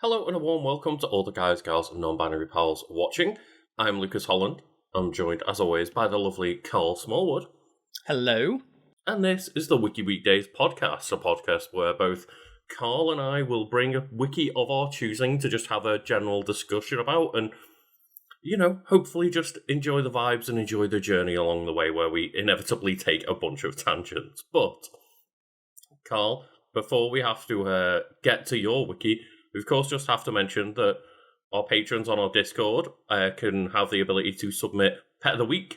Hello and a warm welcome to all the guys, gals, and non-binary pals watching. I'm Lucas Holland. I'm joined, as always, by the lovely Karl Smallwood. Hello. And this is the Wiki Weekdays podcast, a podcast where both Karl and I will bring a wiki of our choosing to just have a general discussion about and, hopefully just enjoy the vibes and enjoy the journey along the way where we inevitably take a bunch of tangents. But, Karl, before we have to get to your wiki, we, of course, just have to mention that our patrons on our Discord can have the ability to submit Pet of the Week,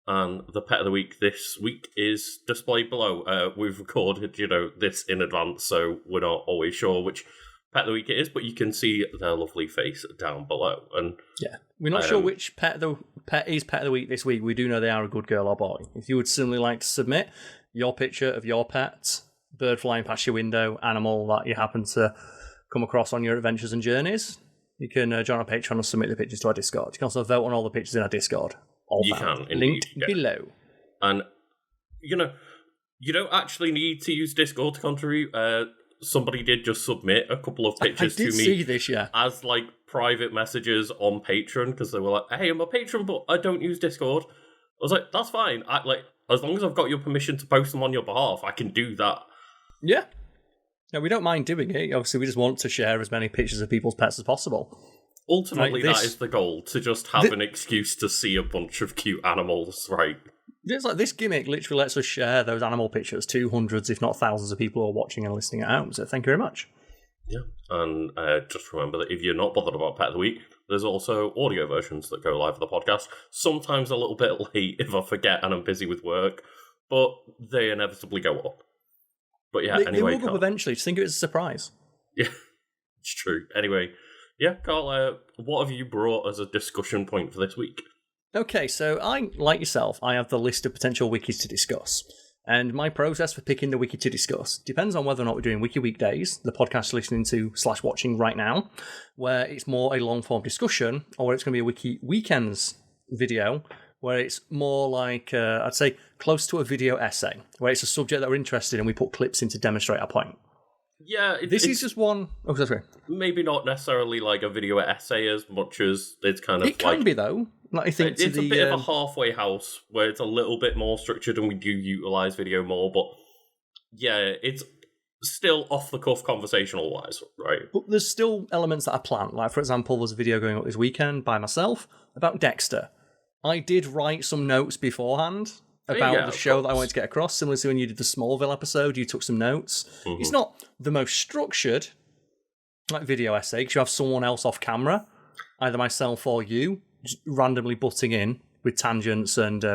and the Pet of the Week this week is displayed below. We've recorded, this in advance, so we're not always sure which Pet of the Week it is, but you can see their lovely face down below. And yeah, we're not sure which pet is Pet of the Week this week. We do know they are a good girl or boy. If you would similarly like to submit your picture of your pet, bird flying past your window, animal that you happen to come across on your adventures and journeys, you can join our Patreon and submit the pictures to our Discord. You can also vote on all the pictures in our Discord. You can, indeed. Linked below. And, you don't actually need to use Discord to contribute. Somebody did just submit a couple of pictures to me. I did see this, yeah. As, private messages on Patreon, because they were like, hey, I'm a patron, but I don't use Discord. I was like, that's fine. As long as I've got your permission to post them on your behalf, I can do that. Yeah. No, we don't mind doing it. Obviously, we just want to share as many pictures of people's pets as possible. Ultimately, that is the goal, to just have an excuse to see a bunch of cute animals, right? It's like this gimmick literally lets us share those animal pictures to hundreds, if not thousands of people who are watching and listening at home. So thank you very much. Yeah, and just remember that if you're not bothered about Pet of the Week, there's also audio versions that go live for the podcast. Sometimes a little bit late if I forget and I'm busy with work, but they inevitably go up. But yeah, anyway. They will go up eventually. Just think of it as a surprise. Yeah, it's true. Anyway, yeah, Karl, what have you brought as a discussion point for this week? Okay, so like yourself, I have the list of potential wikis to discuss. And my process for picking the wiki to discuss depends on whether or not we're doing Wiki Weekdays, the podcast you're listening to / watching right now, where it's more a long-form discussion, or it's going to be a Wiki Weekends video, where it's more like, I'd say, close to a video essay, where it's a subject that we're interested in and we put clips in to demonstrate our point. Yeah, this is just one. Oh, sorry. Maybe not necessarily like a video essay as much as it's kind of. It can be though. I think it's a bit of a halfway house where it's a little bit more structured and we do utilize video more. But yeah, it's still off the cuff conversational wise, right? But there's still elements that I planned. Like for example, there's a video going up this weekend by myself about Dexter. I did write some notes beforehand about the show that I wanted to get across, similar to when you did the Smallville episode, you took some notes. Mm-hmm. It's not the most structured video essay, because you have someone else off camera, either myself or you, just randomly butting in with tangents and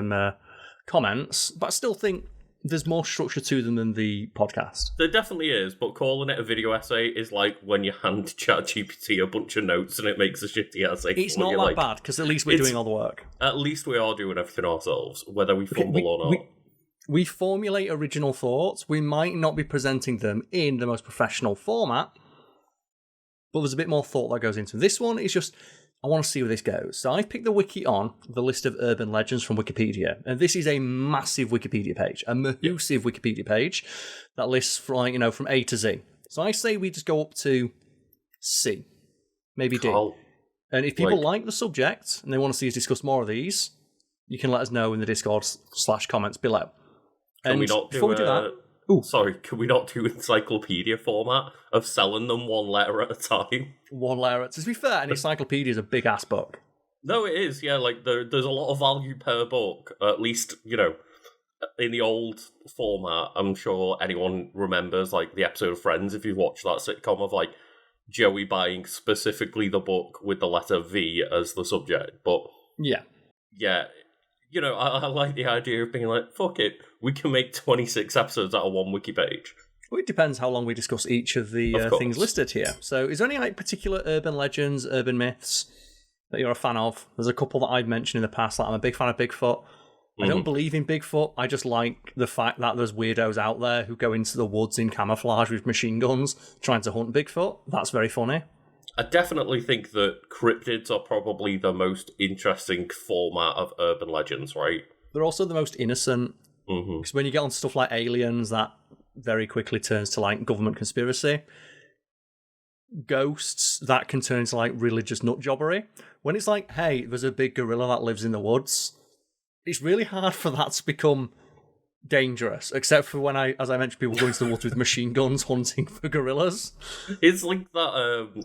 comments, but I still think there's more structure to them than the podcast. There definitely is, but calling it a video essay is like when you hand ChatGPT a bunch of notes and it makes a shitty essay. It's not that bad, because at least we're doing all the work. At least we are doing everything ourselves, whether we fumble or not. We formulate original thoughts. We might not be presenting them in the most professional format, but there's a bit more thought that goes into them. This one is just, I want to see where this goes. So I picked the wiki on the list of urban legends from Wikipedia. And this is a massive Wikipedia page, a massive Wikipedia page that lists from A to Z. So I say we just go up to C, maybe D. And if people like the subject and they want to see us discuss more of these, you can let us know in the Discord / comments below. Can we not do that? Sorry, can we not do encyclopedia format of selling them one letter at a time? One letter. To be fair, an encyclopedia is a big-ass book. No, it is, yeah. There's a lot of value per book, at least, in the old format. I'm sure anyone remembers, the episode of Friends, if you've watched that sitcom, of, Joey buying specifically the book with the letter V as the subject. But, yeah, I like the idea of being like, fuck it, we can make 26 episodes out of one wiki page. Well, it depends how long we discuss each of the things listed here. So is there any particular urban legends, urban myths that you're a fan of? There's a couple that I've mentioned in the past, I'm a big fan of Bigfoot. I don't believe in Bigfoot, I just like the fact that there's weirdos out there who go into the woods in camouflage with machine guns trying to hunt Bigfoot. That's very funny. I definitely think that cryptids are probably the most interesting format of urban legends, right? They're also the most innocent. Because when you get on stuff like aliens, that very quickly turns to government conspiracy. ghosts that can turn into like religious nut jobbery. When it's like, hey, there's a big gorilla that lives in the woods, it's really hard for that to become dangerous, except for when as I mentioned, people go into the woods with machine guns hunting for gorillas. It's like that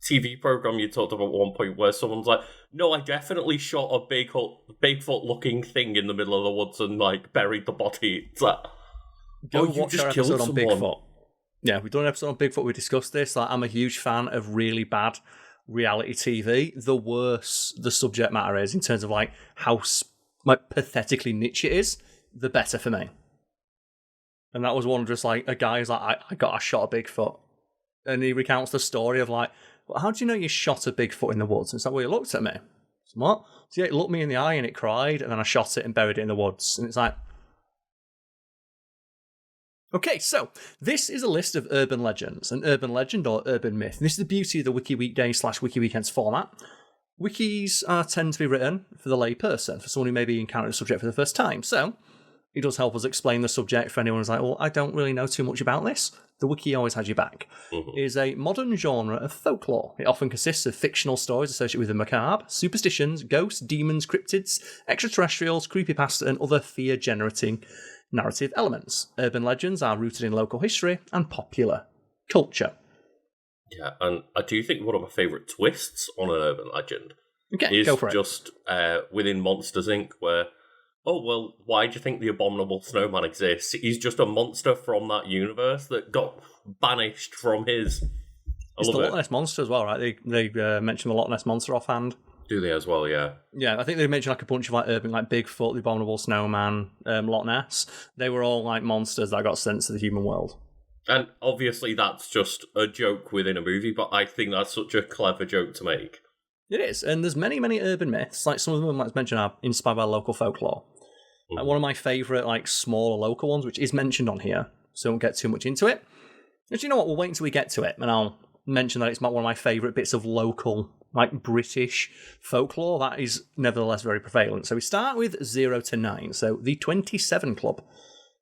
TV program you talked about at one point where someone's like, no, I definitely shot a Bigfoot-looking thing in the middle of the woods and, like, buried the body. It's like, Go you watch just our killed episode on someone. Bigfoot. Yeah, we've done an episode on Bigfoot. We discussed this. Like, I'm a huge fan of really bad reality TV. The worse the subject matter is in terms of, like, how pathetically niche it is, the better for me. And that was one just, like, a guy who's like, I shot a Bigfoot. And he recounts the story of, like, well, how do you know you shot a Bigfoot in the woods? And it's like, well, he looked at me. So, what? So, yeah, it looked me in the eye and it cried, and then I shot it and buried it in the woods. And it's like... Okay, so this is a list of urban legends, an urban legend or urban myth. And this is the beauty of the Wiki Weekdays / Wiki Weekends format. Wikis tend to be written for the layperson, for someone who maybe encountered a subject for the first time. So it does help us explain the subject for anyone who's like, well, I don't really know too much about this. The wiki always has your back. Mm-hmm. It is a modern genre of folklore. It often consists of fictional stories associated with the macabre, superstitions, ghosts, demons, cryptids, extraterrestrials, creepypasta, and other fear-generating narrative elements. Urban legends are rooted in local history and popular culture. Yeah, and I do think one of my favourite twists on an urban legend is go for it. just within Monsters, Inc., where, oh, well, why do you think the Abominable Snowman exists? He's just a monster from that universe that got banished from his... It's the Loch Ness Monster as well, right? They mentioned the Loch Ness Monster offhand. Do they as well, yeah? Yeah, I think they mentioned like a bunch of like urban, like Bigfoot, the Abominable Snowman, Loch Ness. They were all like monsters that got sent to the human world. And obviously that's just a joke within a movie, but I think that's such a clever joke to make. It is, and there's many, many urban myths. Like some of them, like mentioned, are inspired by local folklore. Like one of my favourite, like smaller local ones, which is mentioned on here, so don't get too much into it. But you know what? We'll wait until we get to it, and I'll mention that it's one of my favourite bits of local, like British folklore that is nevertheless very prevalent. So we start with 0 to 9. So the 27 Club.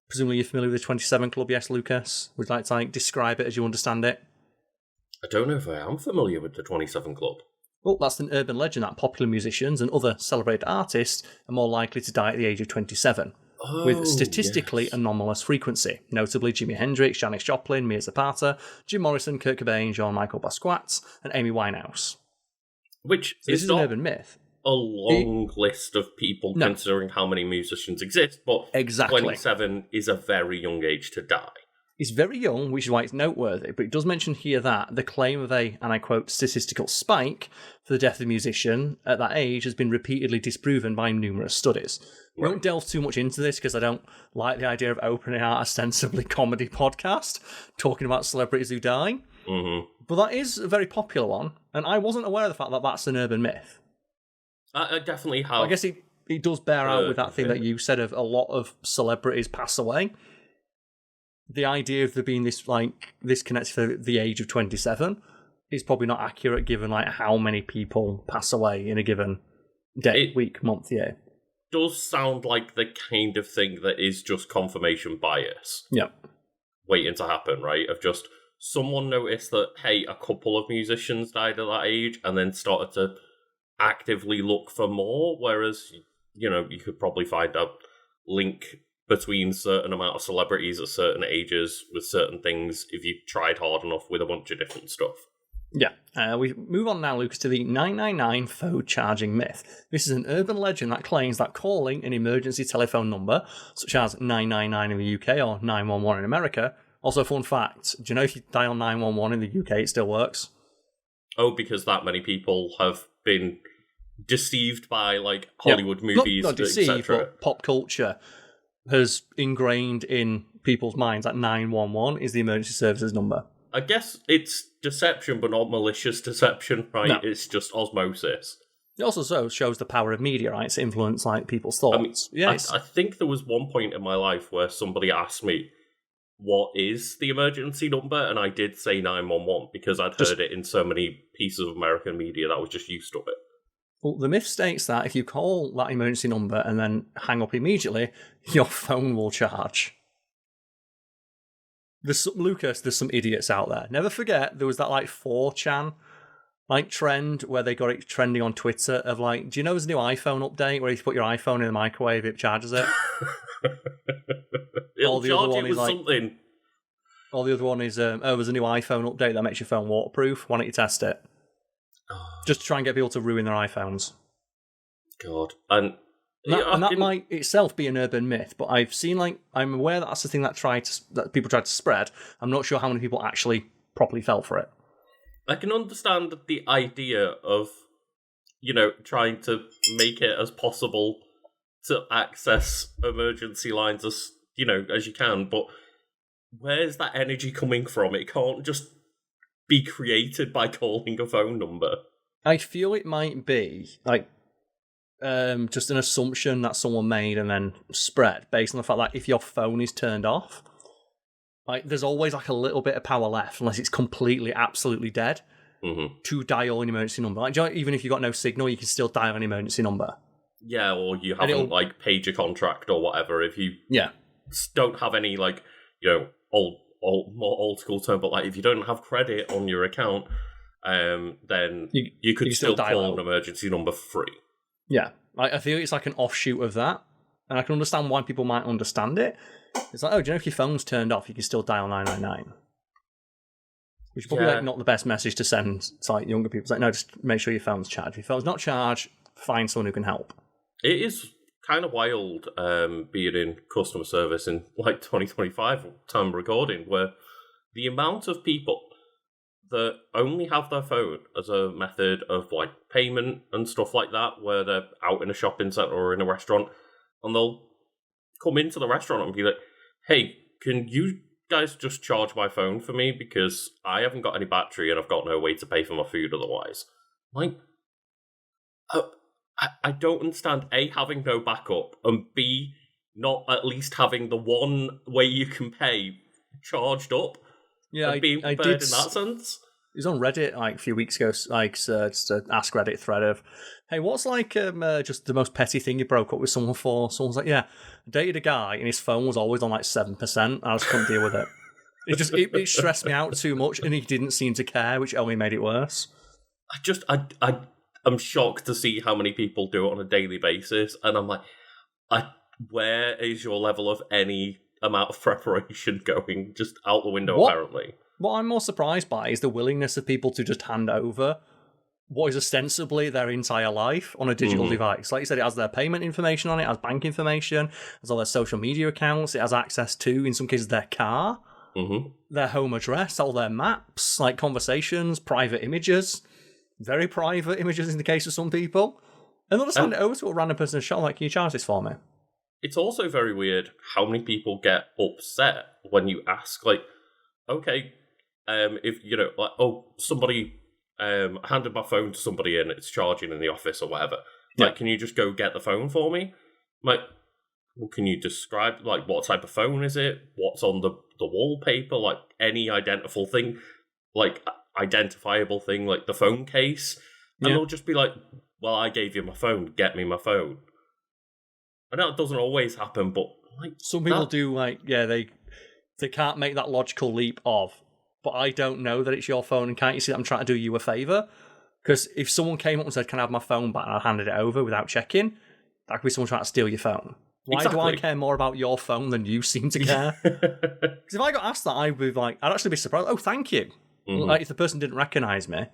Presumably you're familiar with the 27 Club, yes, Lucas? Would you like to like describe it as you understand it? I don't know if I am familiar with the 27 Club. Well, that's an urban legend that popular musicians and other celebrated artists are more likely to die at the age of 27, with statistically anomalous frequency. Notably Jimi Hendrix, Janis Joplin, Mia Zapata, Jim Morrison, Kurt Cobain, Jean-Michel Basquiat, and Amy Winehouse. Which so this is an urban myth. A long list of people considering how many musicians exist, but exactly. 27 is a very young age to die. It's very young, which is why it's noteworthy, but it does mention here that the claim of a, and I quote, statistical spike for the death of a musician at that age has been repeatedly disproven by numerous studies. We won't delve too much into this because I don't like the idea of opening our ostensibly comedy podcast talking about celebrities who die. Mm-hmm. But that is a very popular one, and I wasn't aware of the fact that that's an urban myth. I definitely have. I guess it does bear out with that thing that you said of a lot of celebrities pass away. The idea of there being this connected to the age of 27 is probably not accurate given like how many people pass away in a given day, week, month, year. Does sound like the kind of thing that is just confirmation bias. Yeah. Waiting to happen, right? Of just someone noticed that, hey, a couple of musicians died at that age and then started to actively look for more, whereas, you know, you could probably find a link between certain amount of celebrities at certain ages with certain things if you tried hard enough with a bunch of different stuff. Yeah. We move on now, Lucas, to the 999 phone charging myth. This is an urban legend that claims that calling an emergency telephone number, such as 999 in the UK or 911 in America. Also, fun fact, do you know if you dial 911 in the UK, it still works? Oh, because that many people have been deceived by, like, Hollywood movies, not deceived, etc. but pop culture has ingrained in people's minds that 911 is the emergency services number. I guess it's deception, but not malicious deception, right? No. It's just osmosis. It also shows the power of media, right? To influence like people's thoughts. I think there was one point in my life where somebody asked me, what is the emergency number? And I did say 911 because I'd heard it in so many pieces of American media that I was just used to it. Well, the myth states that if you call that emergency number and then hang up immediately, your phone will charge. There's some idiots out there. Never forget, there was that like 4chan trend where they got it trending on Twitter of like, do you know there's a new iPhone update where you put your iPhone in the microwave, it charges it? It'll charge it with something. Or the other one is, there's a new iPhone update that makes your phone waterproof. Why don't you test it? Just to try and get people to ruin their iPhones. God. And that might itself be an urban myth, but I've seen, I'm aware that's the thing that people tried to spread. I'm not sure how many people actually properly fell for it. I can understand the idea of, trying to make it as possible to access emergency lines as you can, but where's that energy coming from? It can't just be created by calling a phone number. I feel it might be just an assumption that someone made and then spread based on the fact that if your phone is turned off, there's always a little bit of power left unless it's completely, absolutely dead to dial an emergency number. Even if you've got no signal, you can still dial an emergency number. Yeah, or you haven't paid your contract or whatever. If you don't have any more old school term, but if you don't have credit on your account, then you could still call an emergency number for free. Yeah, I feel it's like an offshoot of that, and I can understand why people might understand it. It's like, do you know if your phone's turned off, you can still dial 999? Which is probably not the best message to send to younger people. It's like, no, just make sure your phone's charged. If your phone's not charged, find someone who can help. It is kind of wild being in customer service in 2025 time recording, where the amount of people that only have their phone as a method of payment and stuff like that, where they're out in a shopping centre or in a restaurant, and they'll come into the restaurant and be like, hey, can you guys just charge my phone for me because I haven't got any battery and I've got no way to pay for my food otherwise. I don't understand, A, having no backup, and B, not at least having the one way you can pay charged up. Yeah, being prepared in that sense. It was on Reddit a few weeks ago, just an Ask Reddit thread of, hey, what's just the most petty thing you broke up with someone for? Someone's like, yeah, I dated a guy and his phone was always on 7%. I just couldn't deal with it. It stressed me out too much, and he didn't seem to care, which only made it worse. I'm shocked to see how many people do it on a daily basis, and I'm like, where is your level of any amount of preparation going? Just out the window, apparently. What I'm more surprised by is the willingness of people to just hand over what is ostensibly their entire life on a digital device. Like you said, it has their payment information on it, it has bank information, it has all their social media accounts, it has access to, in some cases, their car, their home address, all their maps, conversations, private images, very private images in the case of some people. And they'll just hand it over to a random person in a shop, can you charge this for me? It's also very weird how many people get upset when you ask, okay, if, somebody handed my phone to somebody and it's charging in the office or whatever. Can you just go get the phone for me? Can you describe, what type of phone is it? What's on the wallpaper? Any identifiable thing, identifiable thing, like the phone case? And they'll just be like, well, I gave you my phone, get me my phone. I know it doesn't always happen, but some people do, they can't make that logical leap of, but I don't know that it's your phone, and can't you see that I'm trying to do you a favour? Because if someone came up and said, can I have my phone back, and I handed it over without checking, that could be someone trying to steal your phone. Why do I care more about your phone than you seem to care? Because if I got asked that, I'd actually be surprised. Oh, thank you. If the person didn't recognise me.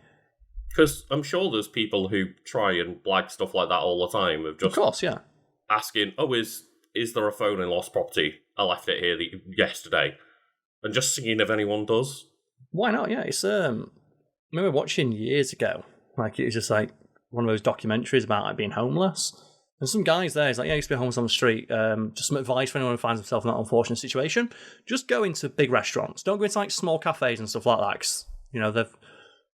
Because I'm sure there's people who try and blag stuff like that all the time. Of course, yeah. Asking, is there a phone in lost property? I left it here yesterday. And just seeing if anyone does. Why not? Yeah, it's I remember watching years ago, it was just one of those documentaries about being homeless. And some guys there, he's like, I used to be homeless on the street. Just some advice for anyone who finds himself in that unfortunate situation. Just go into big restaurants. Don't go into small cafes and stuff like that, because,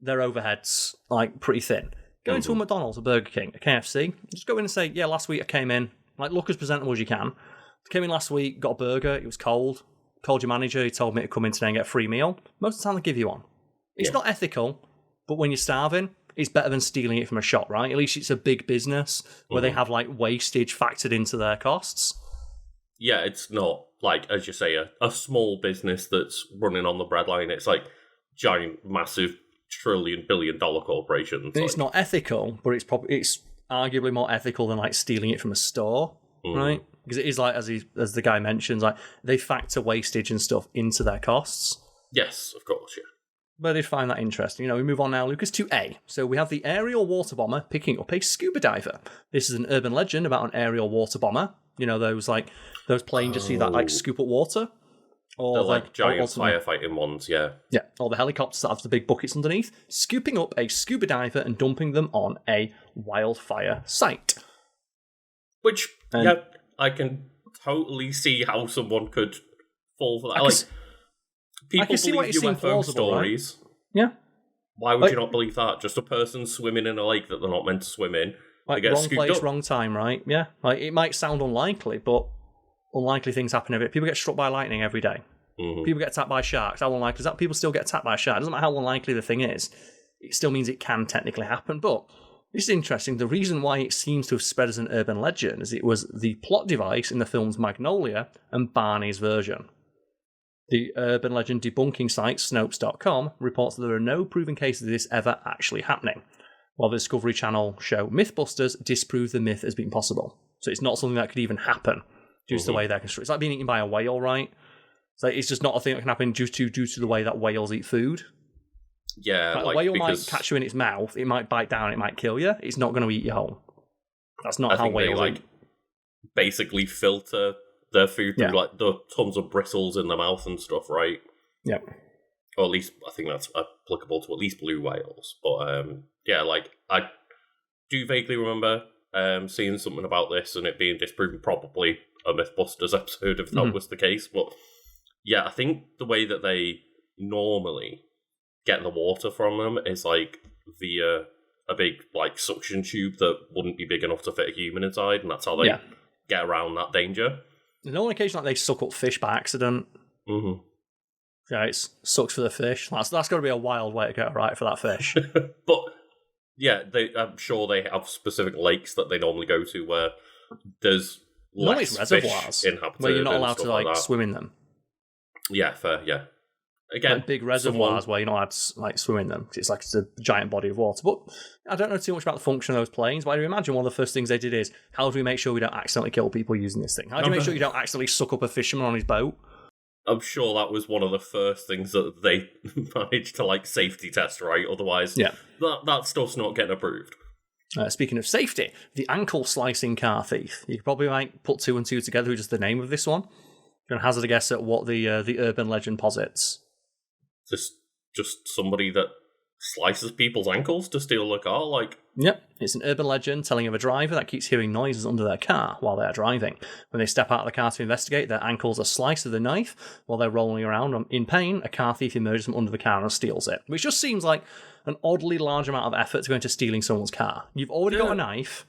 their overhead's pretty thin. Go into a McDonald's, a Burger King, a KFC. Just go in and say, yeah, last week I came in, look as presentable as you can. Came in last week, got a burger, it was cold. Called your manager, he told me to come in today and get a free meal. Most of the time they give you one. It's not ethical, but when you're starving, it's better than stealing it from a shop, right? At least it's a big business where they have wastage factored into their costs. Yeah, it's not like, as you say, a small business that's running on the breadline. It's like giant, massive, trillion-billion-dollar corporations. It's not ethical, but it's arguably more ethical than like stealing it from a store, right? Because it is like, as the guy mentions, like they factor wastage and stuff into their costs. Yes, of course, yeah. But I did find that interesting. We move on now, Lucas, to A. So we have the aerial water bomber picking up a scuba diver. This is an urban legend about an aerial water bomber. Those planes you see that like scoop up water. Or they're like giant firefighting ones, yeah. Yeah, or the helicopters that have the big buckets underneath, scooping up a scuba diver and dumping them on a wildfire site. Which, I can totally see how someone could fall for that. People believe UFO stories. Right? Yeah. Why would you not believe that? Just a person swimming in a lake that they're not meant to swim in. Like, wrong place, wrong time, right? Yeah. Like, it might sound unlikely, but unlikely things happen every day. People get struck by lightning every day. Mm-hmm. People get attacked by sharks. How unlikely is that? People still get attacked by a shark. It doesn't matter how unlikely the thing is. It still means it can technically happen. But this is interesting. The reason why it seems to have spread as an urban legend is it was the plot device in the films Magnolia and Barney's version. The urban legend debunking site Snopes.com reports that there are no proven cases of this ever actually happening, while the Discovery Channel show Mythbusters disprove the myth as being possible. So it's not something that could even happen due to the way they're constructed. It's like being eaten by a whale, right? So it's just not a thing that can happen due to the way that whales eat food. Yeah, a whale might catch you in its mouth, it might bite down, it might kill you. It's not going to eat you whole. That's not how whales eat. Basically filter their food through like the tons of bristles in the mouth and stuff, right? Yeah. Or at least I think that's applicable to at least blue whales. But I do vaguely remember seeing something about this and it being disproven, probably a Mythbusters episode if that was the case. But yeah, I think the way that they normally get the water from them is like via a big like suction tube that wouldn't be big enough to fit a human inside, and that's how they get around that danger. There's no occasion like they suck up fish by accident. Mm-hmm. Yeah, it sucks for the fish. That's got to be a wild way to get it right for that fish. But yeah, I'm sure they have specific lakes that they normally go to where there's less reservoirs fish inhabited where you're not allowed to like swim in them. Yeah, fair. Yeah. Again, like big reservoirs where you're not allowed to like swim in them because it's a giant body of water. But I don't know too much about the function of those planes. But I do imagine one of the first things they did is, how do we make sure we don't accidentally kill people using this thing? How do you make sure you don't accidentally suck up a fisherman on his boat? I'm sure that was one of the first things that they managed to like safety test, right? Otherwise, that stuff's not getting approved. Speaking of safety, the ankle slicing car thief. You could probably like put two and two together with just the name of this one. You can hazard a guess at what the urban legend posits. Just somebody that slices people's ankles to steal a car, like... Yep, it's an urban legend telling of a driver that keeps hearing noises under their car while they're driving. When they step out of the car to investigate, their ankles are sliced with a knife. While they're rolling around in pain, a car thief emerges from under the car and steals it. Which just seems like an oddly large amount of effort to go into stealing someone's car. You've already got a knife,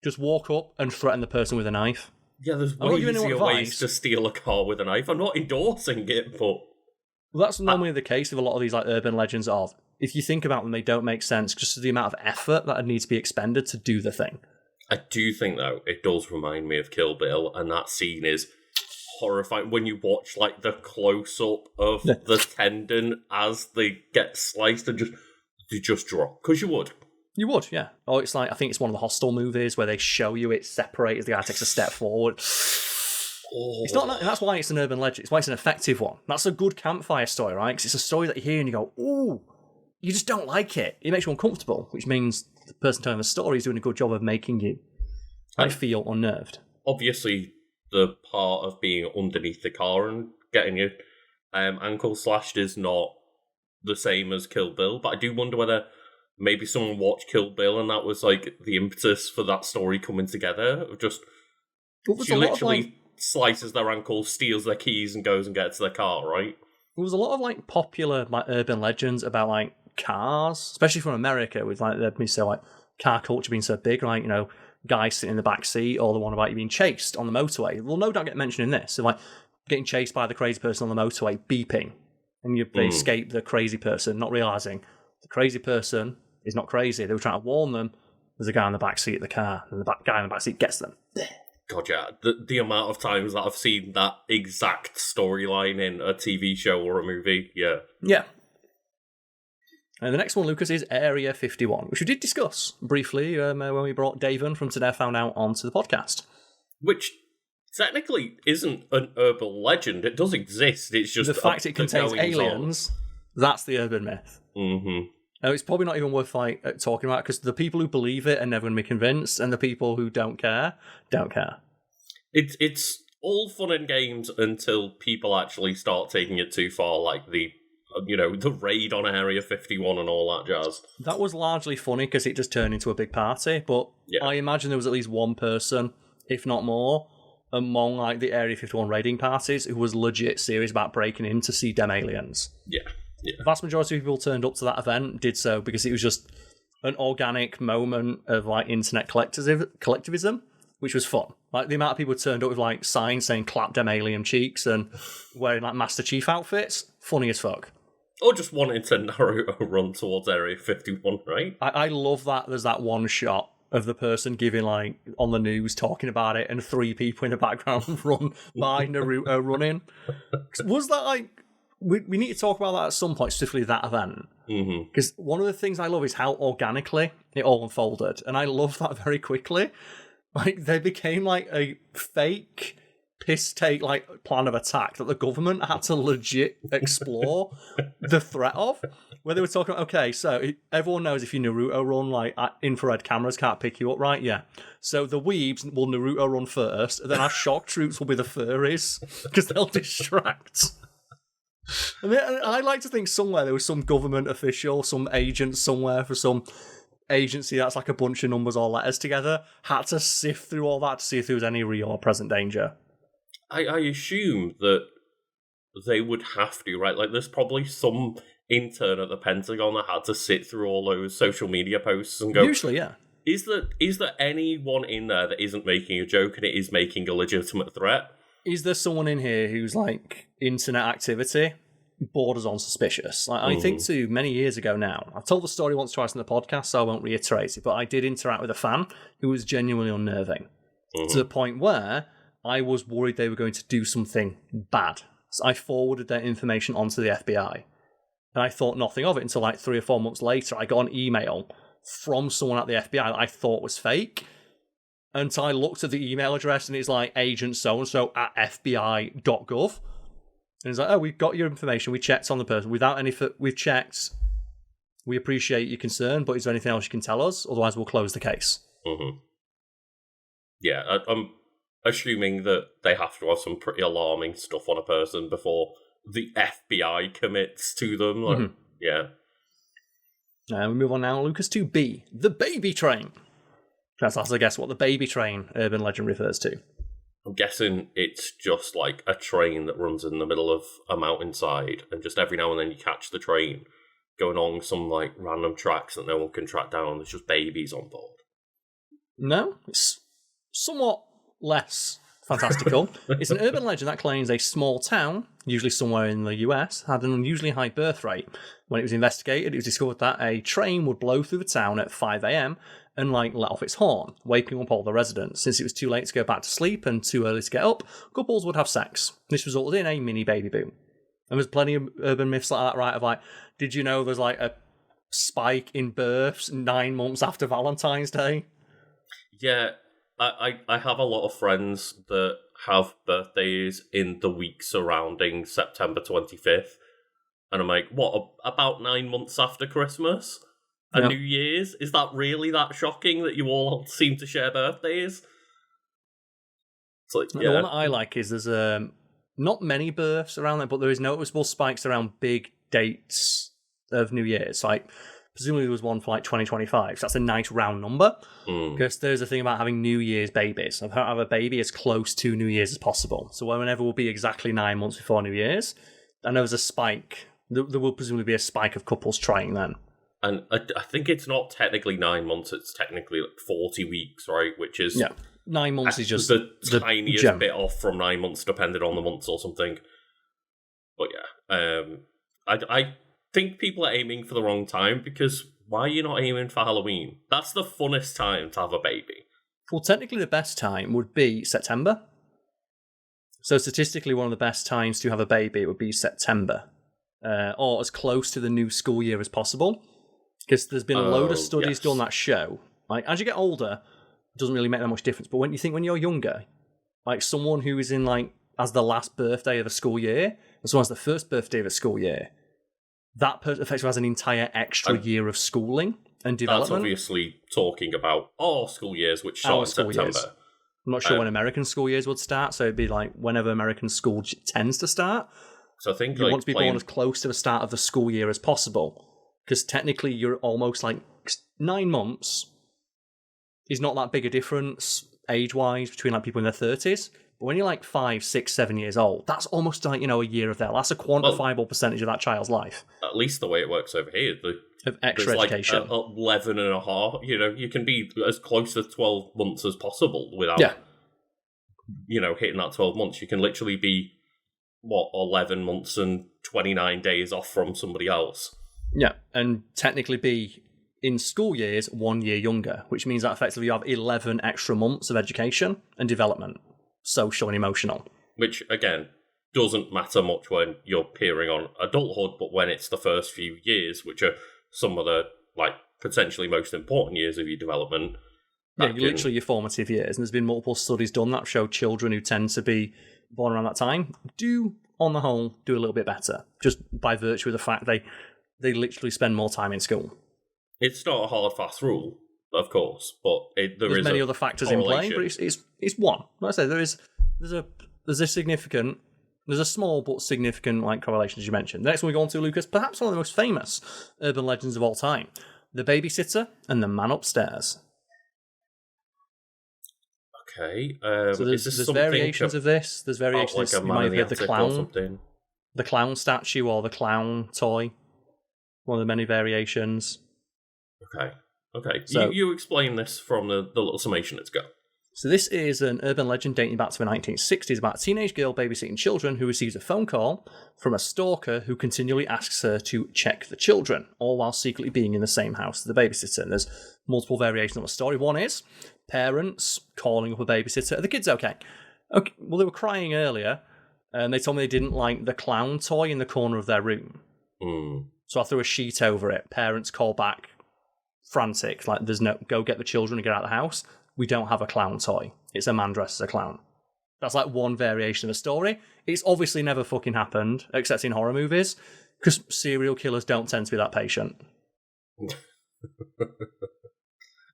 just walk up and threaten the person with a knife. Yeah, there's way easier ways to steal a car with a knife. I'm not endorsing it, but... Well, that's normally the case with a lot of these like urban legends of, if you think about them, they don't make sense just to the amount of effort that needs to be expended to do the thing. I do think, though, it does remind me of Kill Bill, and that scene is horrifying when you watch like the close-up of the tendon as they get sliced and just drop. Because you would. You would, yeah. Or it's like, I think it's one of the Hostel movies where they show you it separates, the guy takes a step forward. Oh. It's not, and that's why it's an urban legend. It's why it's an effective one. That's a good campfire story, right? Because it's a story that you hear and you go, ooh, you just don't like it. It makes you uncomfortable, which means the person telling the story is doing a good job of making you feel unnerved. Obviously, the part of being underneath the car and getting your ankle slashed is not the same as Kill Bill, but I do wonder whether maybe someone watched Kill Bill and that was like the impetus for that story coming together. Just she literally slices their ankle, steals their keys, and goes and gets their car, right? There was a lot of like popular like urban legends about like cars, especially from America, with like car culture being so big, like, you know, guys sitting in the back seat, or the one about you being chased on the motorway. Well, no doubt get mentioned in this. So like getting chased by the crazy person on the motorway, beeping, and they escape the crazy person, not realizing the crazy person is not crazy. They were trying to warn them. There's a guy in the back seat of the car, and the guy in the back seat gets them. God, yeah, the amount of times that I've seen that exact storyline in a TV show or a movie, yeah. Yeah. And the next one, Lucas, is Area 51, which we did discuss briefly when we brought Davin from Today I Found Out onto the podcast. Which technically isn't an urban legend. It does exist. It's just the fact it contains aliens, that's the urban myth. Mm-hmm. It's probably not even worth talking about, because the people who believe it are never going to be convinced, and the people who don't care, don't care. It's all fun and games until people actually start taking it too far, like the raid on Area 51 and all that jazz. That was largely funny because it just turned into a big party, but I imagine there was at least one person, if not more, among like the Area 51 raiding parties who was legit serious about breaking in to see them aliens. Yeah. The vast majority of people turned up to that event did so because it was just an organic moment of like internet collectivism, which was fun. Like the amount of people who turned up with like signs saying "clap them alien cheeks" and wearing like Master Chief outfits, funny as fuck. Or just wanting to narrow a run towards Area 51, right? I love that there's that one shot of the person giving, like, on the news talking about it, and 3 people in the background run by Naruto running. Was that, like... We need to talk about that at some point, specifically that event. Because one of the things I love is how organically it all unfolded, and I love that very quickly. Like, they became, like, a fake piss-take, like, plan of attack that the government had to legit explore the threat of. Where they were talking, okay, so everyone knows if you Naruto run, like, infrared cameras can't pick you up, right? Yeah. So the weebs will Naruto run first, and then our shock troops will be the furries, because they'll distract. And I like to think somewhere there was some government official, some agent somewhere for some agency that's like a bunch of numbers or letters together, had to sift through all that to see if there was any real or present danger. I assume that they would have to, right? Like, there's probably some intern at the Pentagon that had to sit through all those social media posts and go... Usually, yeah. Is there anyone in there that isn't making a joke and it is making a legitimate threat? Is there someone in here who's, like, internet activity borders on suspicious? Like, I think to many years ago now, I've told the story once or twice on the podcast, so I won't reiterate it, but I did interact with a fan who was genuinely unnerving. To the point where I was worried they were going to do something bad. So I forwarded their information onto the FBI. And I thought nothing of it until like 3 or 4 months later, I got an email from someone at the FBI that I thought was fake. Until I looked at the email address and it's like agent so-and-so at FBI.gov. And it's like, oh, we've got your information. We checked on the person. Without any... We've checked. We appreciate your concern, but is there anything else you can tell us? Otherwise, we'll close the case. Yeah, I'm assuming that they have to have some pretty alarming stuff on a person before the FBI commits to them. Like, yeah. We move on now, Lucas, to B, the baby train. That's, I guess, what the baby train urban legend refers to. I'm guessing it's just like a train that runs in the middle of a mountainside, and just every now and then you catch the train going on some like random tracks that no one can track down. There's just babies on board. No, it's somewhat less fantastical. It's an urban legend that claims a small town, usually somewhere in the US, had an unusually high birth rate. When it was investigated, it was discovered that a train would blow through the town at 5 a.m. and let off its horn, waking up all the residents. Since it was too late to go back to sleep and too early to get up, couples would have sex. This resulted in a mini baby boom. And there's plenty of urban myths like that, right? Of like, did you know there's like a spike in births 9 months after Valentine's Day? Yeah, I have a lot of friends that have birthdays in the week surrounding September 25th. And I'm like, what, about 9 months after Christmas? And New Year's? Is that really that shocking that you all seem to share birthdays? It's like, The one that I like is there's not many births around there, but there is noticeable spikes around big dates of New Year's. Like, presumably there was one for like 2025, so that's a nice round number. Because there's a thing about having New Year's babies. Of how to have a baby as close to New Year's as possible. So whenever will be exactly 9 months before New Year's, I know there's a spike. There will presumably be a spike of couples trying then. And I think it's not technically 9 months, it's technically like 40 weeks, right? Which is... Yeah, 9 months is just the tiniest bit off from 9 months, depending on the months or something. But yeah, I think people are aiming for the wrong time, because why are you not aiming for Halloween? That's the funnest time to have a baby. Well, technically the best time would be September. So statistically, one of the best times to have a baby would be September, or as close to the new school year as possible. Because there's been a load of studies done that show, like, as you get older, it doesn't really make that much difference. But when you're younger, like someone who is in like as the last birthday of a school year, and someone has the first birthday of a school year, that person effectively has an entire extra year of schooling and development. That's obviously talking about our school years, which start in September. Years. I'm not sure when American school years would start, so it'd be like whenever American school tends to start. So I think you want to be born as close to the start of the school year as possible, because technically you're almost like 9 months is not that big a difference age-wise between like people in their 30s. But when you're like 5, 6, 7 years old, that's almost like, a year of their life. That's a quantifiable percentage of that child's life. At least the way it works over here. Of extra education. Like 11 and a half, you can be as close to 12 months as possible without, hitting that 12 months. You can literally be, 11 months and 29 days off from somebody else. Yeah, and technically be in school years 1 year younger, which means that effectively you have 11 extra months of education and development, social and emotional. Which, again, doesn't matter much when you're peering on adulthood, but when it's the first few years, which are some of the, potentially most important years of your development. Yeah, literally your formative years. And there's been multiple studies done that show children who tend to be born around that time do, on the whole, do a little bit better, just by virtue of the fact they literally spend more time in school. It's not a hard, fast rule, of course, but there's many other factors in play, but it's one. Like I say, there's a small but significant correlation, as you mentioned. The next one we go on to, Lucas, perhaps one of the most famous urban legends of all time: the babysitter and the man upstairs. Okay, so there's variations of this. There's variations. You might have heard the clown statue or the clown toy. One of the many variations. Okay. So, you explain this from the little summation. Let's go. So this is an urban legend dating back to the 1960s about a teenage girl babysitting children who receives a phone call from a stalker who continually asks her to check the children, all while secretly being in the same house as the babysitter. And there's multiple variations of the story. One is parents calling up a babysitter. Are the kids okay? Okay. Well, they were crying earlier, and they told me they didn't like the clown toy in the corner of their room. So I threw a sheet over it. Parents call back, frantic, there's no, go get the children and get out of the house. We don't have a clown toy. It's a man dressed as a clown. That's one variation of the story. It's obviously never fucking happened, except in horror movies, because serial killers don't tend to be that patient.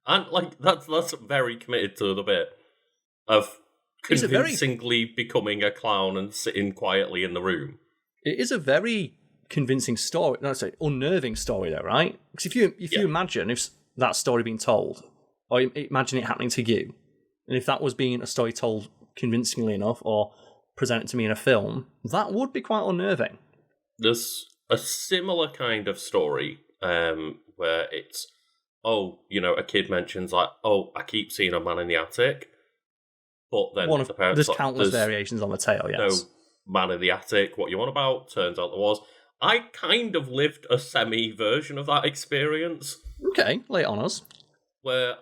And that's very committed to the bit of convincingly becoming a clown and sitting quietly in the room. It is a very convincing story. No, sorry, unnerving story though, right? Because if you imagine if that story being told, or imagine it happening to you, and if that was being a story told convincingly enough or presented to me in a film, that would be quite unnerving. There's a similar kind of story where it's, a kid mentions I keep seeing a man in the attic, but then the parents there's countless variations on the tale. Yes, no man in the attic. What you want about? Turns out there was. I kind of lived a semi-version of that experience. Okay, lay it on us. Where,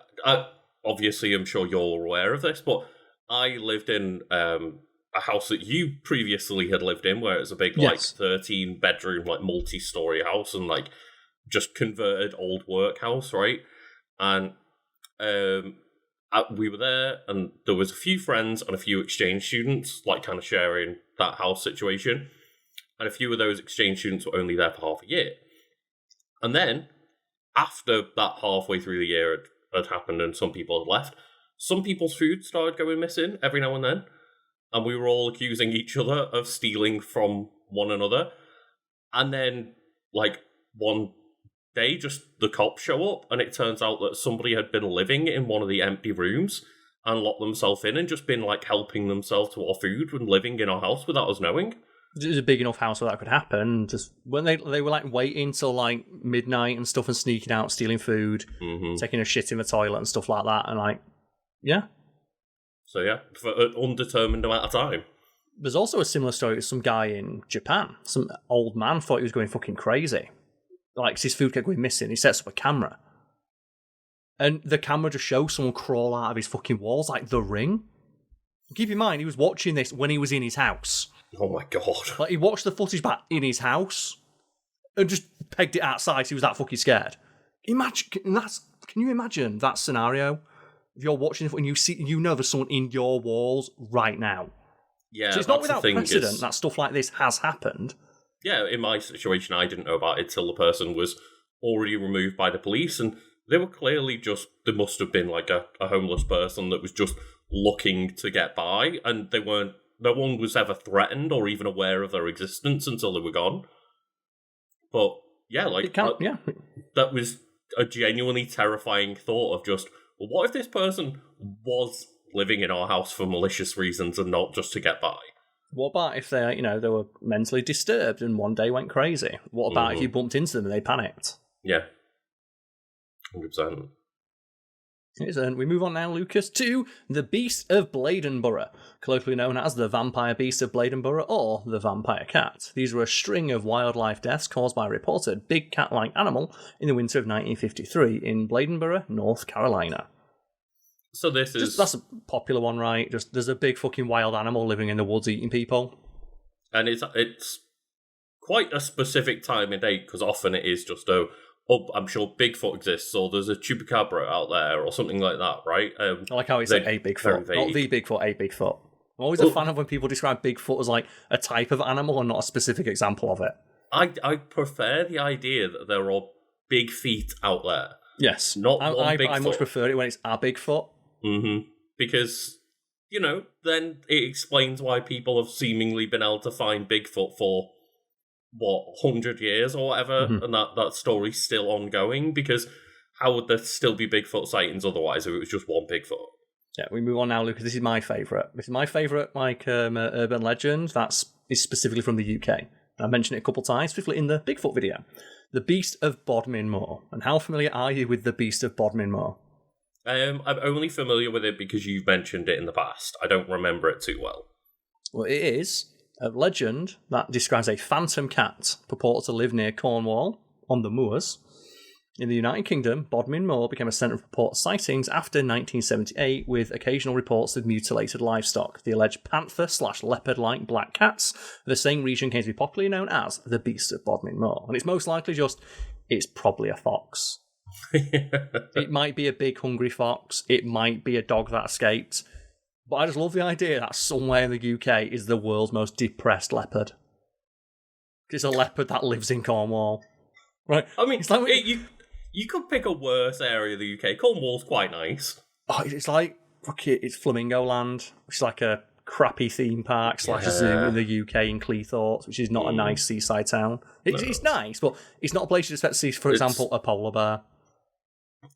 obviously I'm sure you're aware of this, but I lived in a house that you previously had lived in, where it was a big, 13-bedroom, multi-story house, and, just converted old workhouse, right? And we were there, and there was a few friends and a few exchange students, kind of sharing that house situation. And a few of those exchange students were only there for half a year. And then, after that halfway through the year had happened and some people had left, some people's food started going missing every now and then. And we were all accusing each other of stealing from one another. And then, one day, just the cops show up, and it turns out that somebody had been living in one of the empty rooms and locked themselves in and just been, helping themselves to our food and living in our house without us knowing. It was a big enough house where that could happen. Just when they were waiting till midnight and stuff and sneaking out, stealing food, taking a shit in the toilet and stuff like that, and yeah. So yeah, for an undetermined amount of time. There's also a similar story with some guy in Japan. Some old man thought he was going fucking crazy. His food kept going missing. He sets up a camera. And the camera just shows someone crawl out of his fucking walls like The Ring. Keep in mind, he was watching this when he was in his house. Oh my god. Like, he watched the footage back in his house and just pegged it outside. He was that fucking scared. Can you imagine that scenario? If you're watching it and you know there's someone in your walls right now. Yeah, so it's not without precedent that stuff like this has happened. Yeah, in my situation, I didn't know about it till the person was already removed by the police, and they were clearly there must have been like a homeless person that was just looking to get by, and no one was ever threatened or even aware of their existence until they were gone. But yeah, that was a genuinely terrifying thought of just, well, what if this person was living in our house for malicious reasons and not just to get by? What about if they were mentally disturbed and one day went crazy? What about if you bumped into them and they panicked? Yeah. 100%. We move on now, Lucas, to the Beast of Bladenborough, colloquially known as the Vampire Beast of Bladenborough or the Vampire Cat. These were a string of wildlife deaths caused by a reported big cat-like animal in the winter of 1953 in Bladenborough, North Carolina. So that's a popular one, right? Just there's a big fucking wild animal living in the woods eating people. And it's quite a specific time and date, because often it is just I'm sure Bigfoot exists, or there's a chupacabra out there, or something like that, right? I like how it's like a Bigfoot, not the Bigfoot, a Bigfoot. I'm always a fan of when people describe Bigfoot as like a type of animal and not a specific example of it. I prefer the idea that there are big feet out there. Yes. Not one Bigfoot. I much prefer it when it's a Bigfoot. Mm-hmm. Because, then it explains why people have seemingly been able to find Bigfoot for 100 years or whatever, and that story's still ongoing, because how would there still be Bigfoot sightings otherwise if it was just one Bigfoot? Yeah, we move on now, Lucas. This is my favourite. This is my favourite, urban legend that is specifically from the UK. I mentioned it a couple of times, specifically in the Bigfoot video. The Beast of Bodmin Moor. And how familiar are you with the Beast of Bodmin Moor? I'm only familiar with it because you've mentioned it in the past. I don't remember it too well. Well, it is a legend that describes a phantom cat purported to live near Cornwall on the moors. In the United Kingdom, Bodmin Moor became a centre of reported sightings after 1978, with occasional reports of mutilated livestock. The alleged panther/leopard-like black cats of the same region came to be popularly known as the Beast of Bodmin Moor. And it's most likely it's probably a fox. It might be a big hungry fox. It might be a dog that escaped. But I just love the idea that somewhere in the UK is the world's most depressed leopard. It's a leopard that lives in Cornwall. Right? I mean, it's like you could pick a worse area of the UK. Cornwall's quite nice. Oh, it's like, it's Flamingo Land, which is like a crappy theme park / a zoo in the UK in Cleethorpes, which is not a nice seaside town. It's nice, but it's not a place you'd expect to see, for example, a polar bear.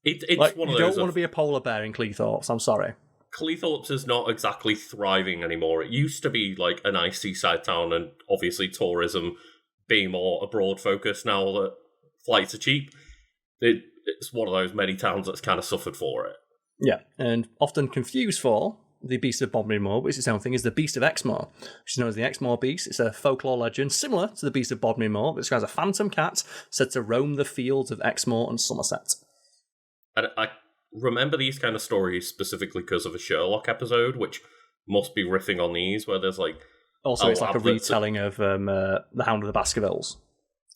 It's one of those. You don't want to be a polar bear in Cleethorpes, I'm sorry. Cleethorpes is not exactly thriving anymore. It used to be like a nice seaside town, and obviously tourism being more abroad focused now that flights are cheap. It's one of those many towns that's kind of suffered for it. Yeah, and often confused for the Beast of Bodmin Moor, which is its own thing, is the Beast of Exmoor, which is known as the Exmoor Beast. It's a folklore legend similar to the Beast of Bodmin Moor, but describes a phantom cat said to roam the fields of Exmoor and Somerset. And I remember these kind of stories specifically because of a Sherlock episode, which must be riffing on these, where there's like... Also, it's like a retelling of The Hound of the Baskervilles.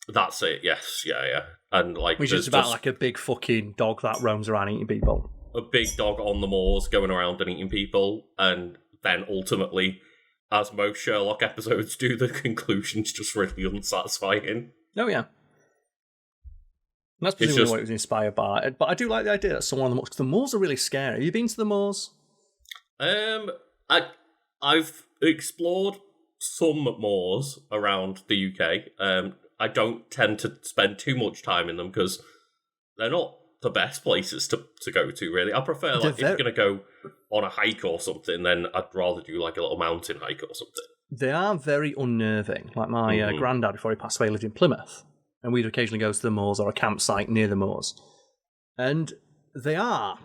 That's it, yes, yeah. And like, which is about like a big fucking dog that roams around eating people. A big dog on the moors going around and eating people, and then ultimately, as most Sherlock episodes do, the conclusion's just really unsatisfying. Oh yeah. And that's presumably what it was inspired by. But I do like the idea that someone on the moors, because the moors are really scary. Have you been to the moors? I've explored some moors around the UK. I don't tend to spend too much time in them because they're not the best places to go to, really. I prefer, like, if you're going to go on a hike or something, then I'd rather do, like, a little mountain hike or something. They are very unnerving. Like, my granddad, before he passed away, lived in Plymouth, and we'd occasionally go to the moors or a campsite near the moors. And they are,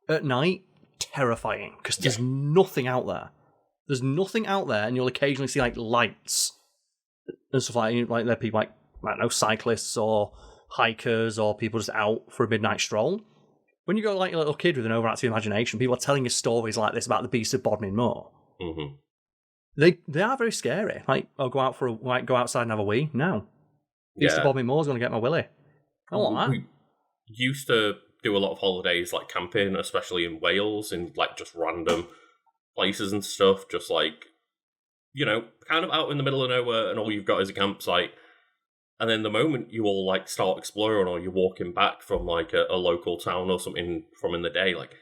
at night, terrifying, because there's nothing out there. There's nothing out there, and you'll occasionally see, like, lights and stuff like there are people like, I don't know, cyclists or hikers or people just out for a midnight stroll. when you go like a little kid with an overactive imagination, people are telling you stories like this about the Beast of Bodmin Moor. Mm-hmm. They are very scary. Like, I'll go outside and have a wee. No. Beast of Bodmin Moor is going to get my willy. I want that. We used to do a lot of holidays, like camping, especially in Wales, in like just random places and stuff, just like, kind of out in the middle of nowhere, and all you've got is a campsite. And then the moment you all like start exploring, or you're walking back from like a local town or something from in the day, like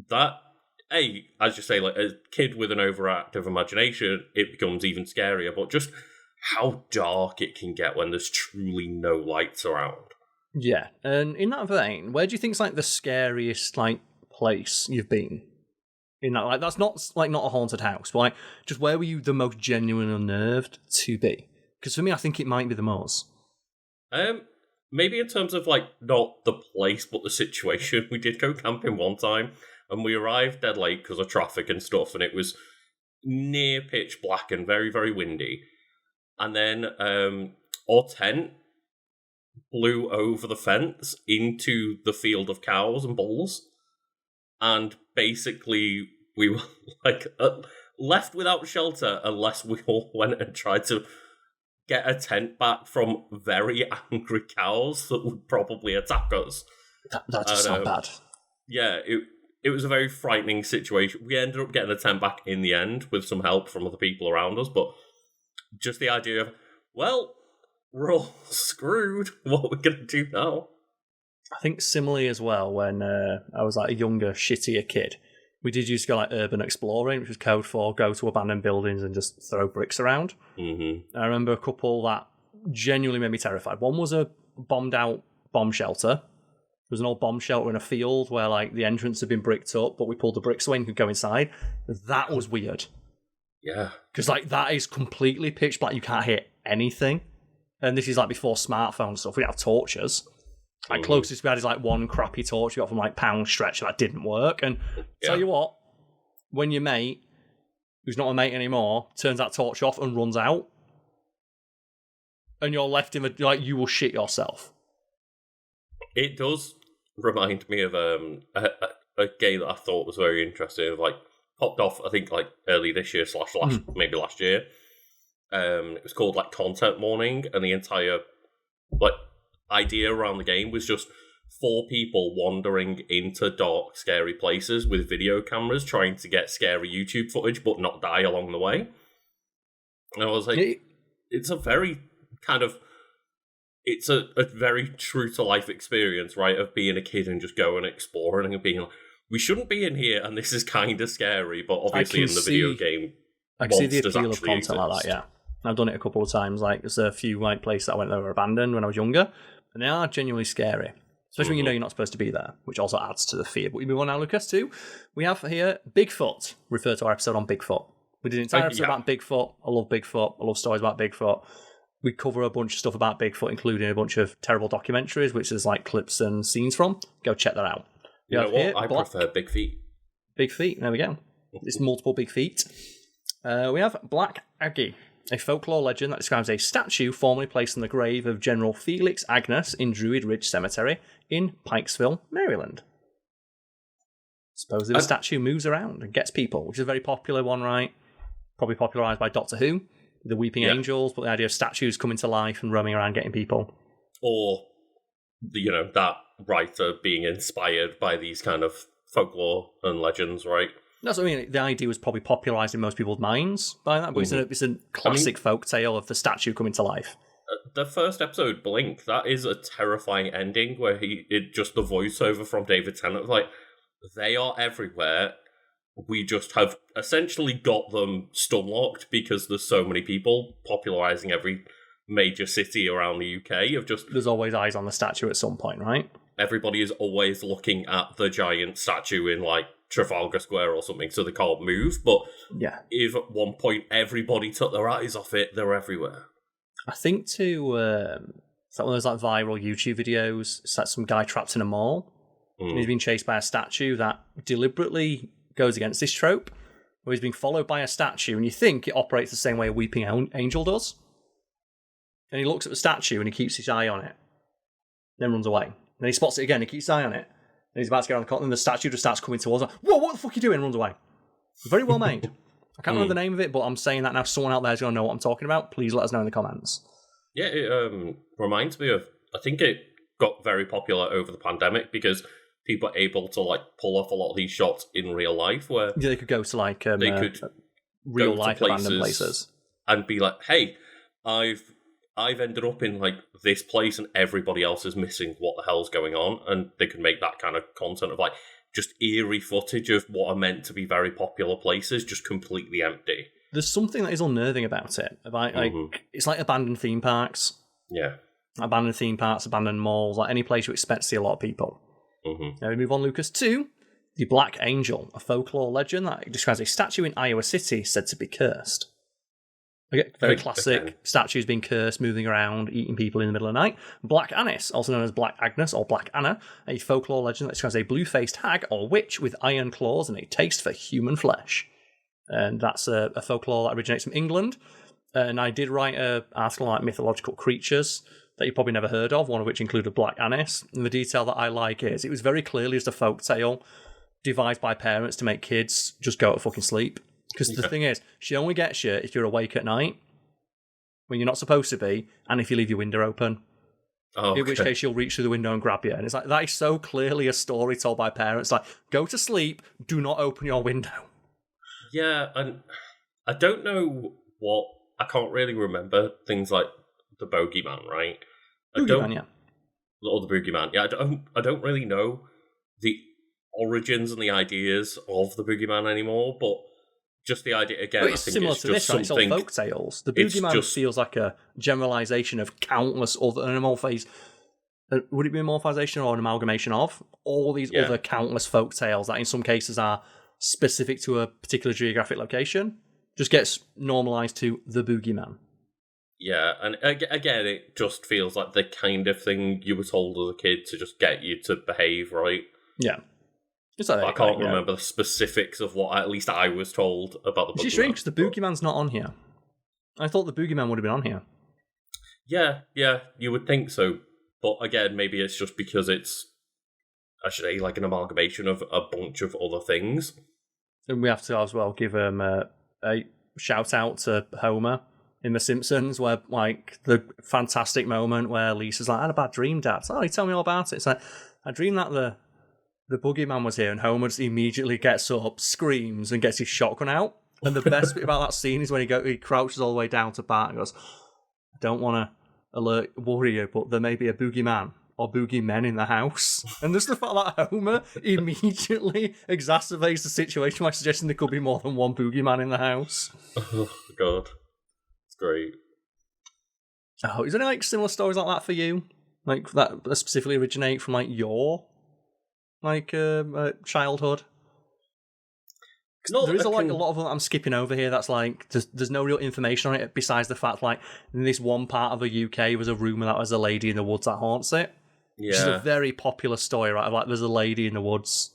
that, as you say, like a kid with an overactive imagination, it becomes even scarier. But just how dark it can get when there's truly no lights around. Yeah, and in that vein, where do you think's like the scariest like place you've been? In that, like, that's not a haunted house, but like, just where were you the most genuine unnerved to be? Because for me, I think it might be the moors. Maybe in terms of like not the place, but the situation. We did go camping one time, and we arrived dead late because of traffic and stuff, and it was near pitch black and very, very windy. And then our tent blew over the fence into the field of cows and bulls, and basically we were like left without shelter unless we all went and tried to get a tent back from very angry cows that would probably attack us. That just sounds bad. Yeah, it was a very frightening situation. We ended up getting the tent back in the end with some help from other people around us, but just the idea of, well, we're all screwed. What are we going to do now? I think similarly as well, when I was like a younger, shittier kid, we did used to go like urban exploring, which was code for go to abandoned buildings and just throw bricks around. Mm-hmm. I remember a couple that genuinely made me terrified. One was a bombed out bomb shelter. There was an old bomb shelter in a field where like the entrance had been bricked up, but we pulled the bricks away and could go inside. That was weird. Yeah. Because like that is completely pitch black. You can't hear anything. And this is like before smartphone stuff. We didn't have torches. Like closest we had is like one crappy torch we got from like Pound Stretch that didn't work. And tell you what, when your mate, who's not a mate anymore, turns that torch off and runs out, and you're left in like you will shit yourself. It does remind me of a game that I thought was very interesting. Like popped off, I think like early this year / maybe last year. It was called like Content Morning, and the entire like idea around the game was just 4 people wandering into dark, scary places with video cameras, trying to get scary YouTube footage, but not die along the way. And I was like, it's a very kind of, it's a very true to life experience, right? Of being a kid and just going exploring and being like, we shouldn't be in here, and this is kind of scary, but obviously in the video game, I can see the monsters appeal of actually content like that, yeah. I've done it a couple of times. Like, there's a few like places that I went that were abandoned when I was younger, and they are genuinely scary. Especially when you know you're not supposed to be there, which also adds to the fear. But we move on now, Lucas, too. We have here Bigfoot. Refer to our episode on Bigfoot. We did an entire episode about Bigfoot. I love Bigfoot. I love stories about Bigfoot. We cover a bunch of stuff about Bigfoot, including a bunch of terrible documentaries, which is like clips and scenes from. Go check that out. You know what? I prefer Big Feet. Big Feet. There we go. It's multiple big feet. We have Black Aggie, a folklore legend that describes a statue formerly placed on the grave of General Felix Agnes in Druid Ridge Cemetery in Pikesville, Maryland. Supposedly the statue moves around and gets people, which is a very popular one, right? Probably popularised by Doctor Who, the Weeping Angels, but the idea of statues coming to life and roaming around getting people. Or, that writer being inspired by these kind of folklore and legends, right? That's what I mean. The idea was probably popularised in most people's minds by that, but it's a classic folk tale of the statue coming to life. The first episode, Blink, that is a terrifying ending where just the voiceover from David Tennant, like, they are everywhere. We just have essentially got them stun-locked because there's so many people popularising every major city around the UK. There's always eyes on the statue at some point, right? Everybody is always looking at the giant statue in, like, Trafalgar Square or something, so they can't move. But if at one point everybody took their eyes off it, they're everywhere. I think it's like one of those like viral YouTube videos. It's like some guy trapped in a mall, and he's being chased by a statue that deliberately goes against this trope, where he's being followed by a statue, and you think it operates the same way a weeping angel does. And he looks at the statue and he keeps his eye on it, then runs away. Then he spots it again, he keeps his eye on it, and he's about to get around the corner, and the statue just starts coming towards him. Whoa, what the fuck are you doing? And runs away. Very well made. I can't remember the name of it, but I'm saying that now. Someone out there is going to know what I'm talking about. Please let us know in the comments. Yeah, it reminds me of, I think it got very popular over the pandemic because people are able to like pull off a lot of these shots in real life where they could go to like they could real life abandoned places and be like, hey, I've ended up in like this place and everybody else is missing. What the hell's going on? And they could make that kind of content of like just eerie footage of what are meant to be very popular places just completely empty. There's something that is unnerving about it. It's like abandoned theme parks. Yeah. Abandoned theme parks, abandoned malls, like any place you expect to see a lot of people. Now we move on, Lucas, to the Black Angel, a folklore legend that describes a statue in Iowa City said to be cursed. Okay, very classic. Statues being cursed, moving around, eating people in the middle of the night. Black Annis, also known as Black Agnes or Black Anna, a folklore legend that describes a blue-faced hag or witch with iron claws and a taste for human flesh. And that's a folklore that originates from England. And I did write an article on like mythological creatures that you probably never heard of, one of which included Black Annis. And the detail that I like is it was very clearly just a folk tale devised by parents to make kids just go to fucking sleep. Because the thing is, she only gets you if you're awake at night, when you're not supposed to be, and if you leave your window open. Oh, okay. In which case she'll reach through the window and grab you. And it's like, that is so clearly a story told by parents. Like, go to sleep, do not open your window. Yeah, and I don't know I can't really remember things like the Bogeyman, right? Boogeyman, yeah. Or the Boogeyman. Yeah, I don't really know the origins and the ideas of the Boogeyman anymore, but just the idea, again, it's I think similar it's to just this, right? It's all folk tales. The Boogeyman feels like a generalisation of countless other, an amorphise. Would it be a morphization or an amalgamation of all these other countless folk tales that in some cases are specific to a particular geographic location? Just gets normalised to the Boogeyman. Yeah, and again, it just feels like the kind of thing you were told as a kid to just get you to behave right. Yeah. Like I can't remember the specifics of what at least I was told about the Boogeyman. It's strange because the Boogeyman's not on here. I thought the Boogeyman would have been on here. Yeah, you would think so. But again, maybe it's just because it's, I should say, like an amalgamation of a bunch of other things. And we have to as well give a shout out to Homer in The Simpsons, where like the fantastic moment where Lisa's like, I had a bad dream, Dad. Oh, you tell me all about it. It's like, I dreamed that the Boogeyman was here, and Homer just immediately gets up, screams, and gets his shotgun out. And the best bit about that scene is when he crouches all the way down to Bart and goes, I don't want to worry you, but there may be a Boogeyman or boogeymen in the house. And just the fact that Homer immediately exacerbates the situation by suggesting there could be more than one Boogeyman in the house. Oh, God. It's great. Oh, is there any like similar stories like that for you? Like that specifically originate from like your childhood? There is a lot of them I'm skipping over here that's like there's no real information on it besides the fact like in this one part of the UK was a rumour that there's a lady in the woods that haunts it. Yeah. Which is a very popular story, right? Of like there's a lady in the woods.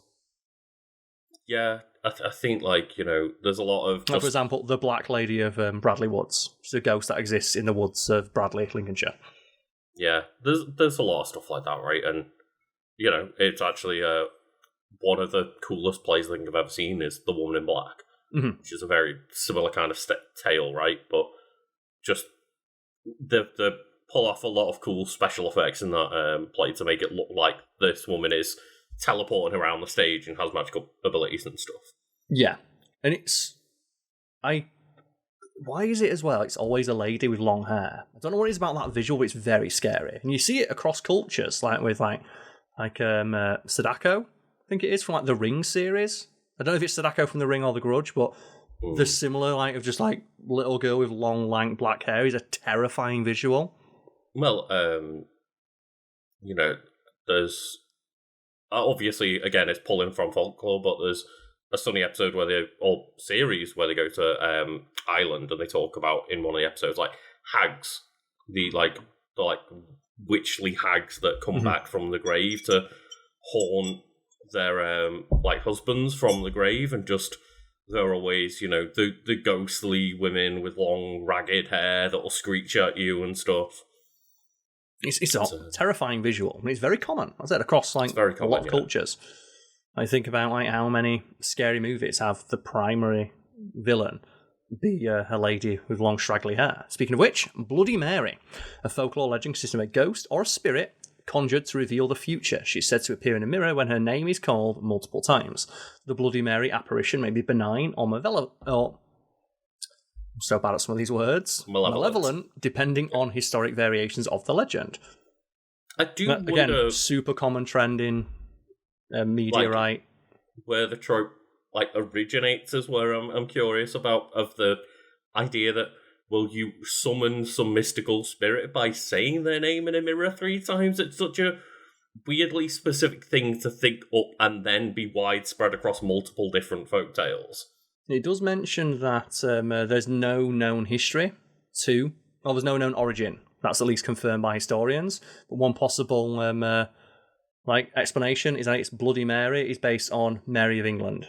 Yeah, I think like, you know, there's a lot of... Like, for example, the Black Lady of Bradley Woods. She's a ghost that exists in the woods of Bradley, Lincolnshire. Yeah, there's a lot of stuff like that, right? And, you know, it's actually one of the coolest plays I think I've ever seen is The Woman in Black, which is a very similar kind of tale, right? But just the pull off a lot of cool special effects in that play to make it look like this woman is teleporting around the stage and has magical abilities and stuff. Yeah, and why is it as well? It's always a lady with long hair. I don't know what it is about that visual, but it's very scary. And you see it across cultures, like with Sadako, I think it is from like the Ring series. I don't know if it's Sadako from the Ring or the Grudge, but the similar like of just like little girl with long, lank black hair is a terrifying visual. Well, you know, there's obviously again it's pulling from folklore, but there's a Sunny episode series where they go to Ireland and they talk about in one of the episodes like hags, the witchly hags that come back from the grave to haunt their husbands from the grave, and just there are always, you know, the ghostly women with long ragged hair that'll screech at you and stuff. It's a terrifying visual. I mean, it's very common. I said across like a lot of cultures. I think about like how many scary movies have the primary villain be a lady with long straggly hair. Speaking of which, Bloody Mary, a folklore legend consisting of a ghost or a spirit conjured to reveal the future. She's said to appear in a mirror when her name is called multiple times. The Bloody Mary apparition may be benign or malevolent. I'm so bad at some of these words. Malevolent, depending on historic variations of the legend. I do wonder... Again, super common trend in media, like, right? Where the trope originates is where I'm curious about, of the idea that, well, you summon some mystical spirit by saying their name in a mirror 3 times. It's such a weirdly specific thing to think up and then be widespread across multiple different folktales. It does mention that there's no known history to, well, there's no known origin. That's at least confirmed by historians. But one possible explanation is that it's Bloody Mary is based on Mary of England.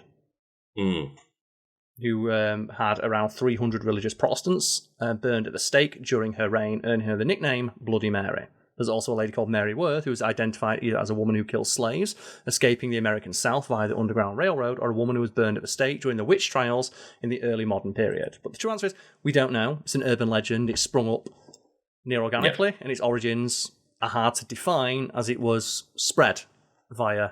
Who had around 300 religious Protestants burned at the stake during her reign, earning her the nickname Bloody Mary. There's also a lady called Mary Worth, who was identified either as a woman who killed slaves, escaping the American South via the Underground Railroad, or a woman who was burned at the stake during the witch trials in the early modern period. But the true answer is, we don't know. It's an urban legend. It's sprung up near organically, and its origins are hard to define as it was spread via...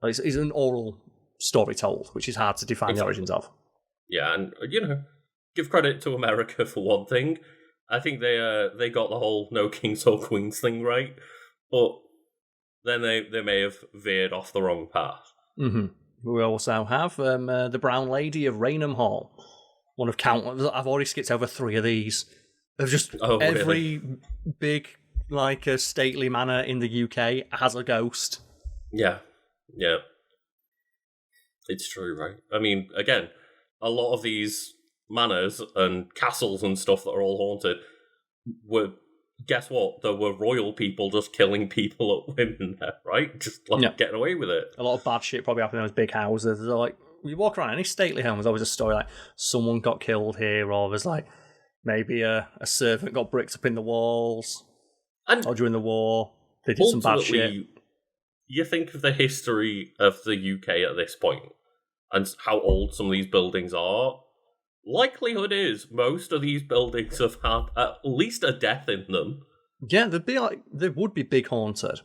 it's an oral story told, which is hard to define the origins of. Yeah, and, give credit to America for one thing. I think they got the whole no kings or queens thing right, but then they may have veered off the wrong path. Mm-hmm. We also have the Brown Lady of Raynham Hall, one of countless. I've already skipped over 3 of these. Of just every big, stately manor in the UK has a ghost. Yeah. It's true, right? I mean, again, a lot of these manors and castles and stuff that are all haunted were, guess what? There were royal people just killing people at women there, right? Just getting away with it. A lot of bad shit probably happened in those big houses. They're like, you walk around any stately home, there's always a story like someone got killed here, or there's maybe a servant got bricked up in the walls, or during the war they did some bad shit. You think of the history of the UK at this point and how old some of these buildings are. Likelihood is most of these buildings have had at least a death in them. Yeah, they would be big haunted.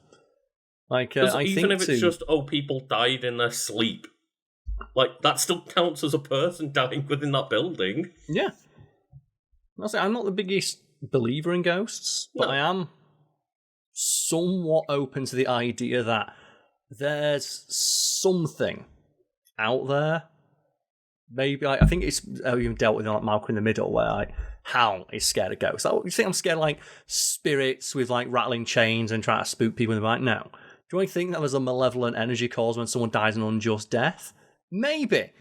Even if it's just people died in their sleep, that still counts as a person dying within that building. Yeah, I'm not the biggest believer in ghosts, but I am somewhat open to the idea that there's something out there. Maybe I think it's even dealt with in Malcolm in the Middle, where Hal is scared of ghosts. You think I'm scared of spirits with rattling chains and trying to spook people in the night? No. Do I think that there's a malevolent energy caused when someone dies an unjust death? Maybe.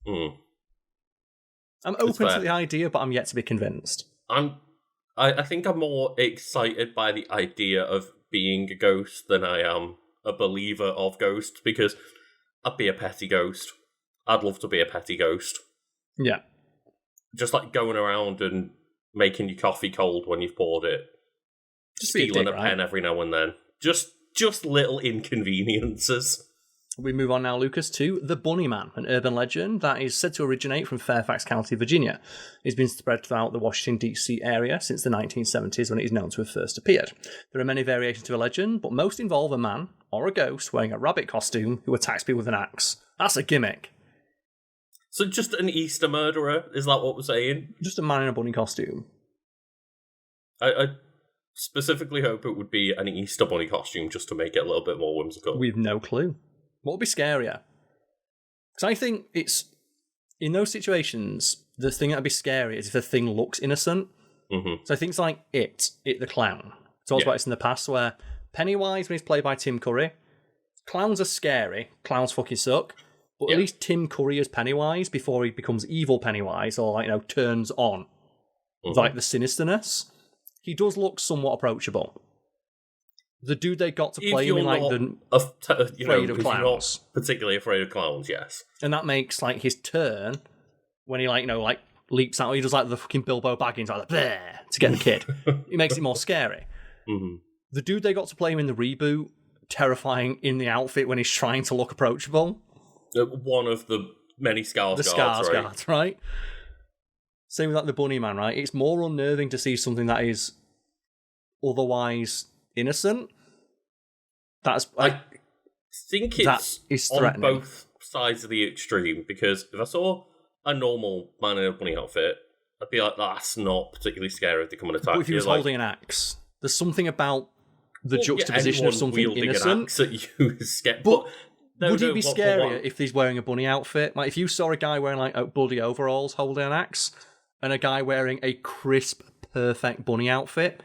I'm open to the idea, but I'm yet to be convinced. I think I'm more excited by the idea of being a ghost than I am a believer of ghosts, because I'd be a petty ghost. I'd love to be a petty ghost. Yeah. Just going around and making your coffee cold when you've poured it. Just stealing a pen every now and then. Just little inconveniences. We move on now, Lucas, to the Bunny Man, an urban legend that is said to originate from Fairfax County, Virginia. It's been spread throughout the Washington, D.C. area since the 1970s, when it is known to have first appeared. There are many variations to the legend, but most involve a man or a ghost wearing a rabbit costume who attacks people with an axe. That's a gimmick. So just an Easter murderer, is that what we're saying? Just a man in a bunny costume. I specifically hope it would be an Easter bunny costume, just to make it a little bit more whimsical. We've no clue. What would be scarier? Because I think it's, in those situations, the thing that would be scary is if the thing looks innocent. Mm-hmm. So I think it's like It the Clown. Talked about this in the past, where Pennywise, when he's played by Tim Curry, clowns are scary, clowns fucking suck, but at least Tim Curry as Pennywise, before he becomes evil Pennywise, or turns on the sinisterness, he does look somewhat approachable. The dude they got to play him in afraid of clowns. Not particularly afraid of clowns, yes. And that makes his turn when he leaps out. He does like the fucking Bilbo Baggins, like there to get the kid. It makes it more scary. Mm-hmm. The dude they got to play him in the reboot, terrifying in the outfit when he's trying to look approachable. One of the many Skarsgårds, right? Same with like the Bunny Man, right? It's more unnerving to see something that is otherwise innocent. I think it's on both sides of the extreme, because if I saw a normal man in a bunny outfit, I'd be like, that's not particularly scary if they come and attack you. But if he was holding an axe, there's something about the juxtaposition of something innocent. An axe at you is scary. But would it be scarier if he's wearing a bunny outfit? Like if you saw a guy wearing like bloody overalls holding an axe, and a guy wearing a crisp, perfect bunny outfit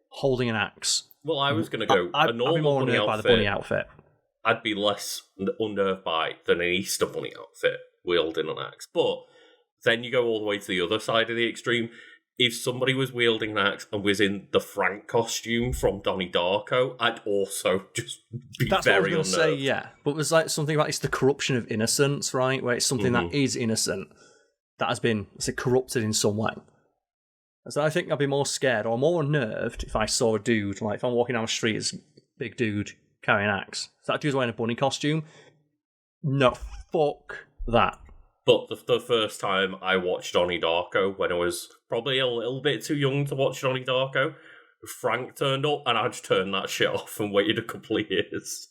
holding an axe. Well, I was going to go I'd a normal be more bunny unnerved outfit. By the bunny outfit. I'd be less unnerved by than an Easter bunny outfit wielding an axe. But then you go all the way to the other side of the extreme. If somebody was wielding an axe and was in the Frank costume from Donnie Darko, I'd also just be That's very what I was going to say, yeah. But there's like something about it's the corruption of innocence, right? Where it's something that is innocent that has been, let's say, corrupted in some way. So I think I'd be more scared or more unnerved if I saw a dude, like if I'm walking down the street, it's a big dude carrying an axe. So that dude's wearing a bunny costume. No, fuck that. But the first time I watched Donnie Darko, when I was probably a little bit too young to watch Donnie Darko, Frank turned up and I just turned that shit off and waited a couple of years.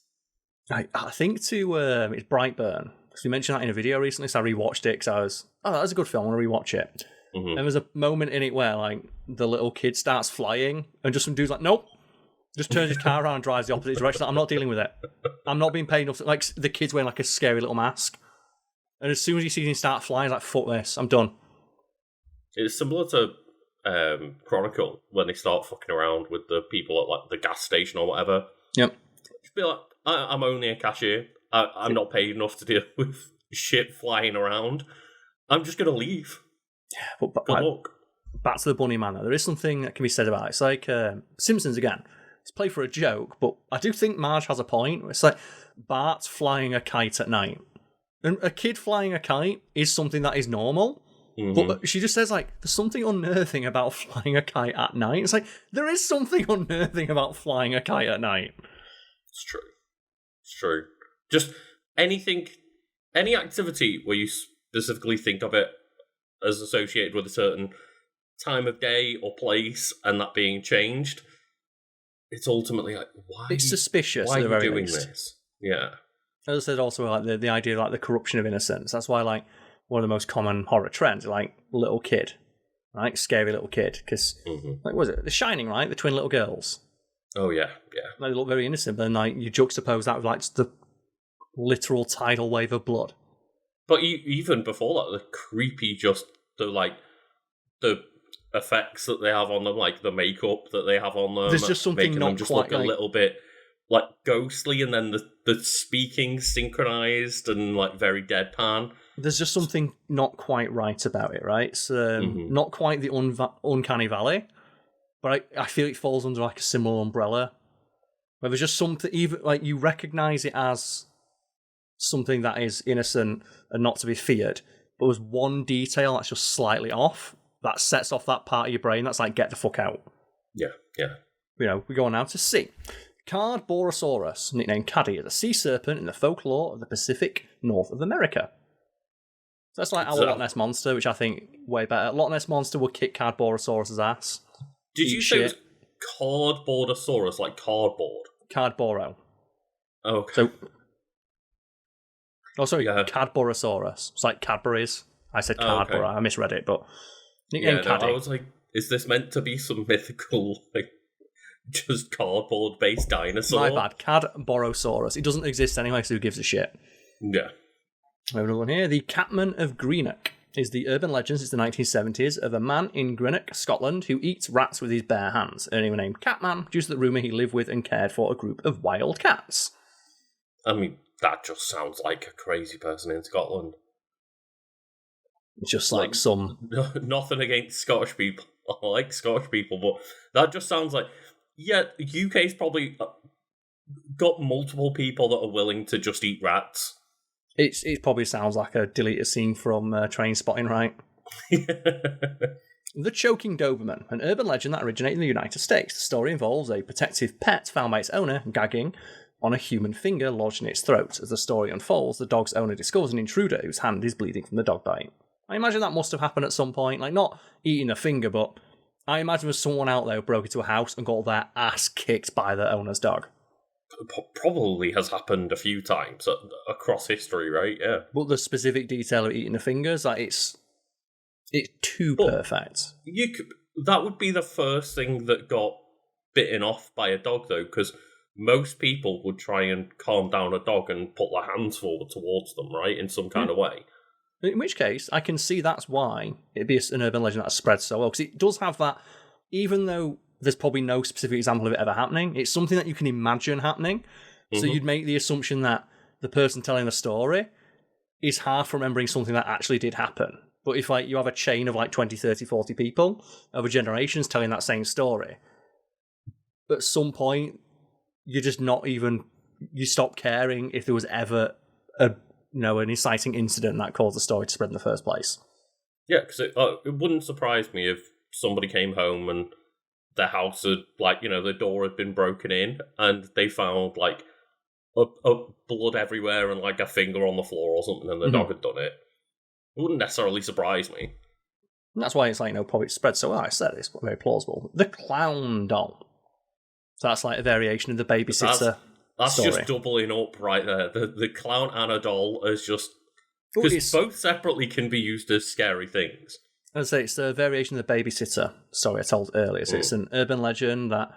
I think it's Brightburn. Because we mentioned that in a video recently, so I rewatched it because I was, that was a good film, I want to rewatch it. Mm-hmm. And there's a moment in it where like the little kid starts flying and just some dude's like, nope. Just turns his car around and drives the opposite direction. Like, I'm not dealing with it. I'm not being paid enough. Like the kid's wearing like a scary little mask. And as soon as he sees him start flying, he's like, fuck this, I'm done. It's similar to Chronicle, when they start fucking around with the people at like the gas station or whatever. Yep. Just be like, I'm only a cashier. I'm not paid enough to deal with shit flying around. I'm just going to leave. Yeah, but good luck. Back to the Bunny Man, though. There is something that can be said about it. It's like Simpsons again. It's played for a joke, but I do think Marge has a point. It's like Bart's flying a kite at night. And a kid flying a kite is something that is normal. Mm-hmm. But she just says, like, there's something unnerving about flying a kite at night. It's like, there is something unnerving about flying a kite at night. It's true. It's true. Just anything, any activity where you specifically think of it as associated with a certain time of day or place and that being changed, it's ultimately like, why? It's suspicious. Why are you doing least. This? Yeah. As I said, also like the idea of like the corruption of innocence. That's why like one of the most common horror trends, like little kid, right? Scary little kid, because like what was it? The Shining, right? The twin little girls. Oh yeah, yeah. Like, they look very innocent, but then like you juxtapose that with like the literal tidal wave of blood. But even before that, the creepy, just the effects that they have on them, like the makeup that they have on them. There's just something making not them just quite look a little bit like ghostly, and then the speaking synchronized and like very deadpan. There's just something not quite right about it, right? It's not quite the uncanny valley, but I feel it falls under like a similar umbrella, where there's just something, even like you recognize it as something that is innocent and not to be feared, but there's one detail that's just slightly off that sets off that part of your brain that's like, get the fuck out. Yeah, yeah. You know, we go on now to C. Cardborosaurus, nicknamed Caddy, is a sea serpent in the folklore of the Pacific north of America. So that's like our Loch Ness Monster, which I think way better. Loch Ness Monster would kick Cardborosaurus' ass. Did you say it was Cardborosaurus, like cardboard? Cardboro. Oh, okay. Cadborosaurus. It's like Cadbury's. I said Cardboro. I misread it, but nicknamed Caddy. I was like, is this meant to be some mythical, like, just cardboard-based dinosaur? My bad. Cadborosaurus. It doesn't exist anyway, so who gives a shit? Yeah. We have another one here. The Catman of Greenock is the urban legend since the 1970s of a man in Greenock, Scotland, who eats rats with his bare hands, earning the name Catman due to the rumour he lived with and cared for a group of wild cats. I mean, that just sounds like a crazy person in Scotland. It's just like some... Nothing against Scottish people. I like Scottish people, but that just sounds like... Yeah, the UK's probably got multiple people that are willing to just eat rats. It probably sounds like a deleted scene from Train Spotting, right? The Choking Doberman, an urban legend that originated in the United States. The story involves a protective pet found by its owner gagging on a human finger lodged in its throat. As the story unfolds, the dog's owner discovers an intruder whose hand is bleeding from the dog bite. I imagine that must have happened at some point, like not eating a finger, but I imagine there's someone out there who broke into a house and got their ass kicked by the owner's dog. Probably has happened a few times across history, right? Yeah. But the specific detail of eating the fingers, like it's too perfect. That would be the first thing that got bitten off by a dog, though, because most people would try and calm down a dog and put their hands forward towards them, right, in some kind of way. In which case, I can see that's why it'd be an urban legend that spreads so well, because it does have that, even though there's probably no specific example of it ever happening, it's something that you can imagine happening. Mm-hmm. So you'd make the assumption that the person telling the story is half remembering something that actually did happen. But if you have a chain of 20, 30, 40 people over generations telling that same story, at some point, you're just not even... You stop caring if there was ever an inciting incident that caused the story to spread in the first place. Yeah, because it wouldn't surprise me if somebody came home and their house had, the door had been broken in and they found, blood everywhere and, a finger on the floor or something and the dog had done it. It wouldn't necessarily surprise me. And that's why it's probably spread so well. I said it's very plausible. The Clown Doll. So that's a variation of the babysitter That's story. Just doubling up right there. The clown and a doll is just... Because both separately can be used as scary things. I'd say it's a variation of the babysitter story I told earlier. So it's an urban legend that,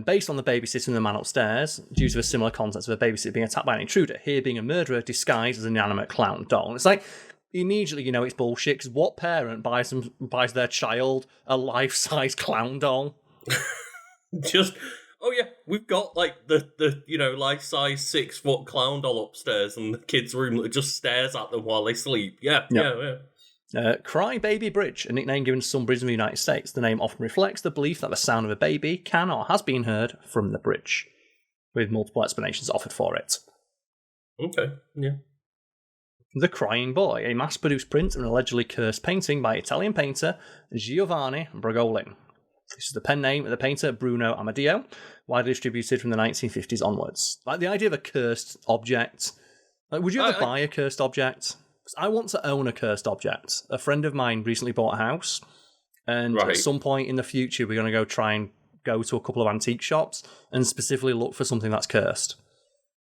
based on the babysitter and the man upstairs, due to a similar concept of a babysitter being attacked by an intruder, here being a murderer disguised as an inanimate clown doll. And it's immediately you know it's bullshit, because what parent buys their child a life-size clown doll? Just... Oh yeah, we've got the life-size 6-foot clown doll upstairs in the kids' room that just stares at them while they sleep. Yeah. Cry Baby Bridge, a nickname given to some bridges in the United States. The name often reflects the belief that the sound of a baby can or has been heard from the bridge, with multiple explanations offered for it. Okay, yeah. The Crying Boy, a mass-produced print of an allegedly cursed painting by Italian painter Giovanni Bragolin. This is the pen name of the painter Bruno Amadeo, widely distributed from the 1950s onwards. The idea of a cursed object. Would you ever buy a cursed object? Because I want to own a cursed object. A friend of mine recently bought a house, and at some point in the future, we're going to try and go to a couple of antique shops and specifically look for something that's cursed.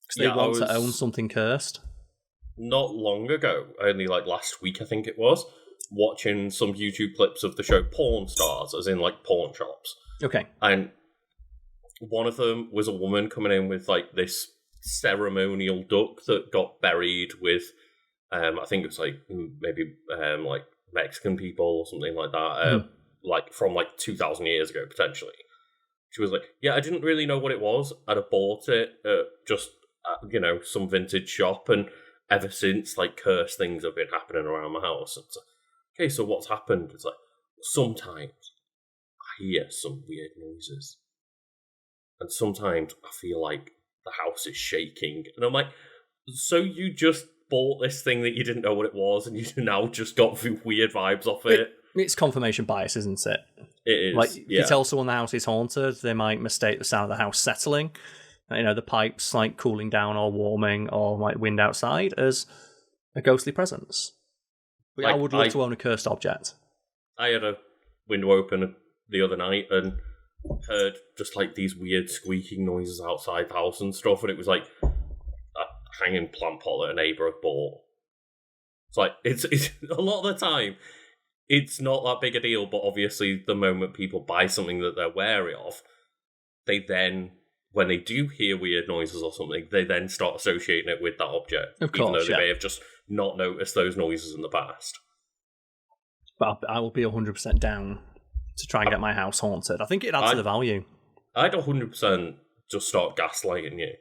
Because they want to own something cursed. Not long ago, only last week I think it was, watching some YouTube clips of the show Porn Stars, as in pawn shops. Okay. And one of them was a woman coming in with this ceremonial duck that got buried with, I think it was maybe Mexican people or something like that, from 2,000 years ago potentially. She was I didn't really know what it was. I'd have bought it at some vintage shop, and ever since cursed things have been happening around my house. It's okay, so what's happened? It's sometimes I hear some weird noises. And sometimes I feel the house is shaking. And I'm so you just bought this thing that you didn't know what it was, and you now just got weird vibes off it? It's confirmation bias, isn't it? It is, If you tell someone the house is haunted, they might mistake the sound of the house settling, the pipes cooling down or warming, or wind outside, as a ghostly presence. But I would love to own a cursed object. I had a window open the other night and heard just these weird squeaking noises outside the house and stuff, and it was a hanging plant pot that a neighbour had bought. It's a lot of the time it's not that big a deal, but obviously the moment people buy something that they're wary of, they then, when they do hear weird noises or something, they then start associating it with that object, even though they may have just not noticed those noises in the past. But I will be 100% down to try and get my house haunted. I think it adds to the value. I'd 100% just start gaslighting you.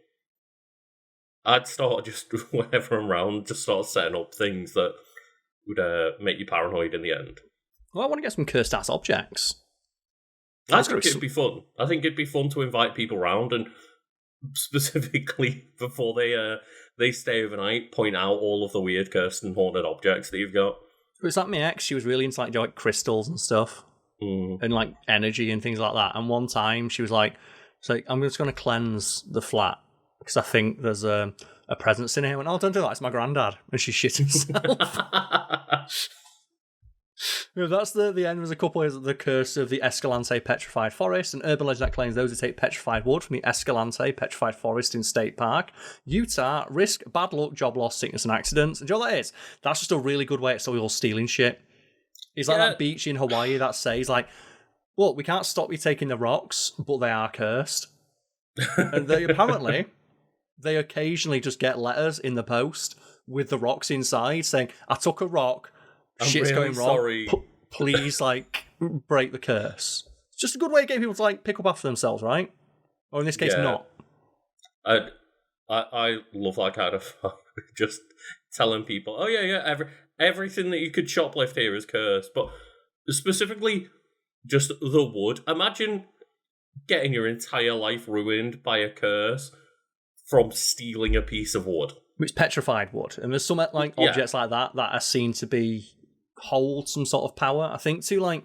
I'd start just, whenever I'm around, just start setting up things that would make you paranoid in the end. Well, I want to get some cursed-ass objects. I think it'd be fun. I think it'd be fun to invite people round and specifically before they stay overnight, point out all of the weird cursed and haunted objects that you've got. It's like my ex, she was really into like crystals and stuff. And like energy and things like that. And one time she was like, I'm just going to cleanse the flat because I think there's a presence in here. I went, oh, don't do that, it's my granddad. And she shit herself. That's the end. There's a couple of the curse of the Escalante Petrified Forest, an urban legend that claims those who take petrified wood from the Escalante Petrified Forest in State Park, Utah, risk bad luck, job loss, sickness, and accidents. And do you know what that is? That's just a really good way to stop you all stealing shit. It's like that beach in Hawaii that says, like, look, we can't stop you taking the rocks, but they are cursed. And they occasionally just get letters in the post with the rocks inside saying, I took a rock, shit's really going wrong, sorry. Please, like, break the curse. It's just a good way of getting people to, like, pick up after themselves, right? Or in this case, not. I love that kind of just telling people, oh yeah, everything that you could shoplift here is cursed, but specifically just the wood. Imagine getting your entire life ruined by a curse from stealing a piece of wood. It's petrified wood, and there's some like objects like that are seen to hold some sort of power. I think to like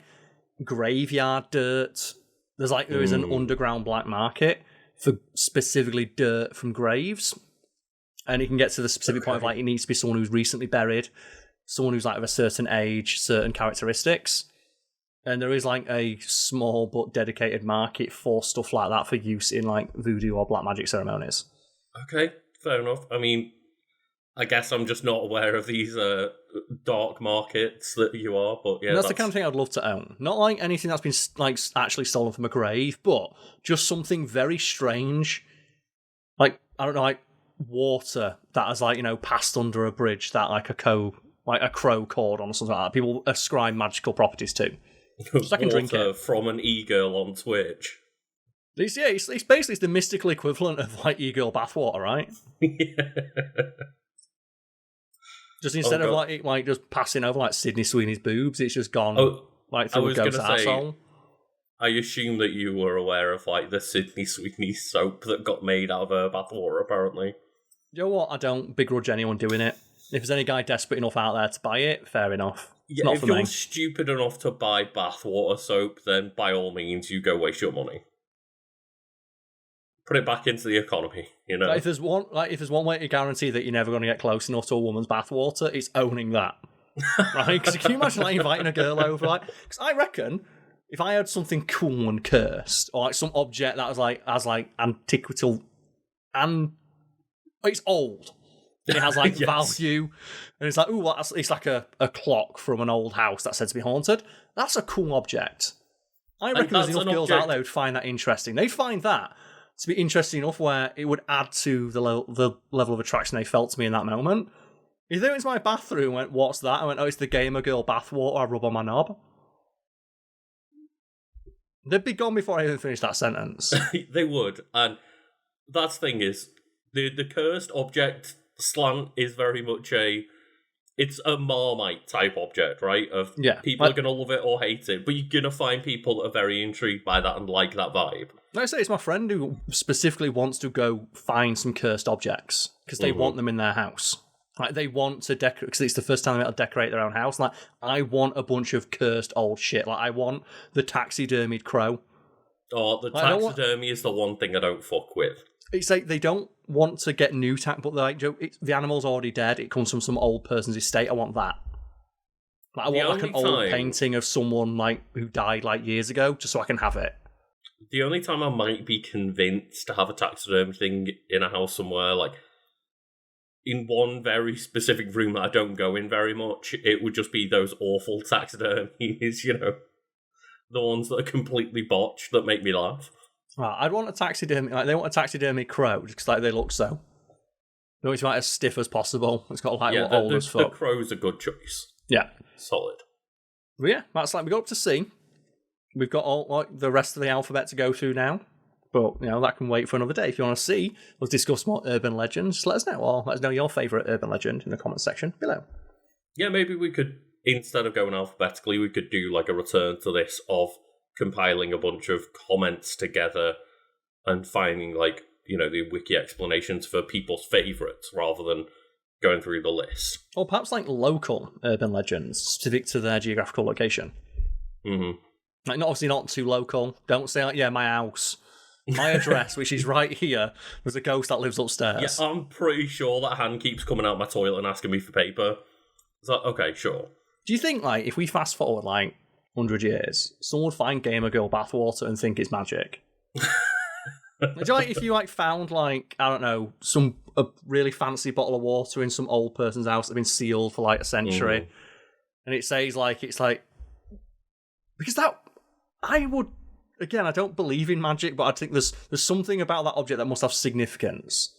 graveyard dirt. There is an underground black market for specifically dirt from graves, and it can get to the specific point of like it needs to be someone who's recently buried, someone who's like of a certain age, certain characteristics, and there is like a small but dedicated market for stuff like that for use in like voodoo or black magic ceremonies. Okay, fair enough. I mean, I guess I'm just not aware of these dark markets that you are, but yeah, that's the kind of thing I'd love to own. Not like anything that's been like actually stolen from a grave, but just something very strange, like I don't know, like water that has like passed under a bridge that like a crow caught on or something like that. People ascribe magical properties to. Just I can drink it from an e-girl on Twitch. It's basically the mystical equivalent of like e-girl bathwater, right? Yeah. Just instead of like just passing over like Sydney Sweeney's boobs, it's just gone like through a ghost asshole. I assume that you were aware of like the Sydney Sweeney soap that got made out of her bathwater, apparently. You know what? I don't begrudge anyone doing it. If there's any guy desperate enough out there to buy it, fair enough. Yeah, if you're stupid enough to buy bathwater soap, then by all means, you go waste your money. Put it back into the economy, you know. If there's one way to guarantee that you're never going to get close enough to a woman's bathwater, it's owning that, right? Because can you imagine like inviting a girl over, like? Because I reckon if I had something cool and cursed, or like some object that was like antiquital, and it's old, and it has like value, and it's like it's like a clock from an old house that's said to be haunted. That's a cool object. I reckon there's enough girls out there who'd find that interesting. They'd find that to be interesting enough where it would add to the level of attraction they felt to me in that moment. If they went into my bathroom and went, what's that? I went, oh, it's the gamer girl bathwater I rub on my knob. They'd be gone before I even finished that sentence. They would. And that's the thing is, the cursed object slant is very much it's a Marmite type object, right? People are going to love it or hate it, but you're going to find people that are very intrigued by that and like that vibe. Like I say, it's my friend who specifically wants to go find some cursed objects because they want them in their house. Like they want to decorate because it's the first time they'll decorate their own house. Like I want a bunch of cursed old shit. Like I want the taxidermied crow. Oh, the taxidermy is the one thing I don't fuck with. It's like they don't want to get new but they're like, the animal's already dead. It comes from some old person's estate. I want that. Like, I want like an old painting of someone like who died like years ago, just so I can have it. The only time I might be convinced to have a taxidermy thing in a house somewhere, like in one very specific room that I don't go in very much, it would just be those awful taxidermies, the ones that are completely botched that make me laugh. Right, I'd want a taxidermy. Like they want a taxidermy crow because like they look so. No, it's like as stiff as possible. It's got like old as fuck. The crow's a good choice. Yeah, solid. But yeah, that's like we got up to C. We've got all like the rest of the alphabet to go through now, but that can wait for another day. If you want to see, let's discuss more urban legends. Let us know, or let us know your favourite urban legend in the comment section below. Yeah, maybe we could, instead of going alphabetically, we could do like a return to this of compiling a bunch of comments together and finding like the wiki explanations for people's favourites rather than going through the list. Or perhaps like local urban legends specific to their geographical location. Mm-hmm. Like, obviously not too local. Don't say, like, yeah, my house. My address, which is right here, there's a ghost that lives upstairs. Yeah, I'm pretty sure that hand keeps coming out my toilet and asking me for paper. It's like, okay, sure. Do you think, like, if we fast forward, like, 100 years, someone would find Gamer Girl bathwater and think it's magic? Do you know, like, if you, like, found, like, I don't know, a really fancy bottle of water in some old person's house that's been sealed for, like, a century, and it says, like, it's like... Because that... I would... Again, I don't believe in magic, but I think there's something about that object that must have significance,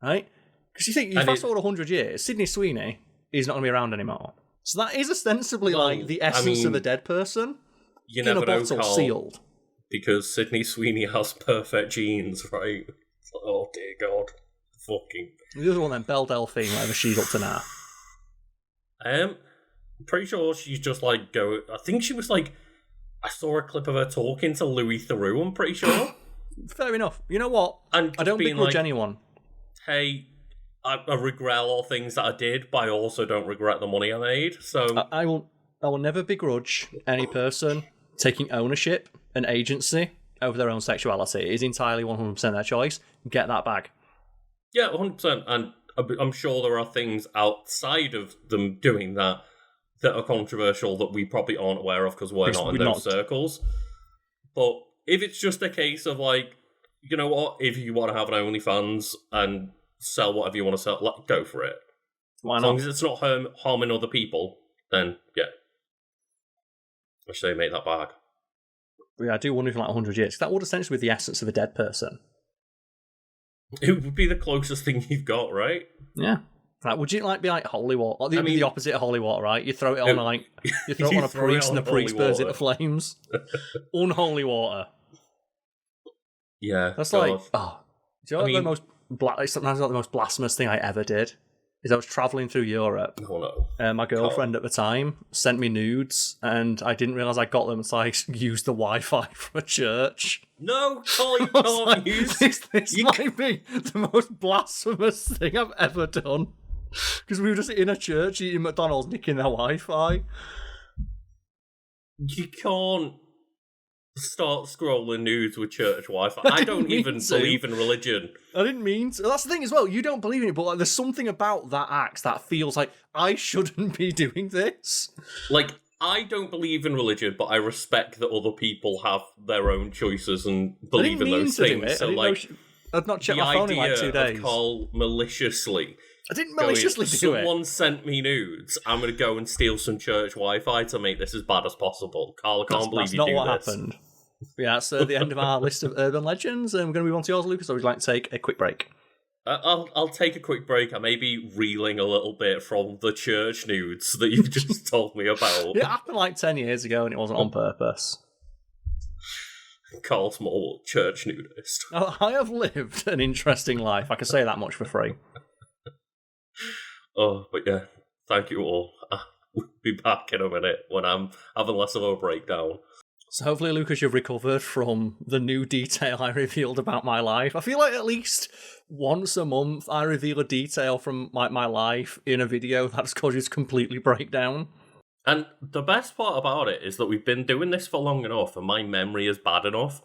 right? Because you think, you fast forward 100 years, Sydney Sweeney is not going to be around anymore. So that is ostensibly like the essence of a dead person you in never a bottle, know, Karl, sealed. Because Sydney Sweeney has perfect genes, right? It's like, oh dear God, fucking. The other one then, Belle Delphine, whatever she's up to now. I'm pretty sure she's just like I think she was like. I saw a clip of her talking to Louis Theroux, I'm pretty sure. Fair enough. You know what? And I don't begrudge like, anyone. Hey, I regret all things that I did, but I also don't regret the money I made. So I will never begrudge any person taking ownership and agency over their own sexuality. It is entirely 100% their choice. Get that bag. Yeah, 100%. And I'm sure there are things outside of them doing that are controversial that we probably aren't aware of because we're not in those circles. But if it's just a case of like, you know what, if you want to have an OnlyFans and sell whatever you want to sell, go for it. Why not? As long as it's not harming other people, then yeah. I should say make that bag. Yeah, I do wonder if in like 100 years, that would essentially be the essence of a dead person. It would be the closest thing you've got, right? Yeah. Like, would you like be like holy water? Or the opposite of holy water, right? You throw it on like you throw it on a priest, and the priest burns it to flames. Unholy water. Yeah, that's God. Like do you know sometimes the most blasphemous thing I ever did is I was traveling through Europe. Oh no! My girlfriend at the time sent me nudes, and I didn't realize I got them, so I used the Wi-Fi from a church. No, Karl, you can't use this. Might be the most blasphemous thing I've ever done. Because we were just in a church eating McDonald's, nicking their Wi-Fi. You can't start scrolling nudes with church Wi-Fi. I don't even believe in religion. I didn't mean to. That's the thing as well. You don't believe in it, but like, there's something about that act that feels like I shouldn't be doing this. Like, I don't believe in religion, but I respect that other people have their own choices and believe in those things. So, like, I've not checked my phone in like 2 days. Karl maliciously. I didn't maliciously do it. Someone sent me nudes. I'm going to go and steal some church Wi-Fi to make this as bad as possible. Karl, I can't believe you do this. That's not what happened. Yeah, that's the end of our list of urban legends. And we're going to move on to yours, Lucas, or would you like to take a quick break? I'll take a quick break. I may be reeling a little bit from the church nudes that you've just told me about. It happened like 10 years ago and it wasn't on purpose. Karl Smallwood, church nudist. I have lived an interesting life. I can say that much for free. Oh, but yeah, thank you all. We'll be back in a minute when I'm having less of a breakdown. So hopefully, Lucas, you've recovered from the new detail I revealed about my life. I feel like at least once a month I reveal a detail from my life in a video that's caused you to completely break down. And the best part about it is that we've been doing this for long enough and my memory is bad enough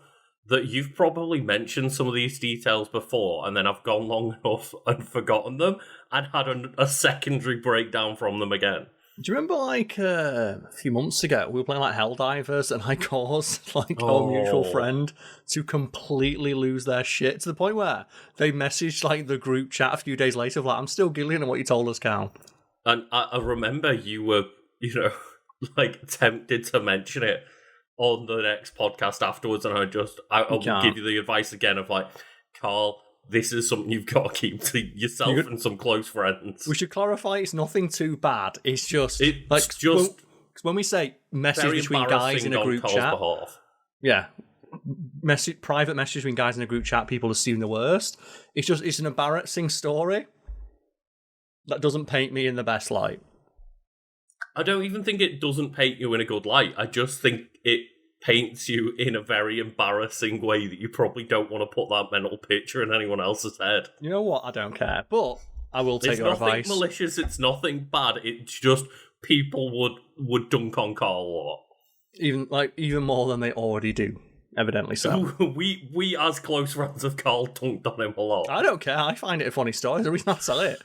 that you've probably mentioned some of these details before and then I've gone long enough and forgotten them and had a secondary breakdown from them again. Do you remember, like, a few months ago, we were playing, like, Helldivers, and I caused, like, our mutual friend to completely lose their shit to the point where they messaged, like, the group chat a few days later, like, I'm still giggling at what you told us, Karl. And I remember you were, like, tempted to mention it on the next podcast afterwards, and I will give you the advice again of, like, Karl, this is something you've got to keep to yourself and some close friends. We should clarify it's nothing too bad. It's just when we say message between guys in a group chat. Yeah. Private message between guys in a group chat, people assume the worst. It's an embarrassing story that doesn't paint me in the best light. I don't even think it doesn't paint you in a good light. I just think it paints you in a very embarrassing way that you probably don't want to put that mental picture in anyone else's head. You know what? I don't care. But I will take it's your nothing advice. malicious, it's nothing bad, it's just people would dunk on Karl a lot. Even more than they already do, evidently so. we as close friends of Karl dunked on him a lot. I don't care, I find it a funny story, the reason I tell it.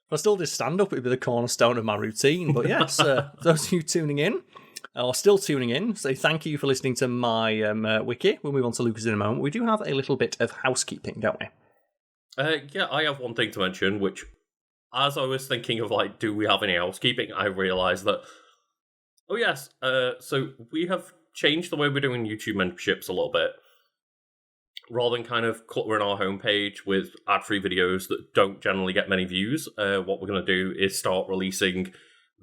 If I still did stand-up, it'd be the cornerstone of my routine. But yes, those of you tuning in, or still tuning in, say thank you for listening to my wiki. We'll move on to Lucas in a moment. We do have a little bit of housekeeping, don't we? Yeah, I have one thing to mention, which, as I was thinking of, like, do we have any housekeeping, I realised that, oh yes, so we have changed the way we're doing YouTube memberships a little bit. Rather than kind of cluttering our homepage with ad-free videos that don't generally get many views, what we're going to do is start releasing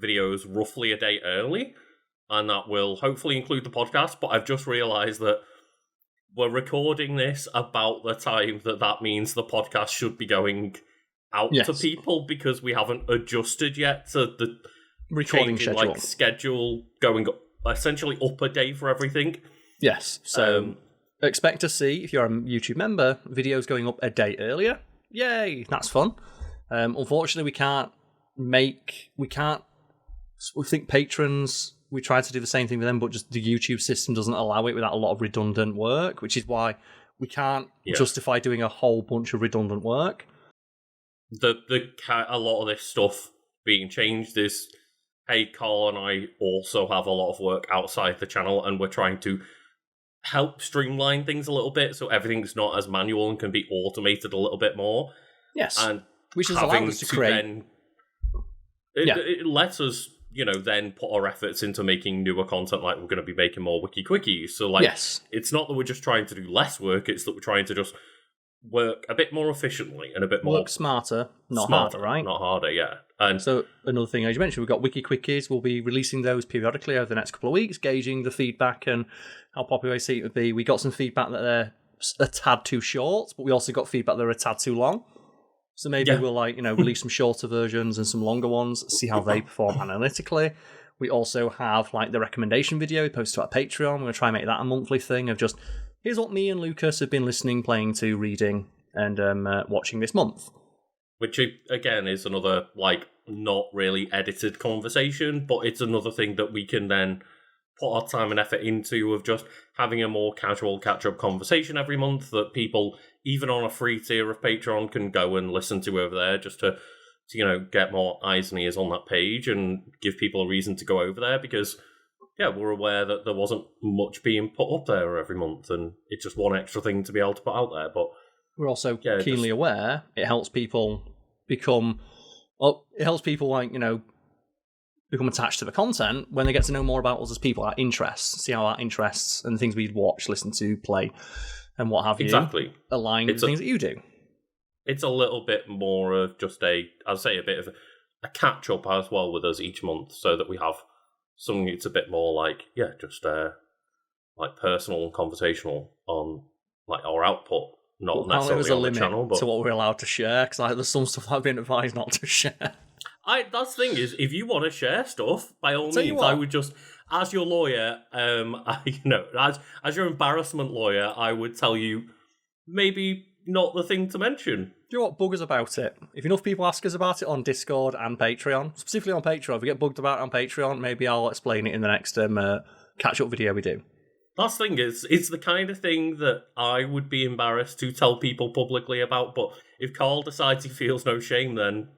videos roughly a day early, and that will hopefully include the podcast, but I've just realised that we're recording this about the time that means the podcast should be going out to people, because we haven't adjusted yet to the recording schedule. Schedule going essentially up a day for everything. Yes, so... expect to see, if you're a YouTube member, videos going up a day earlier. Yay, that's fun. Unfortunately, we think patrons, we try to do the same thing with them, but just the YouTube system doesn't allow it without a lot of redundant work, which is why we can't justify doing a whole bunch of redundant work. A lot of this stuff being changed is, hey, Karl and I also have a lot of work outside the channel, and we're trying to help streamline things a little bit so everything's not as manual and can be automated a little bit more. Yes, and which has allowed us to create... It lets us, then put our efforts into making newer content, like we're going to be making more Wiki Quickies. So, it's not that we're just trying to do less work, it's that we're trying to just work a bit more efficiently and a bit more... Work smarter, not harder, right? Not harder, yeah. And so, another thing, as you mentioned, we've got Wiki Quickies. We'll be releasing those periodically over the next couple of weeks, gauging the feedback and how popular they seem to be. We got some feedback that they're a tad too short, but we also got feedback that they're a tad too long. So maybe we'll release some shorter versions and some longer ones, see how they perform analytically. We also have the recommendation video we post to our Patreon. We're going to try and make that a monthly thing of just, here's what me and Lucas have been listening, playing to, reading, and watching this month. Which, again, is another, not really edited conversation, but it's another thing that we can then put our time and effort into, of just having a more casual catch-up conversation every month that people, even on a free tier of Patreon, can go and listen to over there, just to get more eyes and ears on that page and give people a reason to go over there, because, we're aware that there wasn't much being put up there every month, and it's just one extra thing to be able to put out there, but... We're also keenly aware it helps people become attached to the content when they get to know more about us as people, our interests, see how our interests and things we'd watch, listen to, play, and what have you align with the things that you do. It's a little bit more of just a bit of a catch-up as well with us each month, so that we have something that's a bit more personal and conversational on our output. Not necessarily on the channel, but... to what we're allowed to share, because there's some stuff I've been advised not to share. That's the thing is, if you want to share stuff, by all means, I would just, as your lawyer, as your embarrassment lawyer, I would tell you, maybe not the thing to mention. Do you know what? Bug us about it. If enough people ask us about it on Discord and Patreon, specifically on Patreon, if we get bugged about it on Patreon, maybe I'll explain it in the next catch-up video we do. That's the thing is, it's the kind of thing that I would be embarrassed to tell people publicly about, but if Karl decides he feels no shame, then...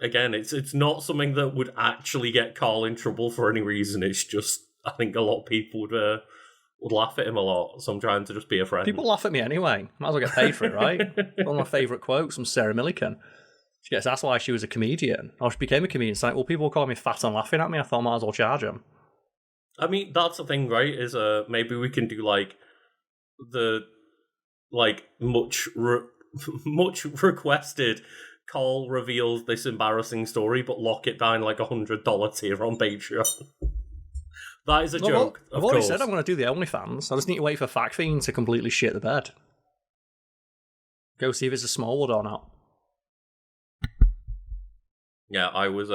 Again, it's not something that would actually get Karl in trouble for any reason. It's just, I think a lot of people would laugh at him a lot, so I'm trying to just be a friend. People laugh at me anyway. Might as well get paid for it, right? One of my favourite quotes from Sarah Millican. She gets asked why she was a comedian. Or she became a comedian. It's like, well, people call me fat and laughing at me. I thought I might as well charge them. I mean, that's the thing, right? Is maybe we can do much requested Karl reveals this embarrassing story, but lock it down $100 tier on Patreon. That is a joke. I've already said I'm going to do the OnlyFans. I just need to wait for Fact Fiend to completely shit the bed. Go see if it's a Smallwood or not. Yeah, I was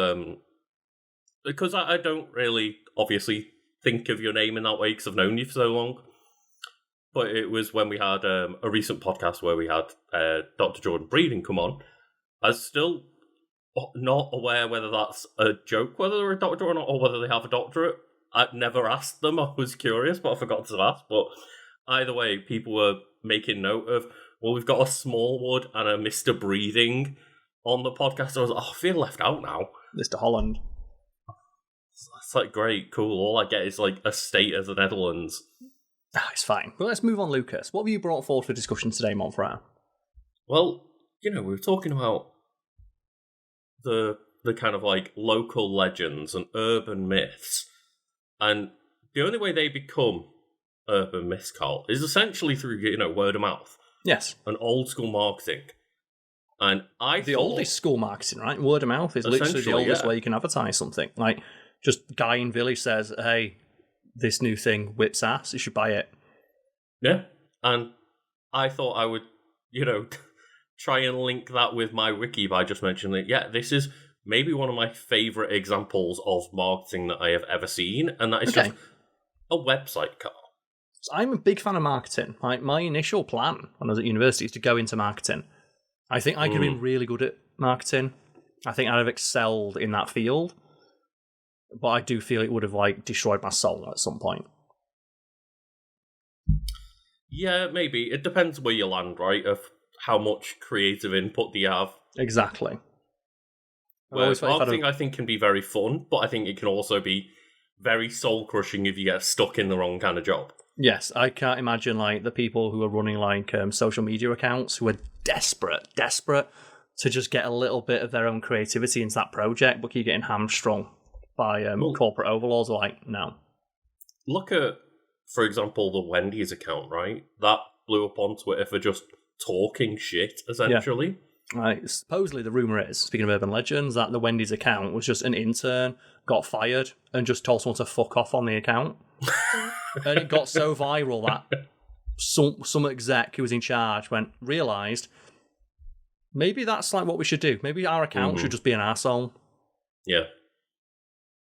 because I don't really obviously think of your name in that way because I've known you for so long. but it was when we had a recent podcast where we had Dr. Jordan Breeding come on. I was still not aware whether that's a joke, whether they're a doctor or not, or whether they have a doctorate. I'd never asked them. I was curious, but I forgot to ask. But either way, people were making note of, well, we've got a Smallwood and a Mr. Breathing on the podcast. I was like, I feel left out now. Mr. Holland. It's like, great, cool. All I get is like a state of the Netherlands. It's fine. But let's move on, Lucas. What have you brought forward for discussion today, Montfrere? Well, we were talking about the kind of like local legends and urban myths. And the only way they become urban myths, Karl, is essentially through, word of mouth. Yes. And old school marketing. And the oldest school marketing, right? Word of mouth is literally the oldest way you can advertise something. Like, just guy in village says, hey, this new thing whips ass, you should buy it. Yeah. And I thought I would, try and link that with my wiki by just mentioning that, this is maybe one of my favourite examples of marketing that I have ever seen. And that is just a website, Karl. So I'm a big fan of marketing. Like, my initial plan when I was at university is to go into marketing. I think I could have been really good at marketing. I think I'd have excelled in that field. But I do feel it would have, destroyed my soul at some point. Yeah, maybe. It depends where you land, right? Of how much creative input do you have. Exactly. Well, marketing, I think, can be very fun, but I think it can also be very soul-crushing if you get stuck in the wrong kind of job. Yes, I can't imagine, the people who are running, social media accounts who are desperate to just get a little bit of their own creativity into that project, but keep getting hamstrung by corporate overlords. No. Look at, for example, the Wendy's account, right? That blew up on Twitter for just talking shit, essentially. Yeah. Supposedly, the rumour is, speaking of urban legends, that the Wendy's account was just an intern, got fired, and just told someone to fuck off on the account. And it got so viral that some exec who was in charge realised, maybe that's what we should do. Maybe our account should just be an arsehole. Yeah.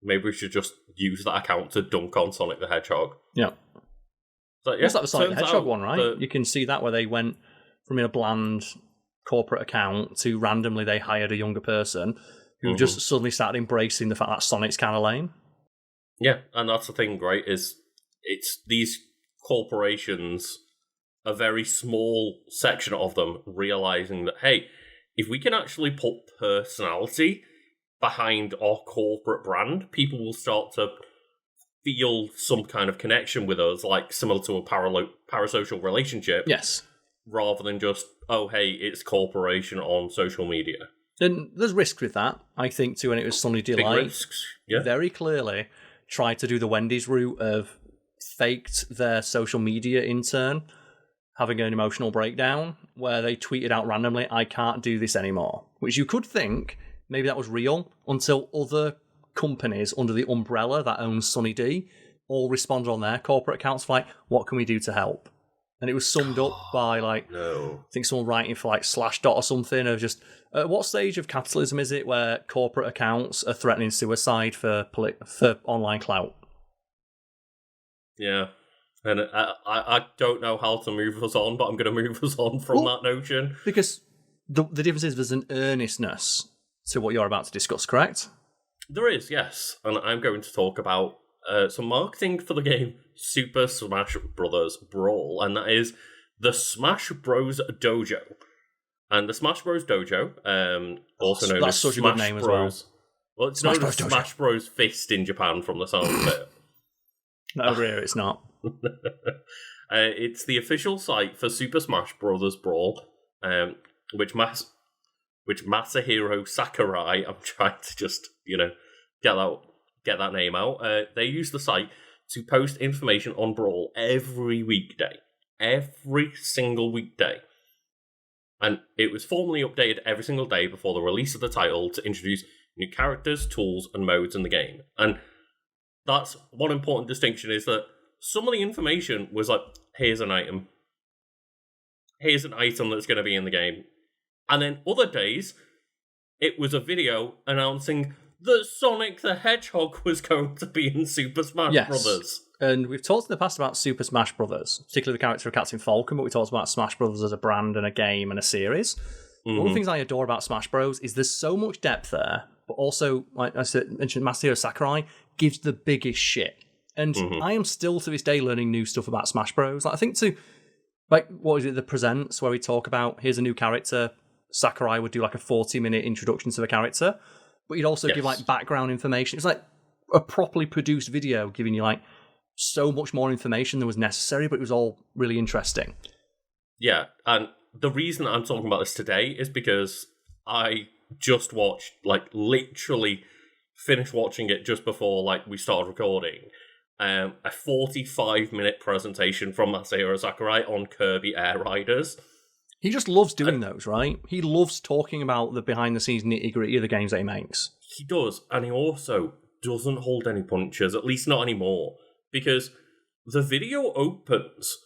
Maybe we should just use that account to dunk on Sonic the Hedgehog. Yeah. So, it's like the Sonic the Hedgehog one, right? You can see that where they went from a bland corporate account to randomly they hired a younger person who just suddenly started embracing the fact that Sonic's kind of lame. Yeah, and that's the thing, right, is it's these corporations, a very small section of them, realising that, hey, if we can actually put personality behind our corporate brand, people will start to feel some kind of connection with us, similar to a parasocial relationship. Yes. Rather than just, oh, hey, it's corporation on social media. And there's risk with that, I think, too, and it was Sunny Delight. Big risks, yeah. Very clearly tried to do the Wendy's route of faked their social media intern having an emotional breakdown where they tweeted out randomly, I can't do this anymore. Which you could think maybe that was real until other companies under the umbrella that owns Sunny D all responded on their corporate accounts what can we do to help? And it was summed up by, I think someone writing for, Slashdot or something, of just, at what stage of capitalism is it where corporate accounts are threatening suicide for online clout? Yeah. And I don't know how to move us on, but I'm going to move us on from that notion. Because the difference is there's an earnestness to what you're about to discuss, correct? There is, yes. And I'm going to talk about some marketing for the game Super Smash Bros. Brawl, and that is the Smash Bros. Dojo. And the Smash Bros. Dojo, also known as such Smash a good name Bros. as Well, it's known as Smash Bros. Fist in Japan from the sound of it. No, over here it's not. It's the official site for Super Smash Bros. Brawl, which Masahiro Sakurai, I'm trying to just, get that name out. They use the site to post information on Brawl every weekday. Every single weekday. And it was formally updated every single day before the release of the title to introduce new characters, tools, and modes in the game. And that's one important distinction, is that some of the information was here's an item. Here's an item that's going to be in the game. And then other days, it was a video announcing that Sonic the Hedgehog was going to be in Super Smash Bros. And we've talked in the past about Super Smash Brothers, particularly the character of Captain Falcon, but we talked about Smash Brothers as a brand and a game and a series. One of the things I adore about Smash Bros. Is there's so much depth there, but also, like I mentioned, Masahiro Sakurai gives the biggest shit. And I am still, to this day, learning new stuff about Smash Bros. Like, I think what is it, the Presents, where we talk about, here's a new character, Sakurai would do like a 40-minute introduction to the character, but he'd also give like background information. It's like a properly produced video giving you like so much more information than was necessary, but it was all really interesting. Yeah, and the reason I'm talking about this today is because I just watched, like, literally finished watching it just before, like, we started recording, a 45-minute presentation from Masahiro Sakurai on Kirby Air Riders. He just loves doing those, right? He loves talking about the behind-the-scenes nitty-gritty of the games that he makes. He does, and he also doesn't hold any punches, at least not anymore, because the video opens,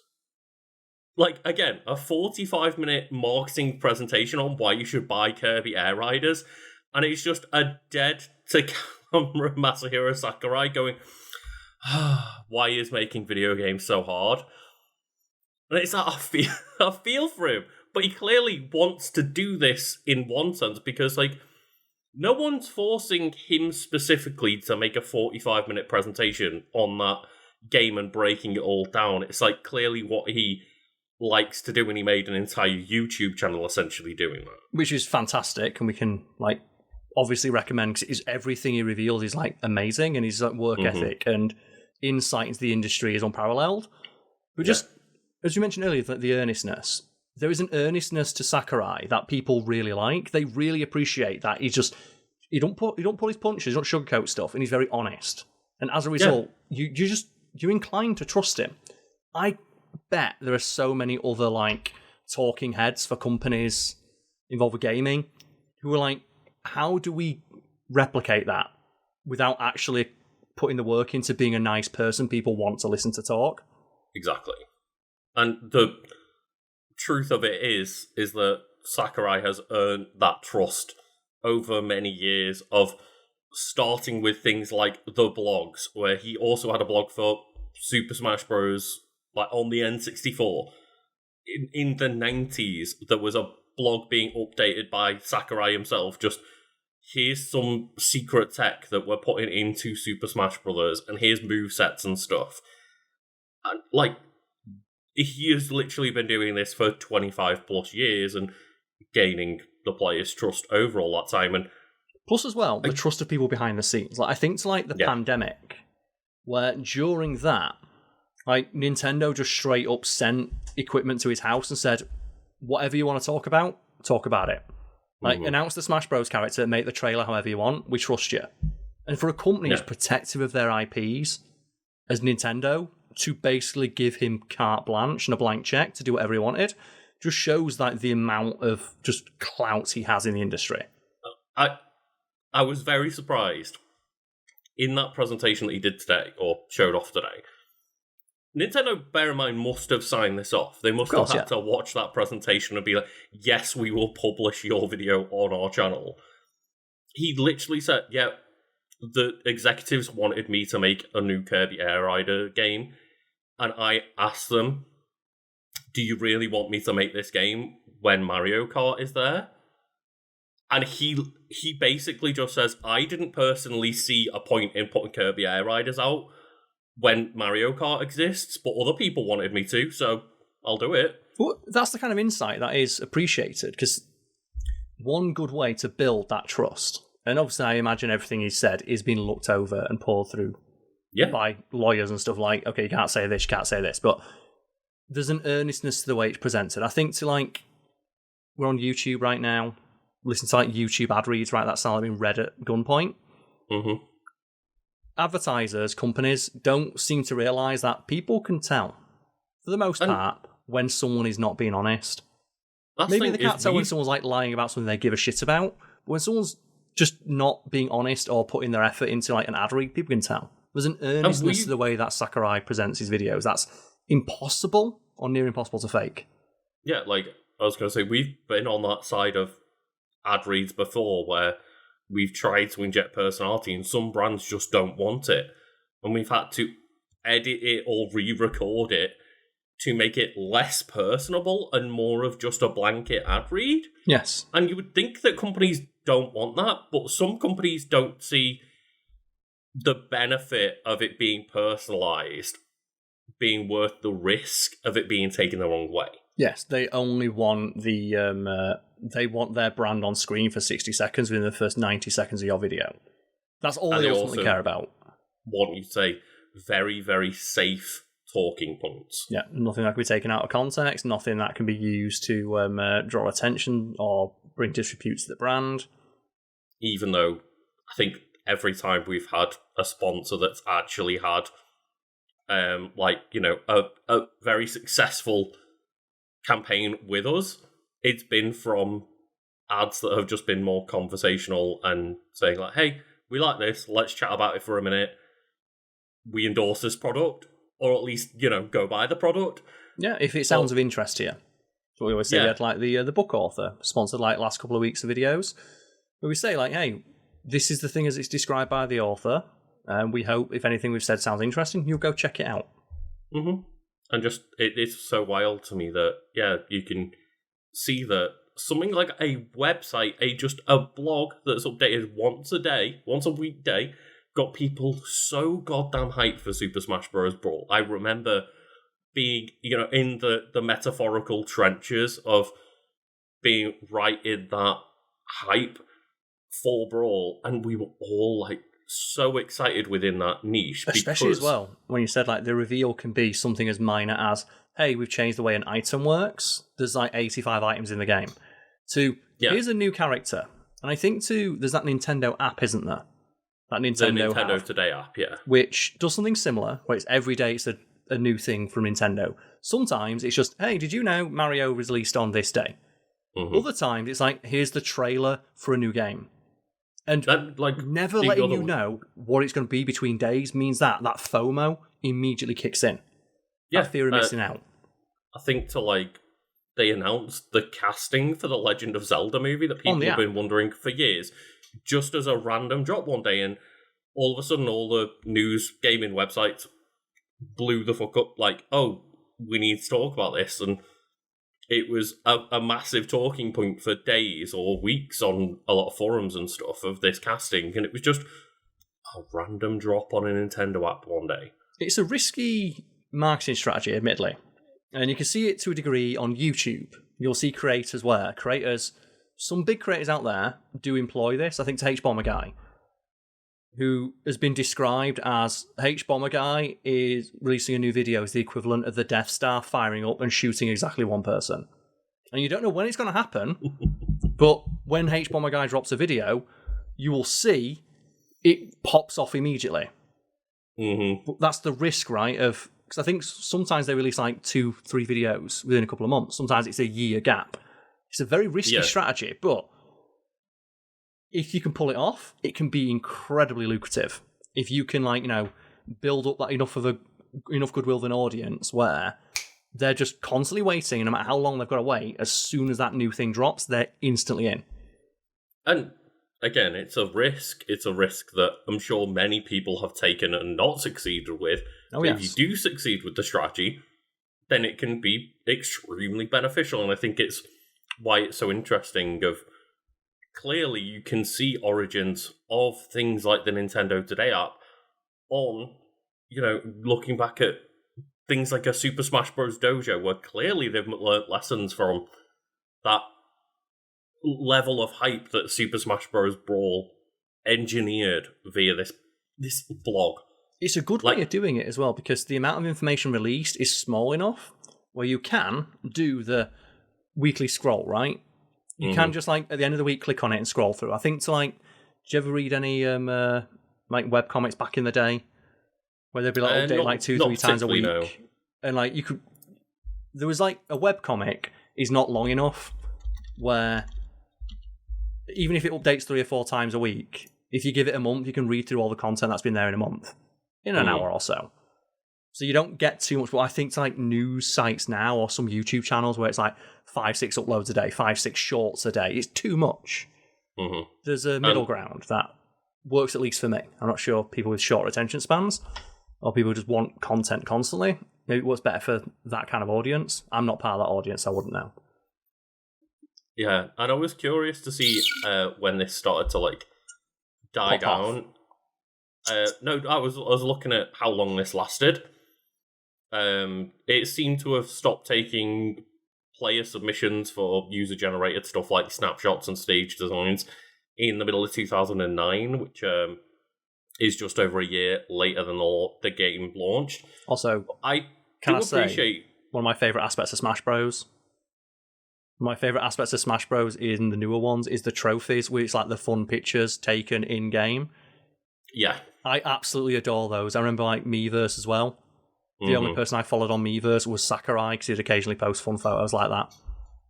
like, again, a 45-minute marketing presentation on why you should buy Kirby Air Riders, and it's just a dead-to-camera Masahiro Sakurai going, why is making video games so hard? And it's like, I feel for him, but he clearly wants to do this in one sense, because, like, no one's forcing him specifically to make a 45-minute presentation on that game and breaking it all down. It's, like, clearly what he likes to do, and he made an entire YouTube channel essentially doing that. Which is fantastic, and we can, like, obviously recommend, because everything he reveals is, like, amazing, and his like, work ethic and insight into the industry is unparalleled. But just, as you mentioned earlier, the earnestness. There is an earnestness to Sakurai that people really like. They really appreciate that. He's just, he don't pull his punches, he don't sugarcoat stuff, and he's very honest. And as a result, you're inclined to trust him. I bet there are so many other, like, talking heads for companies involved with gaming who are like, how do we replicate that without actually putting the work into being a nice person people want to listen to talk? Exactly. And the truth of it is that Sakurai has earned that trust over many years of starting with things like the blogs, where he also had a blog for Super Smash Bros. Like on the N64. In the 90s, there was a blog being updated by Sakurai himself, just, here's some secret tech that we're putting into Super Smash Bros., and here's movesets and stuff. And, like, he has literally been doing this for 25 plus years and gaining the players' trust over all that time. And plus, as well, the trust of people behind the scenes. Like, I think to, like, the pandemic, where during that, like, Nintendo just straight up sent equipment to his house and said, whatever you want to talk about it. Like, announce the Smash Bros. Character, make the trailer however you want, we trust you. And for a company who's protective of their IPs, as Nintendo, to basically give him carte blanche and a blank check to do whatever he wanted, just shows, like, the amount of just clout he has in the industry. I was very surprised in that presentation that he did today, or showed off today. Nintendo, bear in mind, must have signed this off. They must have had to watch that presentation and be like, yes, we will publish your video on our channel. He literally said, the executives wanted me to make a new Kirby Air Rider game, and I asked them, do you really want me to make this game when Mario Kart is there? And he basically just says, I didn't personally see a point in putting Kirby Air Riders out when Mario Kart exists, but other people wanted me to, so I'll do it. Well, that's the kind of insight that is appreciated, because one good way to build that trust, and obviously I imagine everything he's said is being looked over and poured through by lawyers and stuff like, okay, you can't say this, but there's an earnestness to the way it's presented. I think we're on YouTube right now, listen to, like, YouTube ad reads, right? That sound like being read at gunpoint. Mm-hmm. Advertisers, companies, don't seem to realise that people can tell, for the most part, when someone is not being honest. Maybe they can't tell when someone's, like, lying about something they give a shit about, but when someone's just not being honest or putting their effort into, like, an ad read, people can tell. There's an earnestness to the way that Sakurai presents his videos that's impossible or near impossible to fake. Yeah, like, I was going to say, we've been on that side of ad reads before, where we've tried to inject personality and some brands just don't want it. And we've had to edit it or re-record it to make it less personable and more of just a blanket ad read. Yes. And you would think that companies don't want that, but some companies don't see the benefit of it being personalised being worth the risk of it being taken the wrong way. Yes, they only want they want their brand on screen for 60 seconds within the first 90 seconds of your video. That's all they ultimately care about. Want you to say very, very safe talking points. Yeah, nothing that can be taken out of context, nothing that can be used to draw attention or bring disrepute to the brand. Even though I think every time we've had a sponsor that's actually had, a very successful campaign with us, it's been from ads that have just been more conversational and saying like, hey, we like this, let's chat about it for a minute. We endorse this product, or at least, go buy the product. Yeah, if it sounds of interest to you. So we always say we had like the book author sponsored like last couple of weeks of videos, where we say like, hey, this is the thing as it's described by the author, and we hope if anything we've said sounds interesting, you'll go check it out. Mm-hmm. And just, it's so wild to me that, you can see that something like a website, a blog that's updated once a weekday, got people so goddamn hyped for Super Smash Bros. Brawl. I remember being, in the metaphorical trenches of being right in that hype for Brawl, and we were all like so excited within that niche. Especially as well, when you said like the reveal can be something as minor as, hey, we've changed the way an item works. There's like 85 items in the game. To, here's a new character. And I think too, there's that Nintendo app, isn't there? That the Nintendo Today app, yeah. Which does something similar, where it's every day it's a new thing from Nintendo. Sometimes it's just, hey, did you know Mario was released on this day? Mm-hmm. Other times it's like, here's the trailer for a new game. And never letting you know what it's going to be between days means that FOMO immediately kicks in. That fear of missing out. I think they announced the casting for the Legend of Zelda movie that people have been wondering for years, just as a random drop one day, and all of a sudden all the news gaming websites blew the fuck up, like, oh, we need to talk about this, and it was a massive talking point for days or weeks on a lot of forums and stuff of this casting, and it was just a random drop on a Nintendo app one day. It's a risky marketing strategy, admittedly, and you can see it to a degree on YouTube. You'll see some big creators out there do employ this. I think it's H-Bomber Guy, who has been described as H-Bomber Guy is releasing a new video as the equivalent of the Death Star firing up and shooting exactly one person. And you don't know when it's going to happen, but when H-Bomber Guy drops a video, you will see it pops off immediately. Mm-hmm. But that's the risk, right? Because I think sometimes they release like 2-3 videos within a couple of months. Sometimes it's a year gap. It's a very risky strategy, but if you can pull it off, it can be incredibly lucrative. If you can, build up that enough goodwill of an audience where they're just constantly waiting, and no matter how long they've got to wait, as soon as that new thing drops, they're instantly in. And again, it's a risk. It's a risk that I'm sure many people have taken and not succeeded with. Oh, yes. If you do succeed with the strategy, then it can be extremely beneficial. And I think it's why it's so interesting of, clearly you can see origins of things like the Nintendo Today app on, looking back at things like a Super Smash Bros. Dojo, where clearly they've learnt lessons from that level of hype that Super Smash Bros. Brawl engineered via this blog. It's a good way of doing it as well, because the amount of information released is small enough where you can do the weekly scroll, right? You can just, at the end of the week, click on it and scroll through. I think did you ever read any, webcomics back in the day? Where they'd be update 2-3 times a week. No. And, there was, a webcomic is not long enough where, even if it updates 3 or 4 times a week, if you give it a month, you can read through all the content that's been there in a month. In an hour or so. So you don't get too much, but I think to news sites now or some YouTube channels where it's 5-6 uploads a day, 5-6 shorts a day, it's too much. Mm-hmm. There's a middle ground that works, at least for me. I'm not sure people with short attention spans, or people just want content constantly. Maybe what's better for that kind of audience. I'm not part of that audience, so I wouldn't know. Yeah, and I was curious to see when this started to like die down. No, I was looking at how long this lasted. It seemed to have stopped taking player submissions for user-generated stuff like snapshots and stage designs in the middle of 2009, which is just over a year later than the game launched. Also, I appreciate one of my favourite aspects of Smash Bros. My favourite aspects of Smash Bros. In the newer ones is the trophies, where it's like the fun pictures taken in-game. Yeah. I absolutely adore those. I remember like Miiverse as well. The only person I followed on Miiverse was Sakurai, because he'd occasionally post fun photos like that.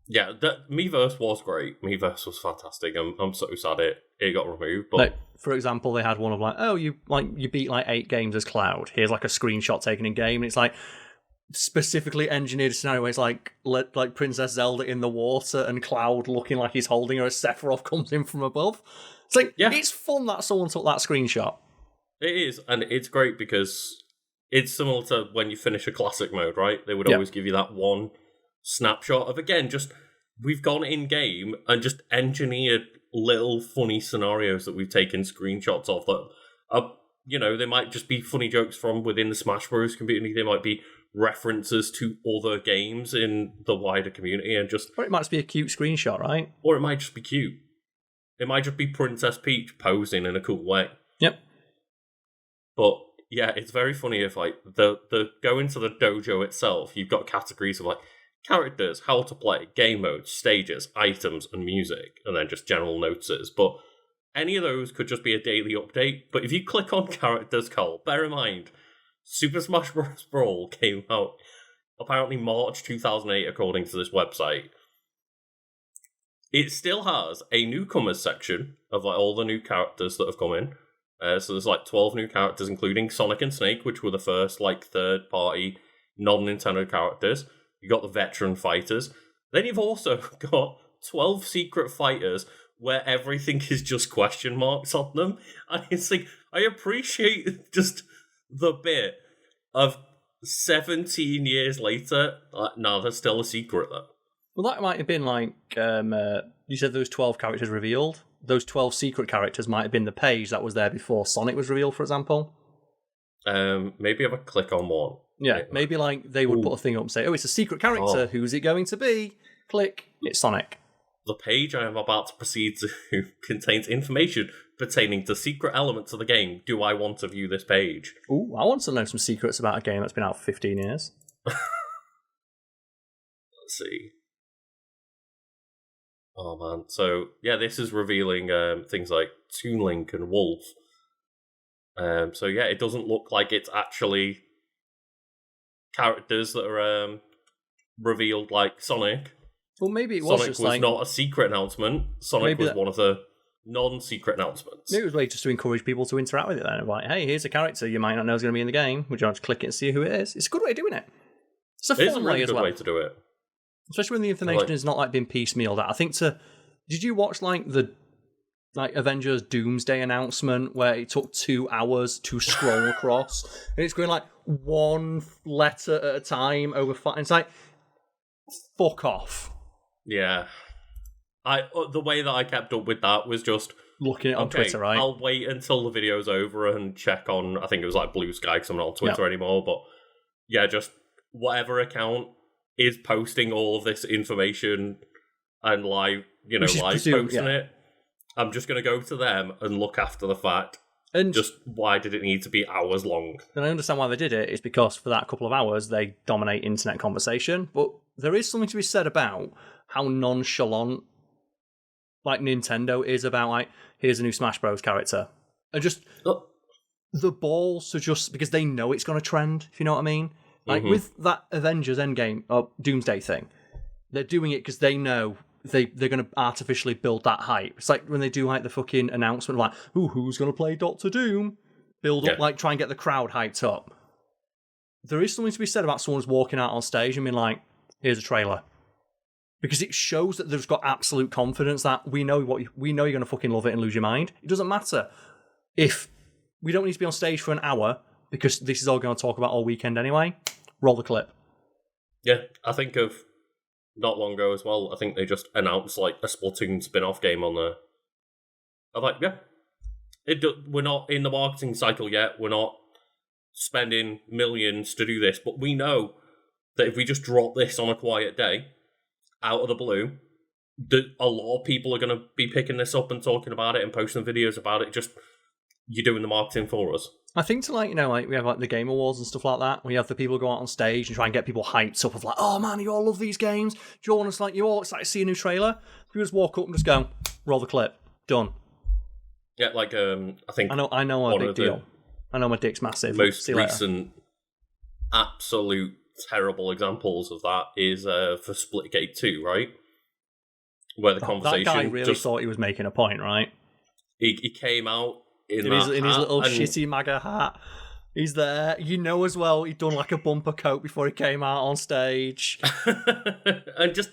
Yeah, Miiverse was great. Miiverse was fantastic. I'm so sad it got removed. But like, for example, they had one of like, oh, you beat like 8 games as Cloud. Here's like a screenshot taken in game, and it's like specifically engineered scenario where it's like Princess Zelda in the water and Cloud looking like he's holding her as Sephiroth comes in from above. It's like, It's fun that someone took that screenshot. It is, and it's great because it's similar to when you finish a classic mode, right? They would always give you that one snapshot of, again, just we've gone in-game and just engineered little funny scenarios that we've taken screenshots of that are, they might just be funny jokes from within the Smash Bros. Community. They might be references to other games in the wider community, and just... Or it might just be a cute screenshot, right? Or it might just be cute. It might just be Princess Peach posing in a cool way. Yep. But yeah, it's very funny if like the go into the dojo itself, you've got categories of like characters, how to play, game modes, stages, items, and music, and then just general notices. But any of those could just be a daily update. But if you click on characters, Karl, bear in mind, Super Smash Bros. Brawl came out apparently March 2008, according to this website. It still has a newcomers section of like all the new characters that have come in. So there's like 12 new characters, including Sonic and Snake, which were the first like third-party non-Nintendo characters. You got the veteran fighters. Then you've also got 12 secret fighters where everything is just question marks on them. And it's like, I appreciate just the bit of 17 years later. No, there's still a secret though. Well, that might have been like, you said those 12 characters revealed. Those 12 secret characters might have been the page that was there before Sonic was revealed, for example. Maybe have a click on one. Yeah, maybe like they would put a thing up and say, oh, it's a secret character. Who's it going to be? Click. It's Sonic. The page I am about to proceed to contains information pertaining to secret elements of the game. Do I want to view this page? Ooh, I want to know some secrets about a game that's been out for 15 years. Let's see. Oh man, so yeah, this is revealing things like Toon Link and Wolf. So yeah, it doesn't look like it's actually characters that are revealed like Sonic. Well, maybe it was Sonic just was like... not a secret announcement. Sonic was one of the non-secret announcements. Maybe it was a way just to encourage people to interact with it then. Like, hey, here's a character you might not know is going to be in the game. Would you like to click it and see who it is? It's a good way of doing it. It's a fun really way as good well. way to do it. Especially when the information is not like being piecemealed out. I think did you watch like the Avengers Doomsday announcement where it took 2 hours to scroll across and it's going like one letter at a time over 5? It's like, fuck off. Yeah. The way that I kept up with that was just looking at it on Twitter, right? I'll wait until the video's over and check on, I think it was like Blue Sky because I'm not on Twitter anymore, but yeah, just whatever account is posting all of this information and live posting it. I'm just going to go to them and look after the fact. And just why did it need to be hours long? And I understand why they did it. It's because for that couple of hours, they dominate internet conversation. But there is something to be said about how nonchalant like Nintendo is about like, here's a new Smash Bros. Character. And just the balls to just, because they know it's going to trend, if you know what I mean. Like with that Avengers Endgame or Doomsday thing, they're doing it because they know they're going to artificially build that hype. It's like when they do like the fucking announcement, like, "Ooh, who's going to play Doctor Doom?" Build up, like try and get the crowd hyped up. There is something to be said about someone's walking out on stage and being like, "Here's a trailer," because it shows that they've got absolute confidence that we know you're going to fucking love it and lose your mind. It doesn't matter if we don't need to be on stage for an hour. because this is all going to talk about all weekend anyway. Roll the clip. Yeah, I think of not long ago as well, I think they just announced like a Splatoon spin-off game on there. I'm like, yeah, we're not in the marketing cycle yet. We're not spending millions to do this, but we know that if we just drop this on a quiet day, out of the blue, that a lot of people are going to be picking this up and talking about it and posting videos about it. Just, you're doing the marketing for us. I think to we have like the Game Awards and stuff like that. We have the people go out on stage and try and get people hyped up of like, oh man, you all love these games. Do you want us like you all excited to see a new trailer? We just walk up and just go, roll the clip, done. Yeah, like I think I know a big deal. I know my dick's massive. Most recent absolute terrible examples of that is for Splitgate 2, right? Where the conversation... That guy really thought he was making a point, right? He came out in his little shitty MAGA hat. He's there. You know as well, he'd done like a bumper coat before he came out on stage. And just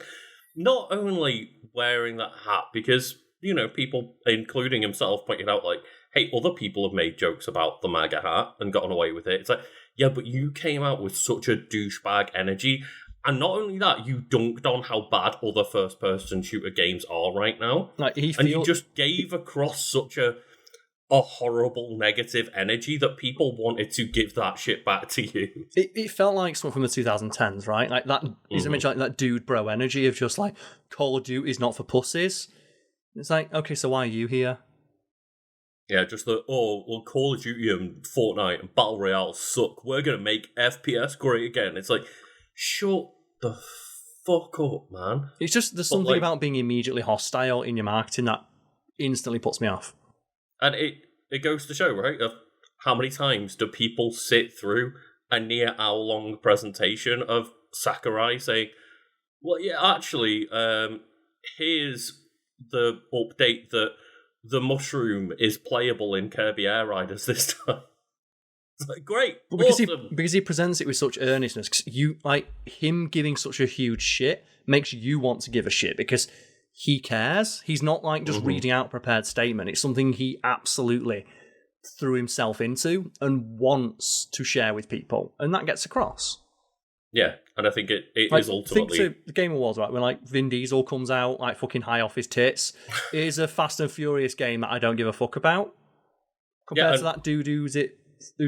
not only wearing that hat, because, you know, people, including himself, pointed out like, hey, other people have made jokes about the MAGA hat and gotten away with it. It's like, yeah, but you came out with such a douchebag energy. And not only that, you dunked on how bad other first-person shooter games are right now. You just gave across such a horrible negative energy that people wanted to give that shit back to you. It felt like something from the 2010s, right? Like that is image like that dude bro energy of just like, Call of Duty is not for pussies. It's like, okay, so why are you here? Yeah, just Call of Duty and Fortnite and Battle Royale suck. We're going to make FPS great again. It's like, shut the fuck up, man. It's just, there's something about being immediately hostile in your marketing that instantly puts me off. And it goes to show, right, of how many times do people sit through a near hour-long presentation of Sakurai saying, well, yeah, actually, here's the update that the mushroom is playable in Kirby Air Riders this time. It's like, great, awesome. Because he presents it with such earnestness. 'Cause you, like, him giving such a huge shit makes you want to give a shit because he cares. He's not like just reading out a prepared statement. It's something he absolutely threw himself into and wants to share with people, and that gets across. Yeah, and I think it is ultimately... Think to the Game Awards, right, when like Vin Diesel comes out like fucking high off his tits. Here's a Fast and Furious game that I don't give a fuck about. Compared to that dude who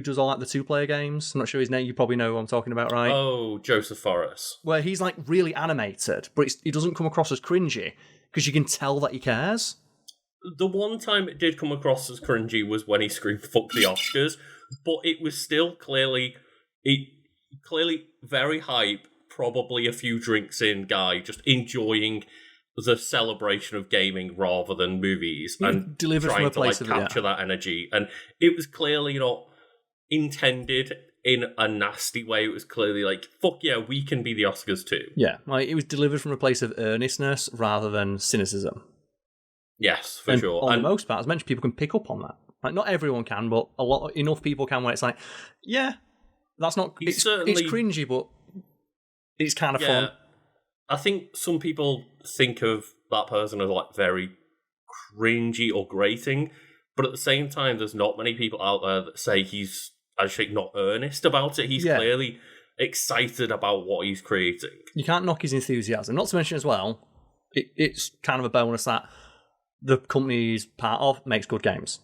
does all like the 2-player games. I'm not sure his name. You probably know who I'm talking about, right? Oh, Joseph Forrest. Where he's like really animated, but he doesn't come across as cringy because you can tell that he cares. The one time it did come across as cringy was when he screamed "fuck the Oscars," but it was still clearly very hype, probably a few drinks in guy, just enjoying the celebration of gaming rather than movies and delivered trying from a place to capture that energy. And it was clearly not intended in a nasty way. It was clearly like, fuck yeah, we can be the Oscars too. Yeah, like it was delivered from a place of earnestness rather than cynicism. Yes, for sure. On the most part, as mentioned, people can pick up on that. Like, not everyone can, but enough people can where it's like, yeah, that's not... It's cringy, but it's kind of fun. I think some people think of that person as like very cringy or grating, but at the same time, there's not many people out there that say he's actually not earnest about it. He's clearly excited about what he's creating. You can't knock his enthusiasm. Not to mention as well, it's kind of a bonus that the company he's part of makes good games.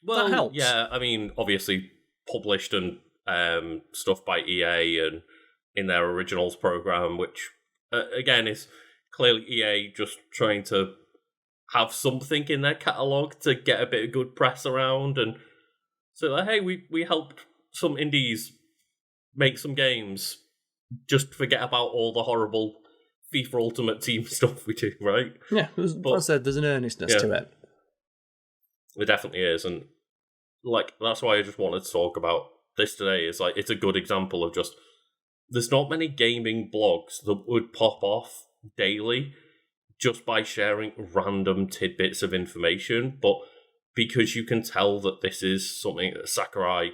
Well, that helps. Yeah, I mean, obviously published and stuff by EA and in their Originals program, which again is clearly EA just trying to have something in their catalogue to get a bit of good press around, and so like, hey, we helped some indies make some games. Just forget about all the horrible FIFA Ultimate Team stuff we do, right? Yeah, as I said, there's an earnestness to it. There definitely is, and like that's why I just wanted to talk about this today. Is like it's a good example of just there's not many gaming blogs that would pop off daily just by sharing random tidbits of information, but because you can tell that this is something that Sakurai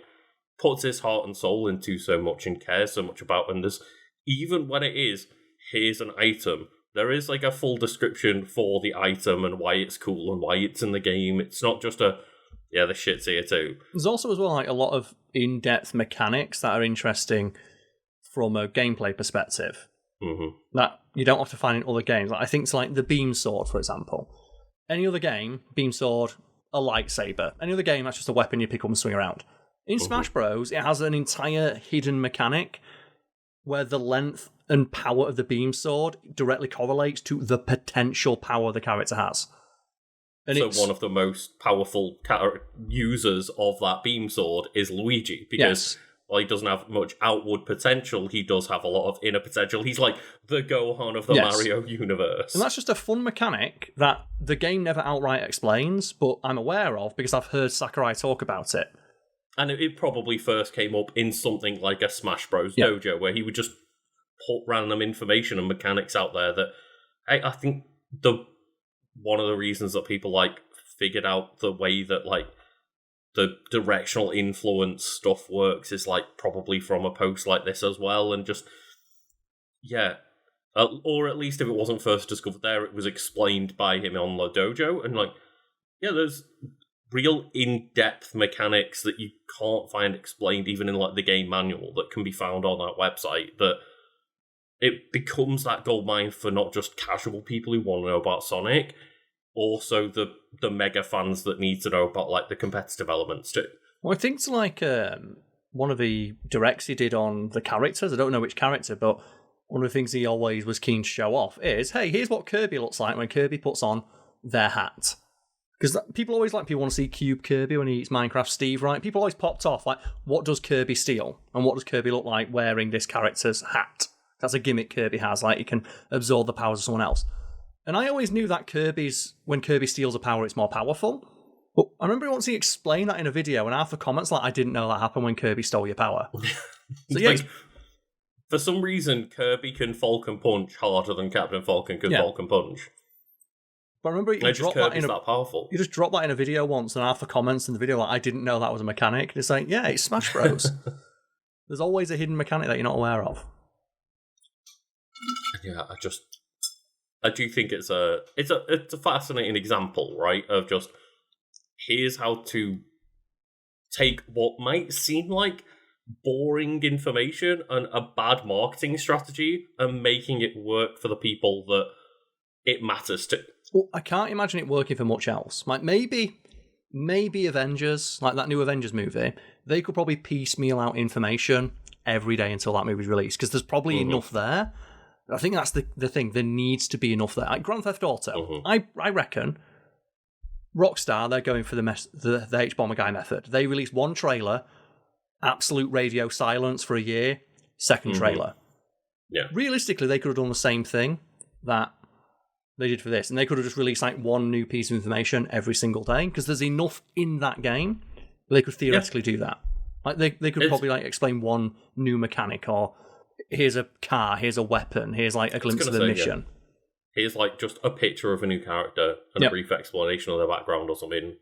puts his heart and soul into so much and cares so much about, and there's even when it is here's an item, there is like a full description for the item and why it's cool and why it's in the game. It's not just Yeah, the shit's here too. There's also as well like a lot of in-depth mechanics that are interesting from a gameplay perspective that you don't have to find in other games. Like, I think it's like the beam sword, for example. Any other game, beam sword, a lightsaber. Any other game, that's just a weapon you pick up and swing around. In Smash Bros, it has an entire hidden mechanic where the length and power of the beam sword directly correlates to the potential power the character has. And so one of the most powerful users of that beam sword is Luigi, because while he doesn't have much outward potential, he does have a lot of inner potential. He's like the Gohan of the Mario universe. And that's just a fun mechanic that the game never outright explains, but I'm aware of because I've heard Sakurai talk about it. And it probably first came up in something like a Smash Bros. Dojo, where he would just put random information and mechanics out there that I think one of the reasons that people like figured out the way that like the directional influence stuff works is like probably from a post like this as well, and just or at least if it wasn't first discovered there, it was explained by him on the dojo, and like there's real in-depth mechanics that you can't find explained even in like the game manual that can be found on that website, that it becomes that goldmine for not just casual people who want to know about Sonic, also the mega fans that need to know about like the competitive elements too. Well, I think it's like one of the directs he did on the characters. I don't know which character, but one of the things he always was keen to show off is, hey, here's what Kirby looks like when Kirby puts on their hat. Because people want to see Cube Kirby when he eats Minecraft Steve, right? People always popped off, like, what does Kirby steal? And what does Kirby look like wearing this character's hat? That's a gimmick Kirby has, like, he can absorb the powers of someone else. And I always knew that when Kirby steals a power, it's more powerful. But I remember once he explained that in a video, and half the comments like, I didn't know that happened when Kirby stole your power. So yeah, like, for some reason, Kirby can Falcon Punch harder than Captain Falcon can Falcon Punch. But I remember he dropped that powerful. You just dropped that in a video once, and half the comments in the video like, I didn't know that was a mechanic. And it's like, yeah, it's Smash Bros. There's always a hidden mechanic that you're not aware of. Yeah, I do think it's a fascinating example, right? Of just here's how to take what might seem like boring information and a bad marketing strategy and making it work for the people that it matters to. Well, I can't imagine it working for much else. Like maybe Avengers, like that new Avengers movie, they could probably piecemeal out information every day until that movie's released, because there's probably enough there. I think that's the thing. There needs to be enough there. Like Grand Theft Auto, I reckon Rockstar, they're going for the H-Bomber Guy method. They release one trailer, absolute radio silence for a year, second trailer. Yeah. Realistically, they could have done the same thing that they did for this, and they could have just released like one new piece of information every single day, because there's enough in that game where they could theoretically do that. Like they could probably like explain one new mechanic, or here's a car, here's a weapon, here's like a glimpse of the mission. Yeah. Here's like just a picture of a new character and a brief explanation of their background or something.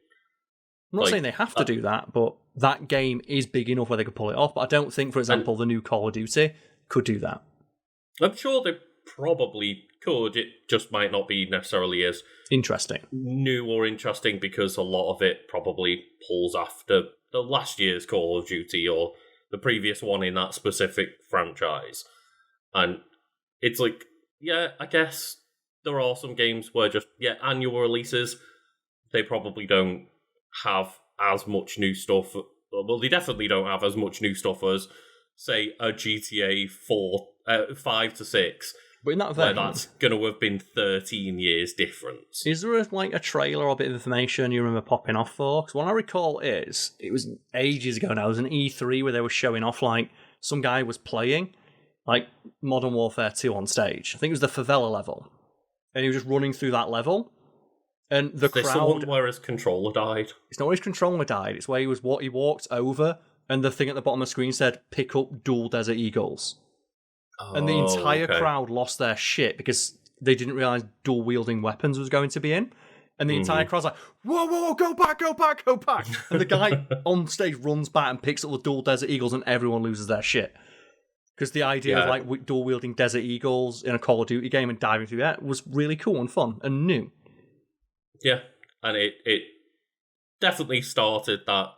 I'm not saying they have to do that, but that game is big enough where they could pull it off. But I don't think, for example, the new Call of Duty could do that. I'm sure they probably could. It just might not be necessarily as interesting, new or interesting, because a lot of it probably pulls after the last year's Call of Duty or the previous one in that specific franchise. And it's like, yeah, I guess there are some games where just, annual releases, they probably don't have as much new stuff. Well, they definitely don't have as much new stuff as, say, a GTA 5 to 6. But in that vein, where that's going to have been 13 years difference. Is there a trailer or a bit of information you remember popping off for? Because what I recall it was ages ago now, there was an E3 where they were showing off, like, some guy was playing, like, Modern Warfare 2 on stage. I think it was the favela level. And he was just running through that level. And the crowd... There's one where his controller died. It's not where his controller died, it's where he walked over, and the thing at the bottom of the screen said, pick up dual Desert Eagles. And the entire crowd lost their shit because they didn't realise dual-wielding weapons was going to be in. And the entire crowd's like, whoa, whoa, whoa, go back, go back, go back. And the guy on stage runs back and picks up the dual Desert Eagles, and everyone loses their shit. Because the idea of like dual-wielding Desert Eagles in a Call of Duty game and diving through that was really cool and fun and new. Yeah, and it definitely started that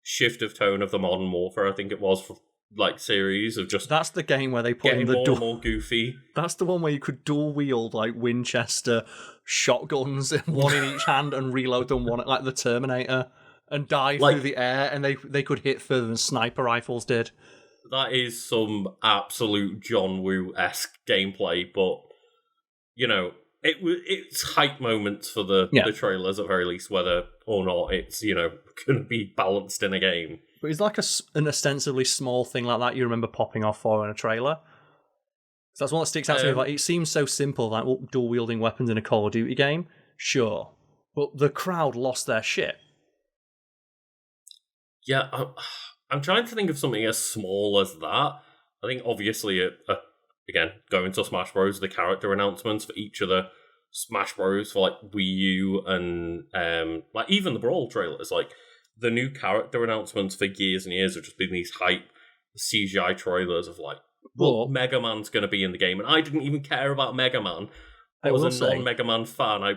shift of tone of the Modern Warfare, I think it was, for like series of just That's the game where they put in getting the more and more goofy. That's the one where you could dual wield like Winchester shotguns, one in each hand, and reload them one like the Terminator, and dive Like- through the air, and they could hit further than sniper rifles did. That is some absolute John Woo-esque gameplay, but you know, it's hype moments for the trailers at very least, whether or not it's, you know, going to be balanced in a game. But it's like an ostensibly small thing like that you remember popping off for in a trailer. So that's one that sticks out to me. Like, it seems so simple, like dual wielding weapons in a Call of Duty game, sure, but the crowd lost their shit. Yeah, I'm trying to think of something as small as that. I think obviously, again, going to Smash Bros, the character announcements for each of the Smash Bros for like Wii U and like even the Brawl trailers, like the new character announcements for years and years have just been these hype CGI trailers of like, well, Mega Man's going to be in the game, and I didn't even care about Mega Man. I was a non-Mega Man fan. I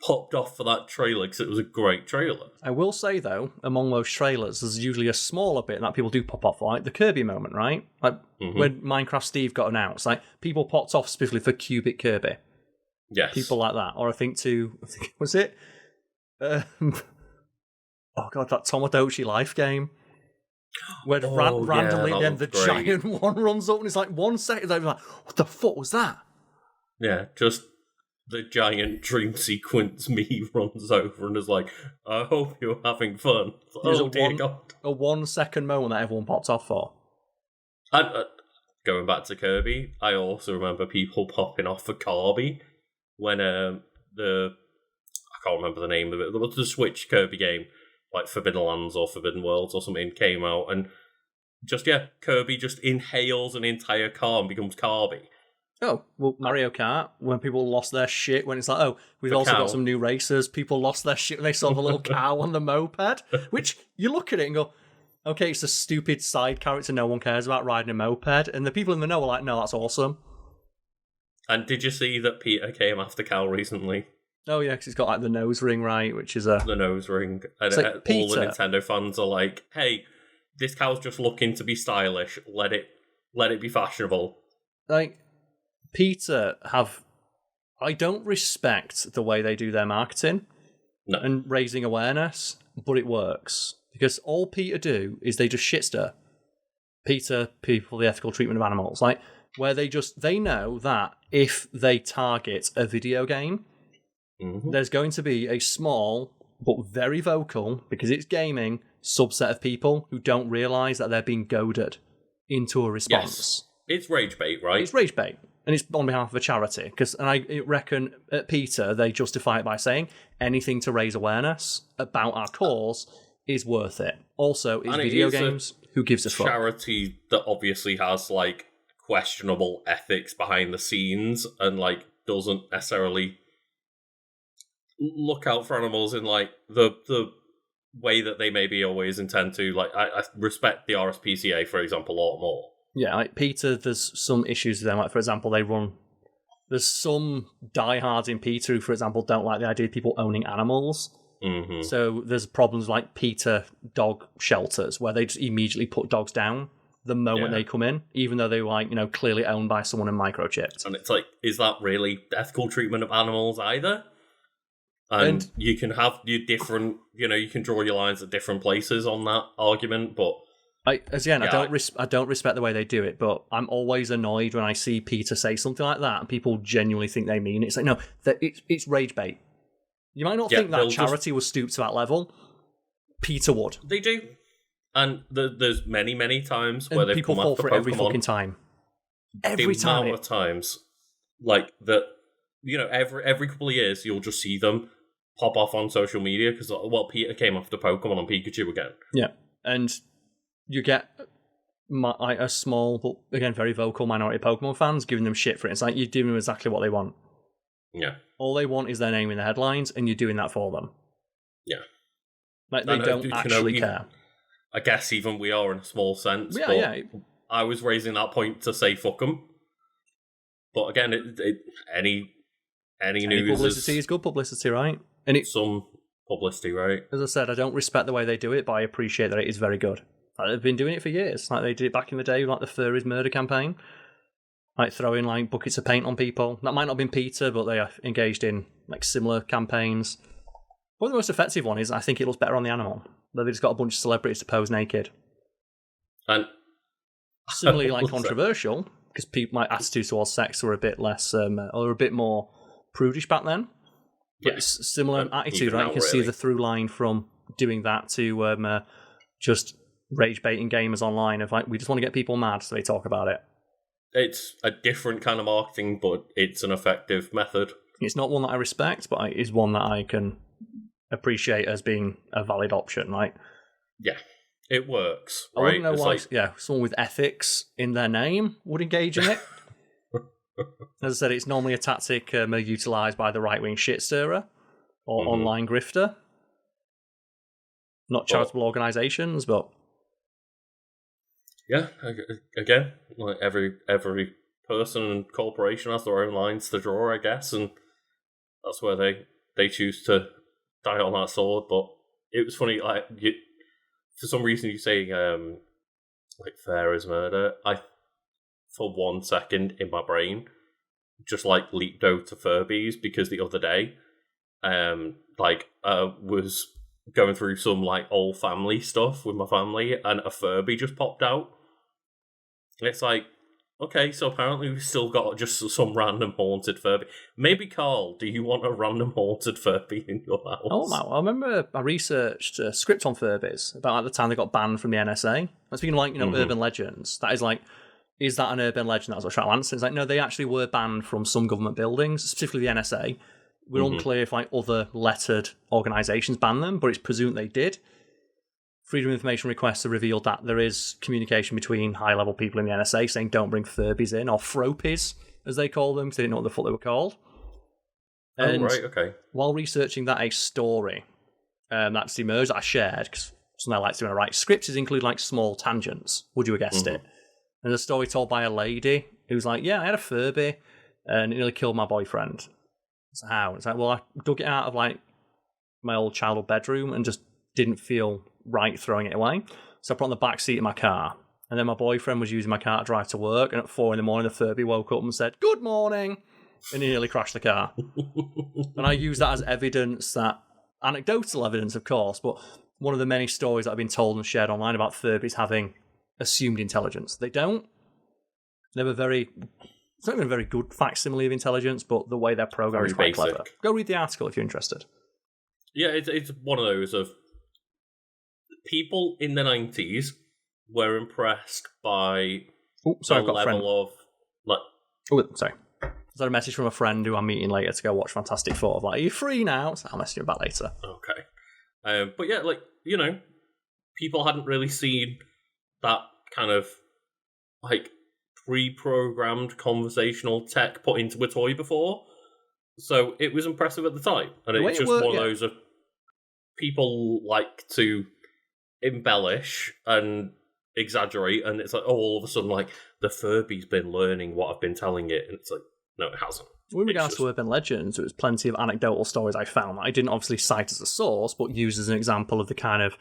popped off for that trailer because it was a great trailer. I will say, though, among those trailers, there's usually a smaller bit that people do pop off for, like the Kirby moment, right? Like when Minecraft Steve got announced, like people popped off specifically for Cubic Kirby. Yes. People like that. Or I think was it? Oh god, that Tomodachi Life game. Where randomly then the giant one runs up and it's like 1 second, they're like, what the fuck was that? Yeah, just the giant dream sequence me runs over and is like, I hope you're having fun. Oh dear God. A 1 second moment that everyone popped off for. And going back to Kirby, I also remember people popping off for Kirby when I can't remember the name of it, but the Switch Kirby game, like Forbidden Lands or Forbidden Worlds or something, came out, and just, Kirby just inhales an entire car and becomes Kirby. Oh, well, Mario Kart, when people lost their shit, when it's like, oh, we've also got some new racers, people lost their shit when they saw the little cow on the moped, which you look at it and go, okay, it's a stupid side character no one cares about riding a moped, and the people in the know are like, no, that's awesome. And did you see that Peter came after Cal recently? Oh yeah, because he's got like the nose ring, right, which is the nose ring. And like, all the Nintendo fans are like, hey, this cow's just looking to be stylish, let it be fashionable. Like, Peter I don't respect the way they do their marketing and raising awareness, but it works. Because all Peter do is they just shitstir. Peter, people, the ethical treatment of animals. Like, where they know that if they target a video game, there's going to be a small, but very vocal, because it's gaming, subset of people who don't realise that they're being goaded into a response. Yes. It's rage bait, right? It's rage bait. And it's on behalf of a charity. And I reckon at Peter, they justify it by saying anything to raise awareness about our cause is worth it. Also, it's video games. Who gives a fuck? Charity that obviously has, like, questionable ethics behind the scenes and, like, doesn't necessarily look out for animals in, like, the way that they maybe always intend to. Like, I respect the RSPCA, for example, a lot more. Yeah, like Peter, there's some issues with them. Like, for example, there's some diehards in Peter who, for example, don't like the idea of people owning animals. Mm-hmm. So there's problems like Peter dog shelters where they just immediately put dogs down the moment they come in, even though they were, like, clearly owned by someone and microchipped. And it's like, is that really ethical treatment of animals either? And you can have your different, you can draw your lines at different places on that argument, but I don't respect the way they do it, but I'm always annoyed when I see Peter say something like that and people genuinely think they mean it. It's like, no, it's rage bait. You might not think that charity was stooped to that level. Peter would. They do. And there's many, many times where they've people come fall after for it Pokemon. every fucking time. Every amount of times. Like, that, every couple of years, you'll just see them pop off on social media because, well, Peter came after Pokemon and Pikachu again. Yeah, and you get a small, but again, very vocal minority of Pokemon fans giving them shit for it. It's like you're giving them exactly what they want. Yeah. All they want is their name in the headlines, and you're doing that for them. Yeah. Like, they don't actually care. I guess even we are in a small sense. Yeah, but yeah. I was raising that point to say fuck them. But again, any news publicity is good publicity, right? And publicity, right? As I said, I don't respect the way they do it, but I appreciate that it is very good. Like, they've been doing it for years. Like they did it back in the day, like the Furries murder campaign. Like throwing like buckets of paint on people. That might not have been Peter, but they are engaged in like similar campaigns. But the most effective one is I think it looks better on the animal. They just got a bunch of celebrities to pose naked. And similarly, like controversial because people my attitudes towards sex were a bit less, or a bit more prudish back then. But it's similar attitude, right? You can see the through line from doing that to just rage baiting gamers online of like we just want to get people mad, so they talk about it. It's a different kind of marketing, but it's an effective method. It's not one that I respect, but it is one that I can appreciate as being a valid option, right? Yeah, it works. I wouldn't know why. Someone with ethics in their name would engage in it. As I said, it's normally a tactic utilised by the right-wing shit stirrer or online grifter. Not charitable organisations, but... Yeah, again, like every person and corporation has their own lines to draw, I guess, and that's where they choose to die on that sword. But it was funny, like for some reason you say like fair is murder. I for 1 second in my brain just like leaped out to Furbies because the other day, was going through some like old family stuff with my family, and a Furby just popped out. It's like, okay, so apparently we've still got just some random haunted Furby. Maybe, Karl, do you want a random haunted Furby in your house? Oh, no. I remember I researched a script on Furbies about at the time they got banned from the NSA. I was thinking, like, urban legends. That is like, is that an urban legend? That was what I was trying to answer. It's like, no, they actually were banned from some government buildings, specifically the NSA. We're unclear if like other lettered organisations banned them, but it's presumed they did. Freedom of Information requests have revealed that there is communication between high-level people in the NSA saying don't bring Furbies in, or Fropies, as they call them, because they didn't know what the fuck they were called. And right, okay. While researching that, a story that's emerged that I shared, because something I like to do when I write scripts is include like small tangents. Would you have guessed it? And there's a story told by a lady who's like, yeah, I had a Furby, and it nearly killed my boyfriend. So how? It's like, well, I dug it out of like my old childhood bedroom and just didn't feel right throwing it away. So I put it on the back seat of my car. And then my boyfriend was using my car to drive to work. And at 4 a.m, the Furby woke up and said, "Good morning." And he nearly crashed the car. And I use that as evidence, that anecdotal evidence, of course, but one of the many stories that have been told and shared online about Furbies having assumed intelligence. They don't. They're it's not even a very good facsimile of intelligence, but the way they're programmed is quite clever. Go read the article if you're interested. Yeah, it's one of those of people in the 90s were impressed by the level of like. Sorry. Is that a message from a friend who I'm meeting later to go watch Fantastic Four? Like, are you free now? So I'll message you about later. Okay. But yeah, like, people hadn't really seen that kind of like pre-programmed conversational tech put into a toy before. So it was impressive at the time. And it's just one of those of people like to embellish and exaggerate, and it's like, oh, all of a sudden, like, the Furby's been learning what I've been telling it, and it's like, no, it hasn't. With regards to urban legends, there was plenty of anecdotal stories I found that I didn't obviously cite as a source, but used as an example of the kind of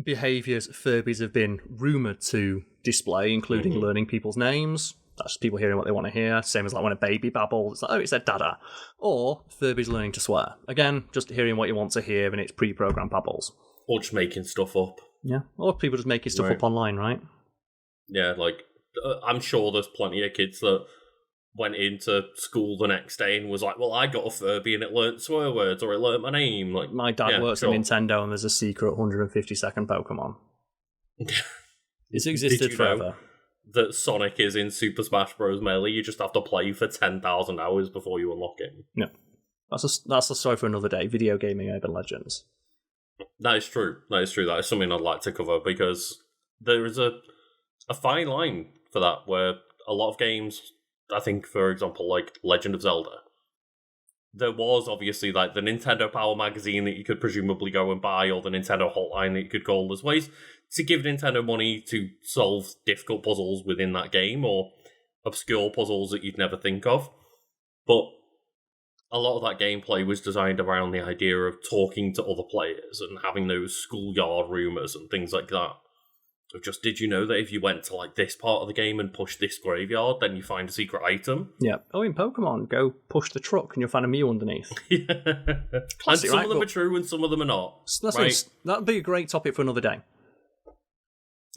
behaviours Furbies have been rumoured to display, including learning people's names. That's just people hearing what they want to hear. Same as like when a baby babbles, it's like, oh, it said dada. Or Furbies learning to swear. Again, just hearing what you want to hear, and it's pre-programmed babbles. Or just making stuff up. Yeah, or people just making stuff up online, right? Yeah, like, I'm sure there's plenty of kids that went into school the next day and was like, well, I got a Furby and it learnt swear words, or it learnt my name. Like, my dad works at Nintendo and there's a secret 150-second Pokemon. It's existed forever. That Sonic is in Super Smash Bros. Melee, you just have to play for 10,000 hours before you unlock it. No. That's a story for another day. Video gaming urban legends. That is true. That is something I'd like to cover, because there is a fine line for that, where a lot of games, I think, for example, like Legend of Zelda, there was obviously like the Nintendo Power magazine that you could presumably go and buy, or the Nintendo hotline that you could call. There's ways to give Nintendo money to solve difficult puzzles within that game, or obscure puzzles that you'd never think of. But a lot of that gameplay was designed around the idea of talking to other players and having those schoolyard rumours and things like that. So just, did you know that if you went to like this part of the game and pushed this graveyard, then you find a secret item? Yeah. Oh, in Pokemon, go push the truck and you'll find a Mew underneath. Yeah. And some of them are true and some of them are not. That'd be a great topic for another day.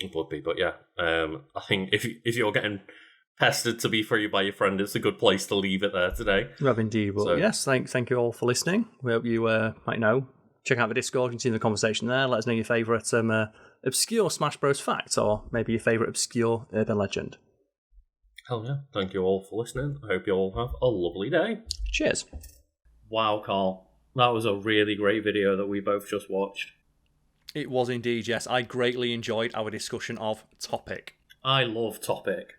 It would be, but yeah. I think if you're getting pestered to be free by your friend, it's a good place to leave it there today. We have indeed. But yes, thank you all for listening. We hope you might know. Check out the Discord, continue the conversation there. Let us know your favourite obscure Smash Bros. Fact, or maybe your favourite obscure urban legend. Hell yeah. Thank you all for listening. I hope you all have a lovely day. Cheers. Wow, Karl. That was a really great video that we both just watched. It was indeed, yes. I greatly enjoyed our discussion of Topic. I love Topic.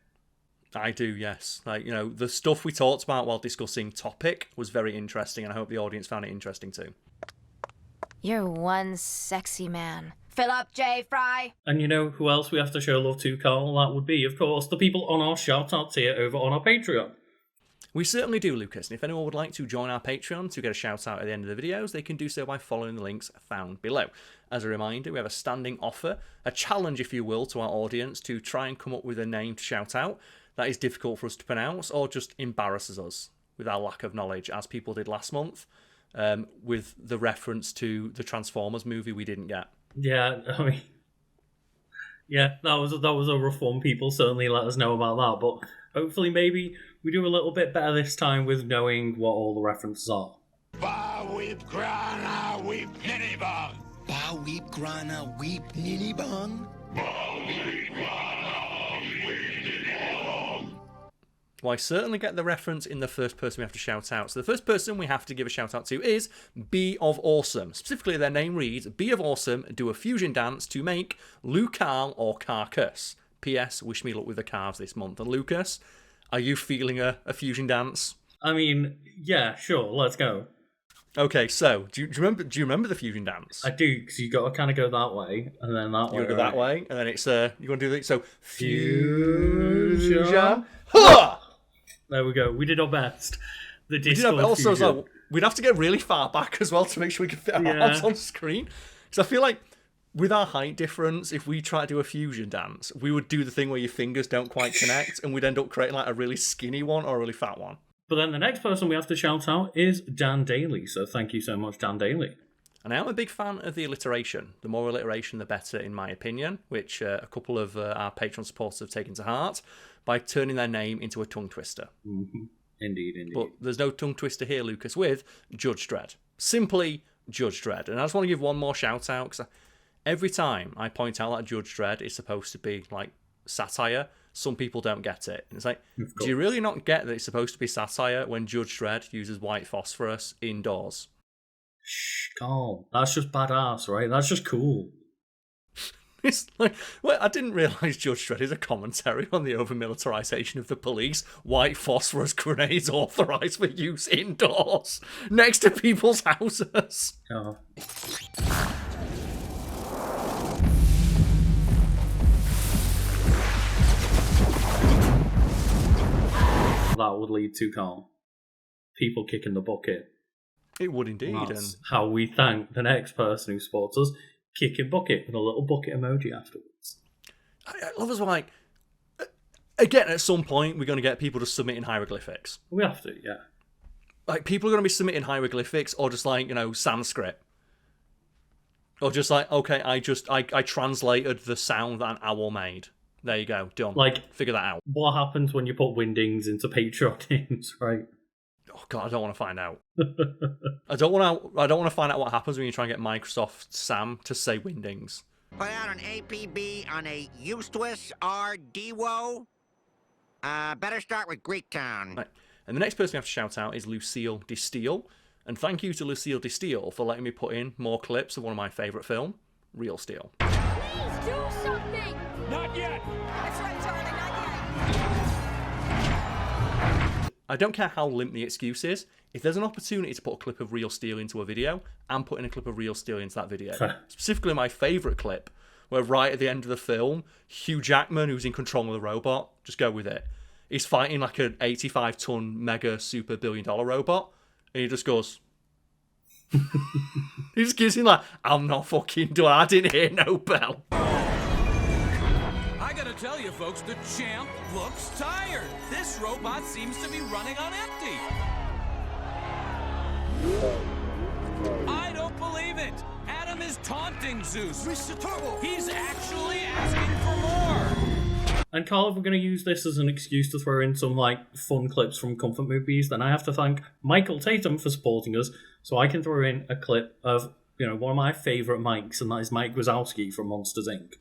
I do, yes. Like, you know, the stuff we talked about while discussing Topic was very interesting, and I hope the audience found it interesting too. You're one sexy man. Fill up, J. Fry. And you know who else we have to show love to, Karl? That would be, of course, the people on our shout-out tier over on our Patreon. We certainly do, Lucas, and if anyone would like to join our Patreon to get a shout-out at the end of the videos, they can do so by following the links found below. As a reminder, we have a standing offer, a challenge, if you will, to our audience to try and come up with a name to shout out that is difficult for us to pronounce or just embarrasses us with our lack of knowledge, as people did last month, with the reference to the Transformers movie we didn't get. Yeah, I mean, yeah, that was a rough one. People certainly let us know about that, but hopefully maybe we do a little bit better this time with knowing what all the references are. Ba weep grana weep ninibong. Ba weep grana weep ninibong. Ba weep grana weep ninibong. Well, I certainly get the reference in the first person we have to shout out. So the first person we have to give a shout out to is Bee of Awesome. Specifically, their name reads, Bee of Awesome do a fusion dance to make Karl or Carcass. P.S. Wish me luck with the calves this month. And Lucas, are you feeling a fusion dance? I mean, yeah, sure, let's go. Okay, so do you remember the fusion dance? I do, because you got to kind of go that way and then that way. You got to go that way, and then it's you want to do the so fusion. There we go. We did our best. The Discord also, fusion. like, we'd have to get really far back as well to make sure we can fit our arms on screen. Because I feel like with our height difference, if we try to do a fusion dance, we would do the thing where your fingers don't quite connect, and we'd end up creating like a really skinny one or a really fat one. But then the next person we have to shout out is Dan Daly. So thank you so much, Dan Daly. And I am a big fan of the alliteration. The more alliteration, the better, in my opinion, which a couple of our Patreon supporters have taken to heart by turning their name into a tongue twister. Mm-hmm. Indeed. But there's no tongue twister here, Lucas, with Judge Dredd. Simply Judge Dredd. And I just want to give one more shout out, because every time I point out that Judge Dredd is supposed to be like satire, some people don't get it. And it's like, do you really not get that it's supposed to be satire when Judge Dredd uses white phosphorus indoors? Shh, Karl. That's just badass, right? That's just cool. It's like, well, I didn't realise Judge Dredd is a commentary on the over-militarisation of the police. White phosphorus grenades authorised for use indoors, next to people's houses. Oh. That would lead to, Karl, people kicking the bucket. It would indeed. That's how we thank the next person who supports us. Kicking bucket with a little bucket emoji afterwards. I love as well, like, again, at some point, we're going to get people to submitting hieroglyphics. We have to, yeah. Like, people are going to be submitting hieroglyphics or just, like, you know, Sanskrit. Or just like, okay, I translated the sound that an owl made. There you go, done. Like, figure that out. What happens when you put Windings into Patreon names, right? Oh god, I don't want to find out. I don't want to find out what happens when you try and get Microsoft Sam to say Windings. Put out an APB on a Eustace R. Dewo. Better start with Greektown. Right. And the next person we have to shout out is Lucille DeSteele. And thank you to Lucille DeSteele for letting me put in more clips of one of my favourite film, Real Steel. Please do something! Not yet. That's right, Charlie, not yet. I don't care how limp the excuse is. If there's an opportunity to put a clip of Real Steel into a video, I'm putting a clip of Real Steel into that video. Specifically my favourite clip, where right at the end of the film, Hugh Jackman, who's in control of the robot, just go with it, he's fighting like an 85-ton mega super billion-dollar robot, And he just goes... he just gives him like, I'm not fucking done. I didn't hear no bell. I gotta tell you, folks, the champ looks tired. This robot seems to be running on empty. I don't believe it. Adam is taunting Zeus. Mr. Turbo! He's actually asking for more. And Karl, if we're going to use this as an excuse to throw in some fun clips from comfort movies, then I have to thank Michael Tatum for supporting us, so I can throw in a clip of one of my favourite mics, and that is Mike Wazowski from Monsters Inc.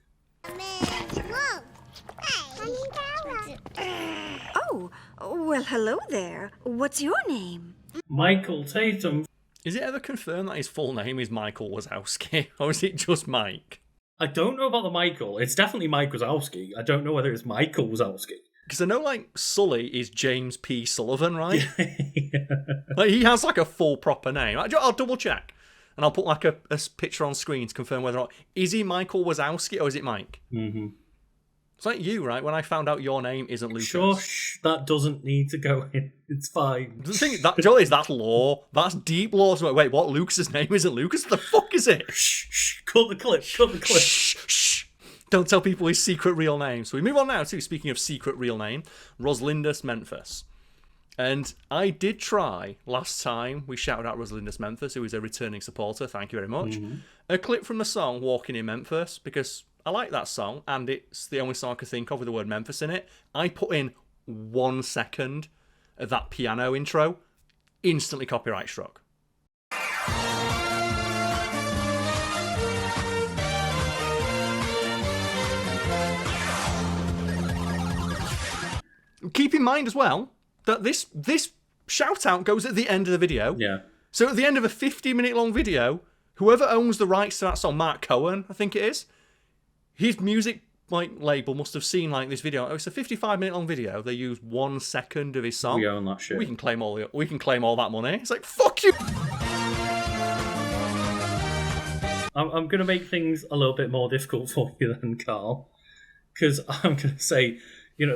Oh, well, hello there. What's your name? Michael Tatum. Is it ever confirmed that his full name is Michael Wazowski, or is it just Mike? I don't know about the Michael. It's definitely Mike Wazowski. I don't know whether it's Michael Wazowski. Because I know, Sully is James P. Sullivan, right? Yeah. He has, a full proper name. I'll double check. And I'll put, a picture on screen to confirm whether or not... Is he Michael Wazowski, or is it Mike? Mm-hmm. It's like you, right? When I found out your name isn't Lucas. Shush, that doesn't need to go in. It's fine. The thing is, that's law. That's deep law. So, wait, what? Lucas's name isn't Lucas? What the fuck is it? Shh. Cut the clip. Shh. Don't tell people his secret real name. So we move on now to, speaking of secret real name, Rosalindus Memphis. And I did try, last time we shouted out Rosalindus Memphis, who is a returning supporter, thank you very much, a clip from the song Walking in Memphis, because I like that song, and it's the only song I could think of with the word Memphis in it. I put in 1 second of that piano intro, instantly copyright struck. Keep in mind as well that this shout out goes at the end of the video. Yeah. So at the end of a 50-minute long video, whoever owns the rights to that song, Mark Cohen, I think it is, his music label must have seen this video. Oh, it's a 55-minute long video. They use 1 second of his song. We own that shit. We can claim all that money. It's like, fuck you. I'm going to make things a little bit more difficult for you then, Karl, because I'm going to say,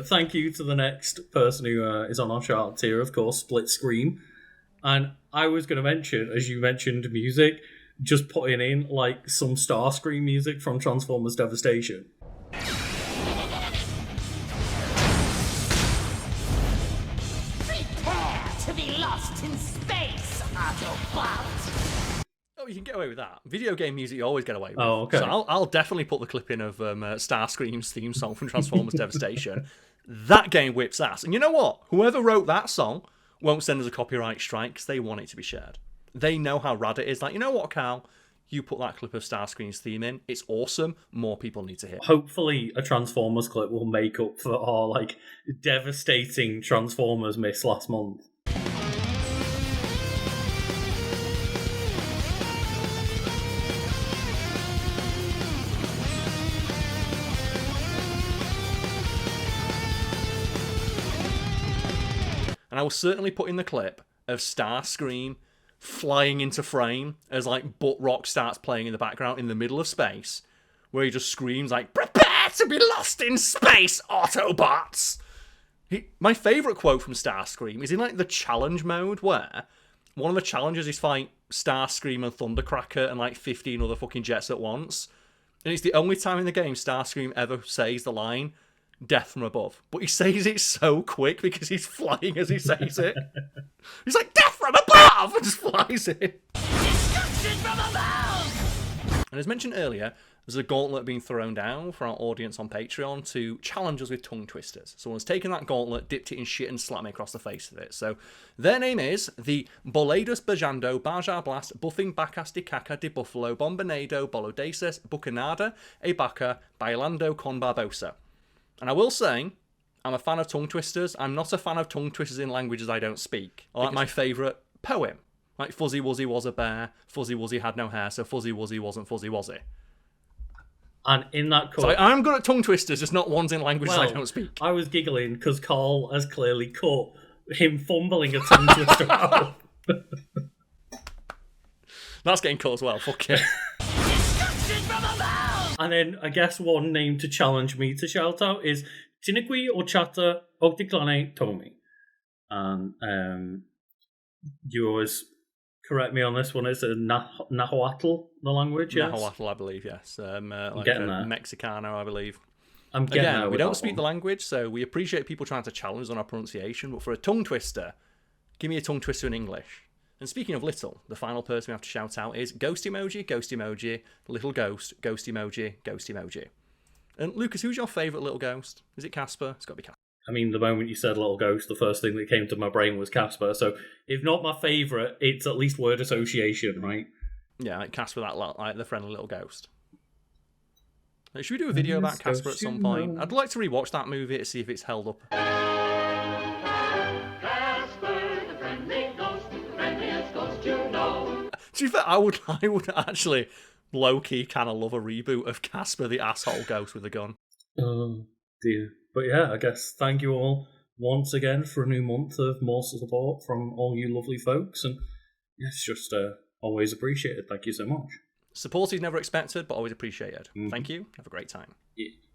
thank you to the next person who is on our chart tier, of course, Split Screen. And I was going to mention, as you mentioned music, just putting in some Starscream music from Transformers Devastation. Prepare to be lost in space, Autobot! Oh, you can get away with that. Video game music you always get away with. Oh, okay. So I'll definitely put the clip in of Starscream's theme song from Transformers Devastation. That game whips ass. And you know what? Whoever wrote that song won't send us a copyright strike because they want it to be shared. They know how rad it is. You know what, Karl? You put that clip of Starscream's theme in. It's awesome. More people need to hear it. Hopefully a Transformers clip will make up for our, devastating Transformers miss last month. And I will certainly put in the clip of Starscream flying into frame as Butt Rock starts playing in the background in the middle of space, where he just screams "Prepare to be lost in space, Autobots!" My favourite quote from Starscream is in the challenge mode, where one of the challenges is fight Starscream and Thundercracker and 15 other fucking jets at once. And it's the only time in the game Starscream ever says the line "death from above," but he says it so quick because he's flying as he says it. He's like, "Death from above!" and just flies in. Destruction from above! And as mentioned earlier, there's a gauntlet being thrown down for our audience on Patreon to challenge us with tongue twisters. Someone's taken that gauntlet, dipped it in shit and slapped me across the face with it. So their name is the Boledos Bajando Baja Blast Buffing Bacas de Caca de Buffalo Bombonado Bolodeses Bucanada Ebaca Bailando Con Barbosa. And I will say, I'm a fan of tongue twisters. I'm not a fan of tongue twisters in languages I don't speak. I like my favourite poem. Fuzzy Wuzzy was a bear, Fuzzy Wuzzy had no hair, so Fuzzy Wuzzy wasn't Fuzzy Wuzzy. And in that cut... So I'm good at tongue twisters, just not ones in languages I don't speak. I was giggling because Karl has clearly cut him fumbling a tongue twister out. That's getting cut as well, fuck it. And then I guess one name to challenge me to shout out is Tiniqui or Chata Ogdiclane Tomi. And You always correct me on this one. Is it Nahuatl, the language? Yes? Nahuatl, I believe, yes. Like getting there. Mexicano, I believe. I'm getting there Again, we with don't that speak one. the language, so we appreciate people trying to challenge us on our pronunciation, but for a tongue twister, give me a tongue twister in English. And speaking of little, the final person we have to shout out is ghost emoji, little ghost emoji, ghost emoji. And Lucas, who's your favourite little ghost? Is it Casper? It's got to be Casper. I mean, the moment you said little ghost, the first thing that came to my brain was Casper. So, if not my favourite, it's at least word association, right? Yeah, like Casper, like the friendly little ghost. Should we do a video about Casper at some point? I'd like to rewatch that movie to see if it's held up. Casper, the friendly ghost, the friendliest ghost you know. To be fair, I would actually low-key kind of love a reboot of Casper the asshole ghost with a gun. Oh, dear. But yeah, I guess thank you all once again for a new month of more support from all you lovely folks. And yeah, it's just always appreciated. Thank you so much. Support is never expected, but always appreciated. Thank you. Have a great time. Yeah.